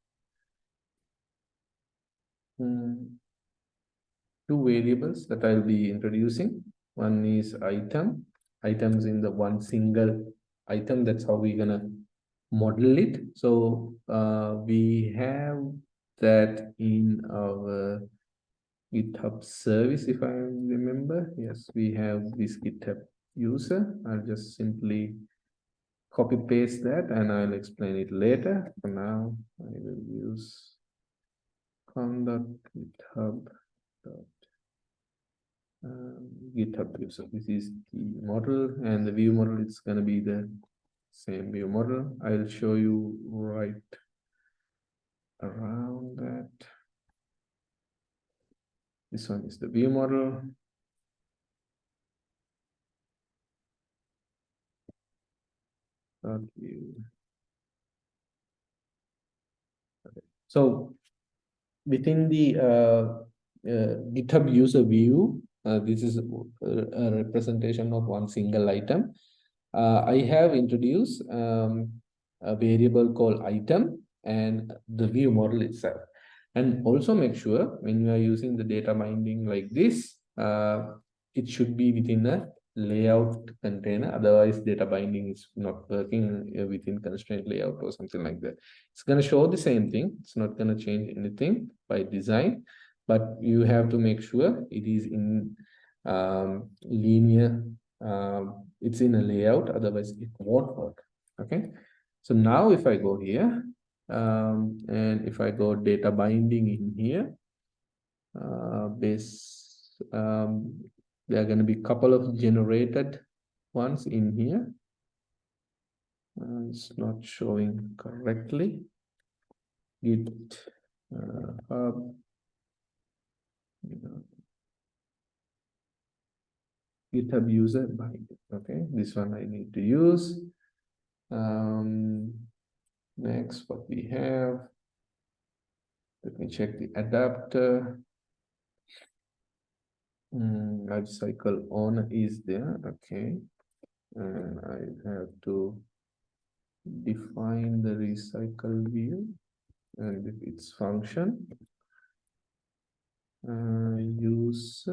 Two variables that I'll be introducing. One is item. Items in the one single item. That's how we're gonna model it. So we have that in our GitHub service, if I remember. Yes, we have this GitHub user. I'll just simply copy paste that and I'll explain it later. For now, I will use com.github. GitHub view. So this is the model, and the view model is going to be the same view model. I'll show you right around that. This one is the view model. View. Okay. So within the GitHub user view, this is a representation of one single item. I have introduced a variable called item and the view model itself. And also make sure when you are using the data binding like this, it should be within a layout container. Otherwise, data binding is not working within constraint layout or something like that. It's going to show the same thing. It's not going to change anything by design, but you have to make sure it is in linear. It's in a layout. Otherwise, it won't work. Okay. So now if I go here, and if I go data binding in here, there are going to be a couple of generated ones in here. It's not showing correctly. Git hub, GitHub user binding. Okay, this one I need to use. Next, what we have. Let me check the adapter. Life cycle on is there. Okay, and I have to define the recycle view and its function. Use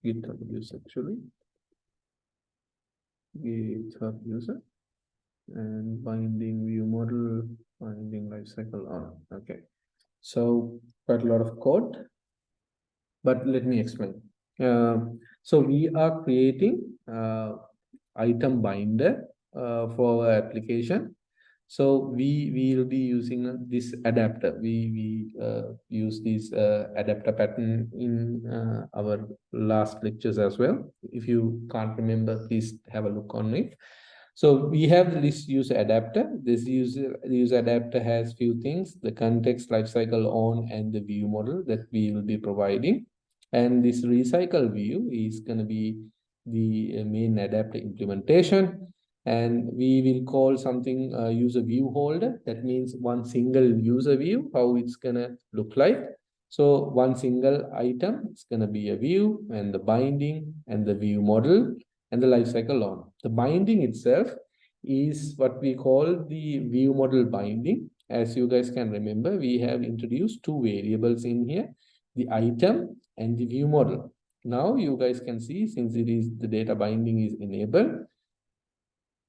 GitHub user actually. GitHub user and binding view model, binding lifecycle on. Okay, so quite a lot of code, but let me explain. So we are creating item binder for our application. So we will be using this adapter. We use this adapter pattern in our last lectures as well. If you can't remember, please have a look on it. So we have this user adapter. This user adapter has few things: the context, lifecycle on, and the view model that we will be providing. And this recycle view is going to be the main adapter implementation. And we will call something user view holder. That means one single user view, how it's going to look like. So one single item is going to be a view and the binding and the view model and the lifecycle on. The binding itself is what we call the view model binding. As you guys can remember, we have introduced two variables in here, the item and the view model. Now you guys can see, since it is the data binding is enabled,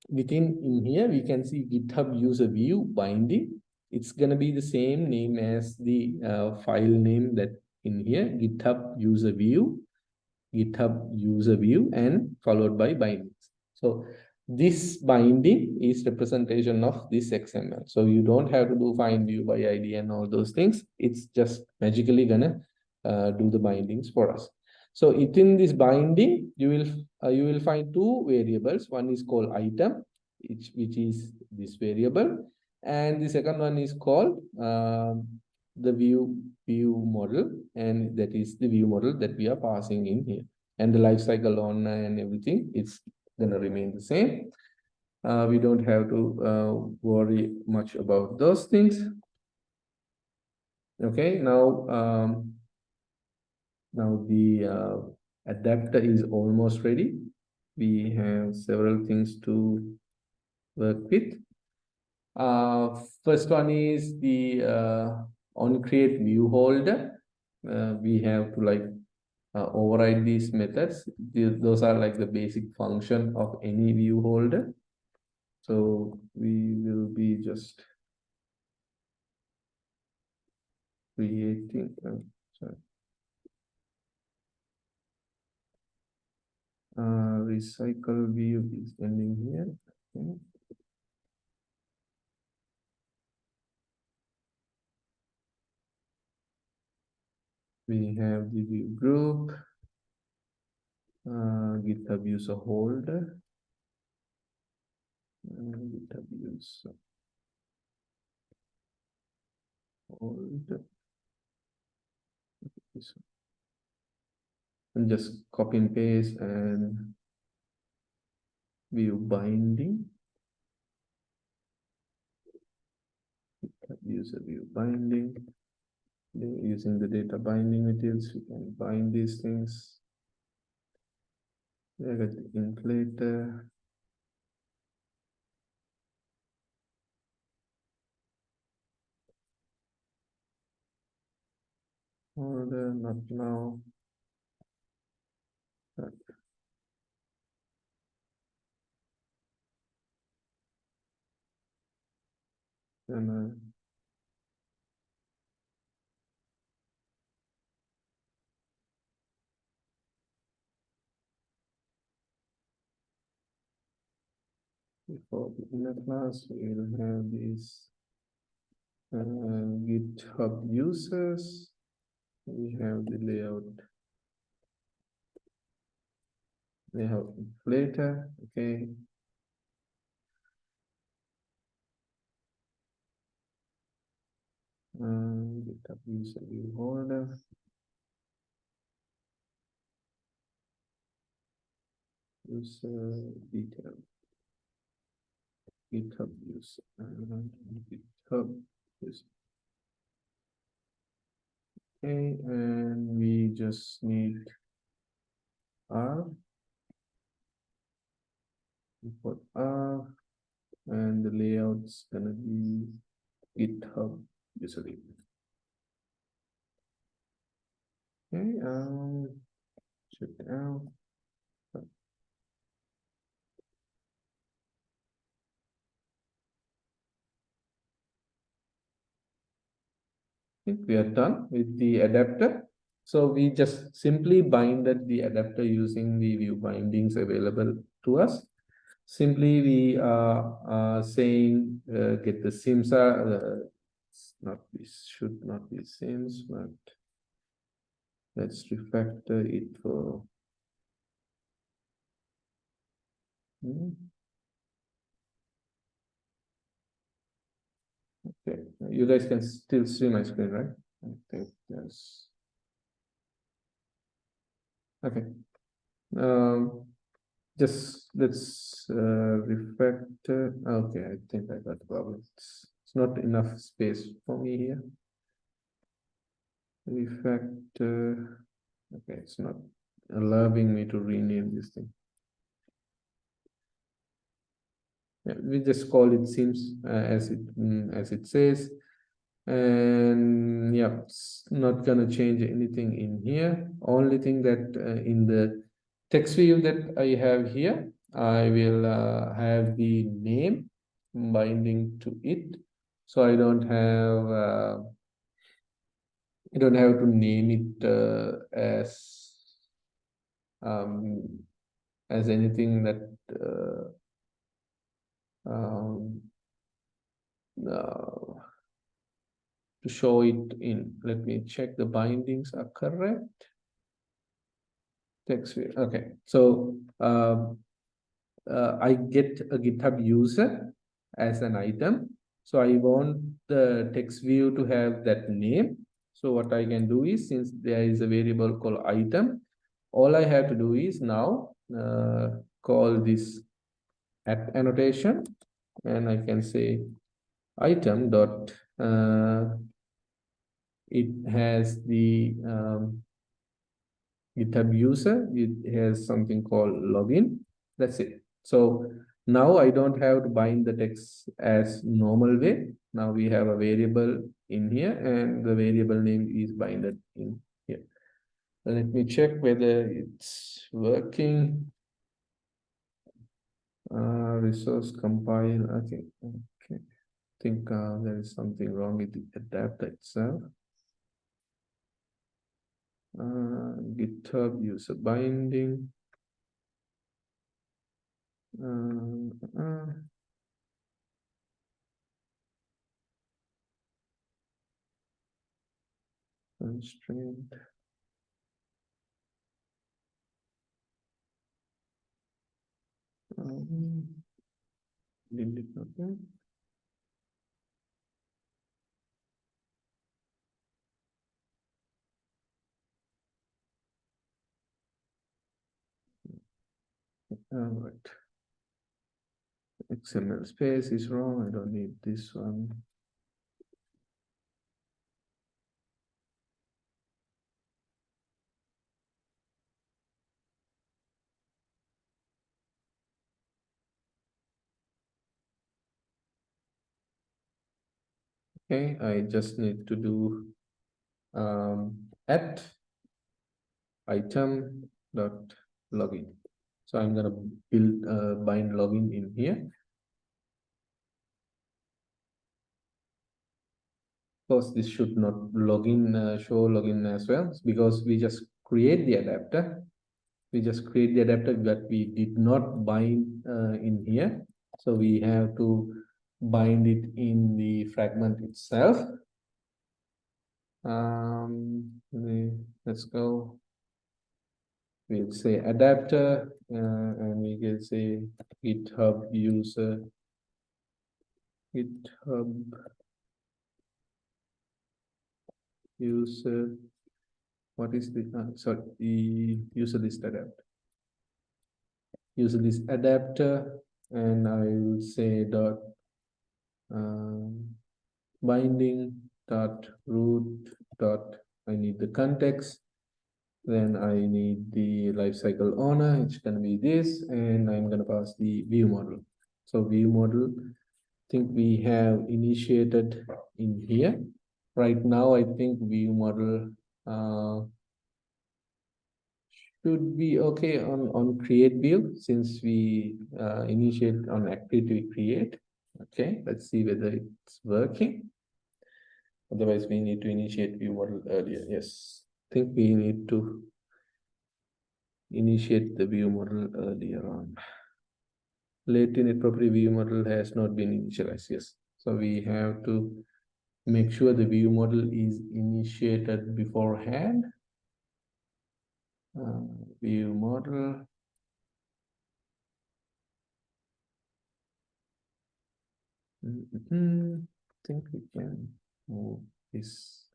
within in here we can see GitHub user view binding. It's going to be the same name as the file name that in here, GitHub user view, and followed by bindings. So this binding is representation of this XML. So you don't have to do find view by ID and all those things. It's just magically gonna do the bindings for us. So within this binding, you will find two variables. One is called item, which is this variable, and the second one is called the view model, and that is the view model that we are passing in here. And the life cycle on and everything, it's gonna remain the same. We don't have to worry much about those things. Okay, now the adapter is almost ready. We have several things to work with. First one is the on create view holder. We have to like override these methods. Those are like the basic function of any view holder. So we will be just creating, sorry. Recycle view is ending here. Okay. We have the view group, GitHub user holder, GitHub user holder. And just copy and paste and view binding. User view binding. Using the data binding methods, we can bind these things. We got the inflator. Order, not now. Then before the inner class, we will have these GitHub users. We have the layout inflator. Okay. GitHub user view holder. User detail. GitHub user. GitHub user. Okay, and we just need R. Import R, and the layout's gonna be GitHub user. Okay, check it out. I think we are done with the adapter. So we just simply binded the adapter using the view bindings available to us. Simply we are saying get the SIMSA. Should not be SIMS, but let's refactor it for. Okay, you guys can still see my screen, right? I think yes. Okay. Just let's refactor. Okay, I think I got the problem. It's not enough space for me here. refactor. Okay, it's not allowing me to rename this thing. Yeah, we just call it seems as it says, and yeah, it's not gonna change anything in here. Only thing that in the text view that I have here, I will have the name binding to it, so I don't have to name it um, as anything that um, uh, to show it in. Let me check the bindings are correct. Text view. Okay, so I get a GitHub user as an item. So I want the text view to have that name. So what I can do is, since there is a variable called item, all I have to do is now call this annotation, and I can say item dot it has the GitHub user, it has something called login. That's it. So now I don't have to bind the text as normal way. Now we have a variable in here, and the variable name is binded in here. Let me check whether it's working. Resource compile. Okay. Okay. I think there is something wrong with the adapter itself. GitHub user binding. Constraint. Did it okay? All right. XML space is wrong. I don't need this one. Okay, I just need to do at item dot login. So I'm gonna build bind login in here. Of course, this should not login show login as well, because we just create the adapter. We just create the adapter that we did not bind in here. So we have to bind it in the fragment itself. Let's go. We'll say adapter, and we can say GitHub user, GitHub user. What is the sorry? The user list adapter. User list adapter, and I will say dot binding dot root dot. I need the context. Then I need the lifecycle owner. It's going to be this, and I'm going to pass the view model. So view model, I think we have initiated in here. Right now, I think view model should be okay on create view, since we initiate on activity create. Okay, let's see whether it's working. Otherwise, we need to initiate view model earlier. Yes, I think we need to initiate the view model earlier on. Late init property view model has not been initialized. Yes, so we have to make sure the view model is initiated beforehand. View model. I think we can move this.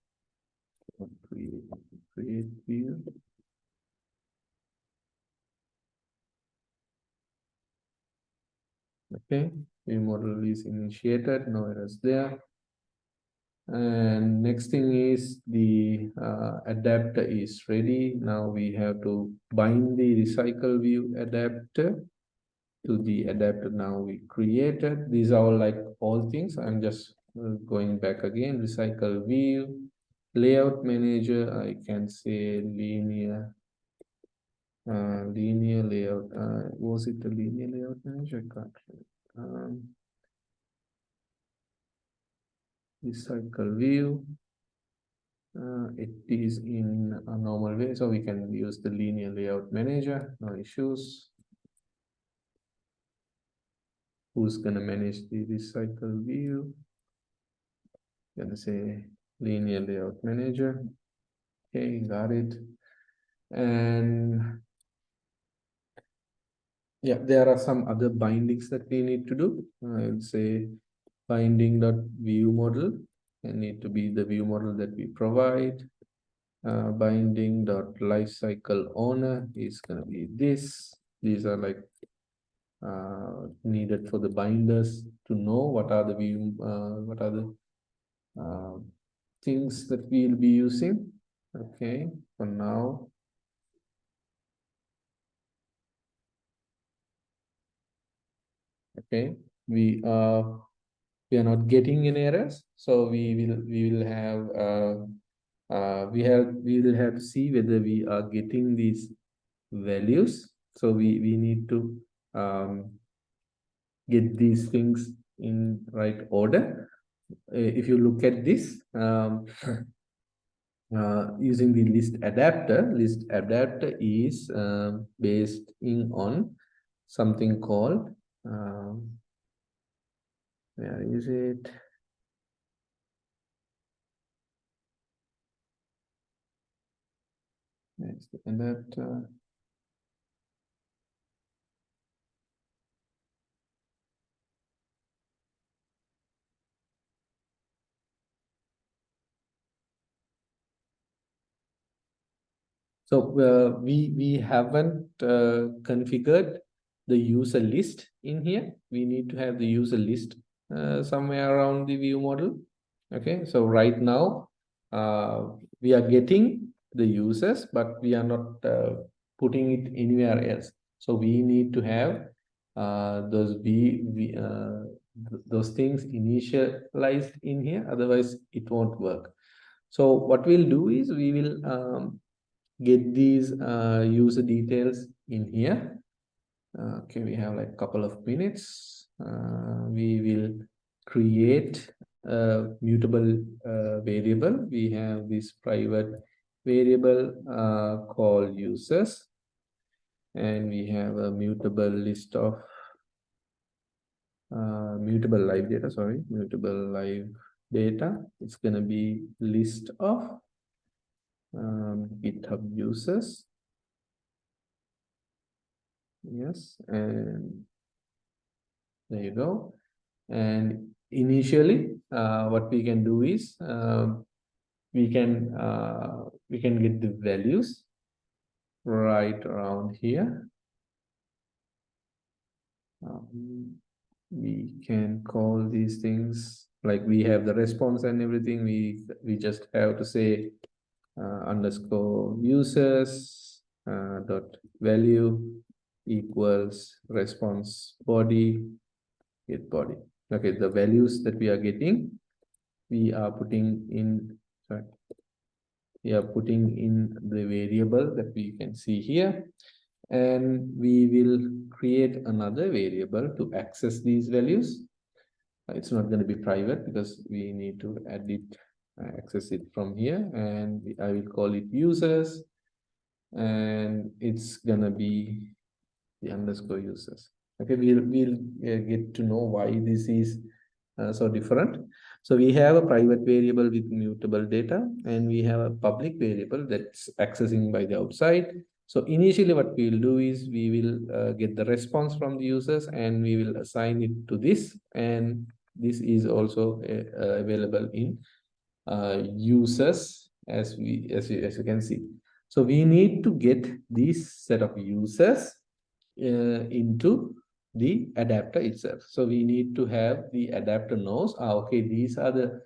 Create view. Okay, view model is initiated. No errors there. And next thing is the adapter is ready. Now we have to bind the recycle view adapter to the adapter now we created. These are all like all things. I'm just going back again. Recycle view, layout manager. I can say linear layout. Was it the linear layout manager? I can't remember. Recycle view. It is in a normal way, so we can use the linear layout manager. No issues. Who's gonna manage the recycle view? Gonna say linear layout manager. Okay, got it. And yeah, there are some other bindings that we need to do. I'll say binding dot view model, and need to be the view model that we provide. Binding dot lifecycle owner is gonna be this. These are like needed for the binders to know what are the view, what are the things that we'll be using. Okay, for now. Okay, we are not getting any errors, so we will have we will have to see whether we are getting these values. So we need to get these things in right order. If you look at this, using the list adapter is based in on something called where is it? That's the adapter. So we haven't configured the user list in here. We need to have the user list somewhere around the view model. Okay, so right now we are getting the users, but we are not putting it anywhere else. So we need to have those things initialized in here. Otherwise, it won't work. So what we'll do is we will get these user details in here. Okay, we have like a couple of minutes. We will create a mutable variable. We have this private variable called users, and we have a mutable list of mutable live data. Sorry, mutable live data. It's gonna be list of GitHub users. Yes, and there you go. And initially, what we can do is we can get the values right around here. We can call these things like we have the response and everything. We just have to say underscore users dot value equals response body get body. Okay, the values that we are getting, we are putting in, sorry, we are putting in the variable that we can see here, and we will create another variable to access these values. It's not going to be private because we need to add it, access it from here, and I will call it users, and it's gonna be the underscore users. Okay, we'll get to know why this is so different. So we have a private variable with mutable data, and we have a public variable that's accessing by the outside. So initially what we will do is we will get the response from the users, and we will assign it to this, and this is also available in users as you can see. So we need to get this set of users into the adapter itself. So we need to have the adapter knows, okay, these are the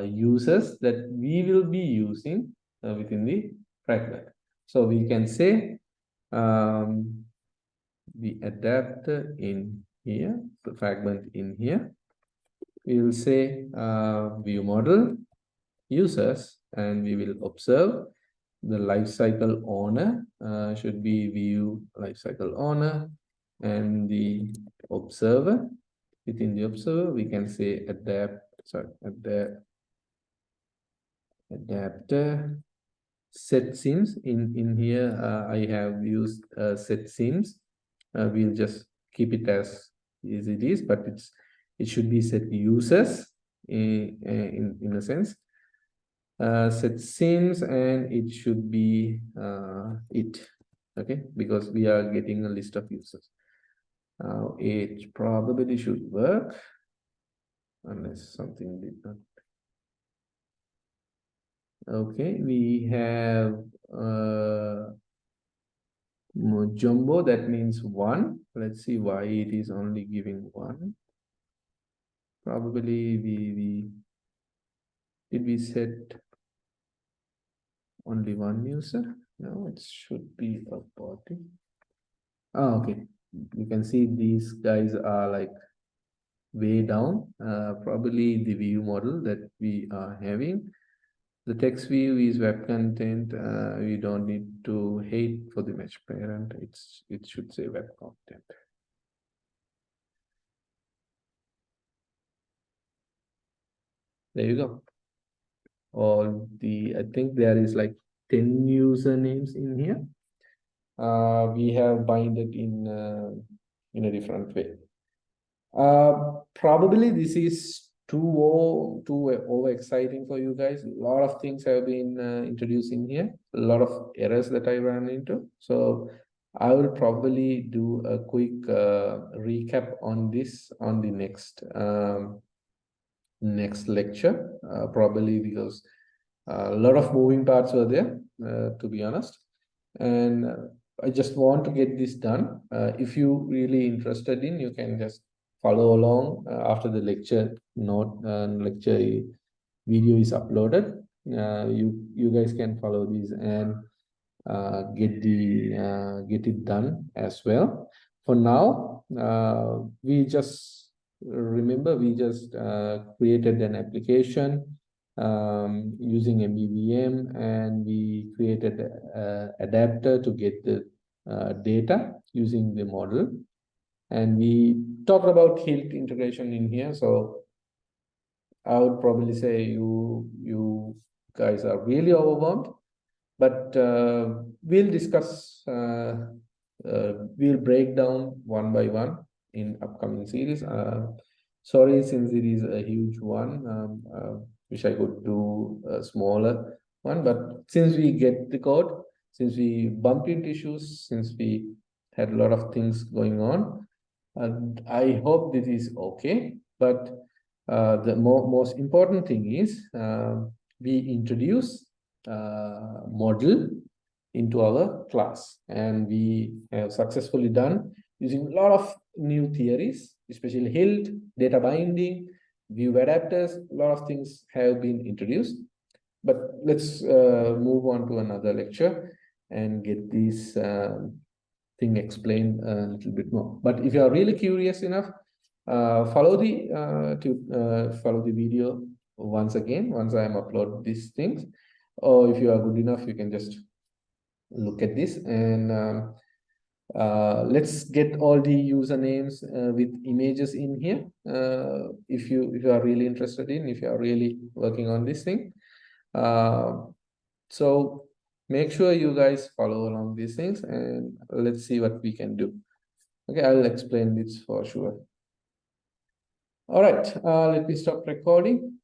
users that we will be using within the fragment. So we can say the adapter in here, the fragment in here. We will say view model users, and we will observe the lifecycle owner should be view lifecycle owner, and the observer, within the observer we can say adapter set seams. In here I have used set seams. We'll just keep it as it is, but it should be set users in a sense. Set seams, and it should be it, okay, because we are getting a list of users. It probably should work unless something did not. Okay, we have jumbo, that means 1. Let's see why it is only giving 1. Probably did we set only 1 user? No, it should be a body. Oh, okay. You can see these guys are like way down. Probably the view model that we are having. The text view is web content. We don't need to hate for the mesh parent. It should say web content. There you go. I think there is like 10 usernames in here. We have binded in a different way. Probably this is too over exciting for you guys. A lot of things have been introduced in here. A lot of errors that I ran into. So I will probably do a quick recap on this on the next lecture, probably because a lot of moving parts were there, to be honest. And I just want to get this done. If you really interested in, you can just follow along after the lecture lecture video is uploaded. You guys can follow these and get it done as well. For now, we just created an application using MVVM, and we created an adapter to get the data using the model. And we talked about Hilt integration in here. So I would probably say you guys are really overwhelmed, but we'll discuss, we'll break down one by one in upcoming series. Sorry, since it is a huge one, wish I could do a smaller one, but since we get the code, since we bumped into issues, since we had a lot of things going on, I hope this is okay. But the most important thing is we introduce model into our class, and we have successfully done using a lot of new theories, especially Hilt, data binding, view adapters. A lot of things have been introduced, but let's move on to another lecture and get this thing explained a little bit more. But if you are really curious enough, follow the video once again once I am upload these things, or if you are good enough, you can just look at this. And let's get all the usernames with images in here. If you are really interested in, if you are really working on this thing, so make sure you guys follow along these things, and let's see what we can do. Okay, I'll explain this for sure. All right, let me stop recording.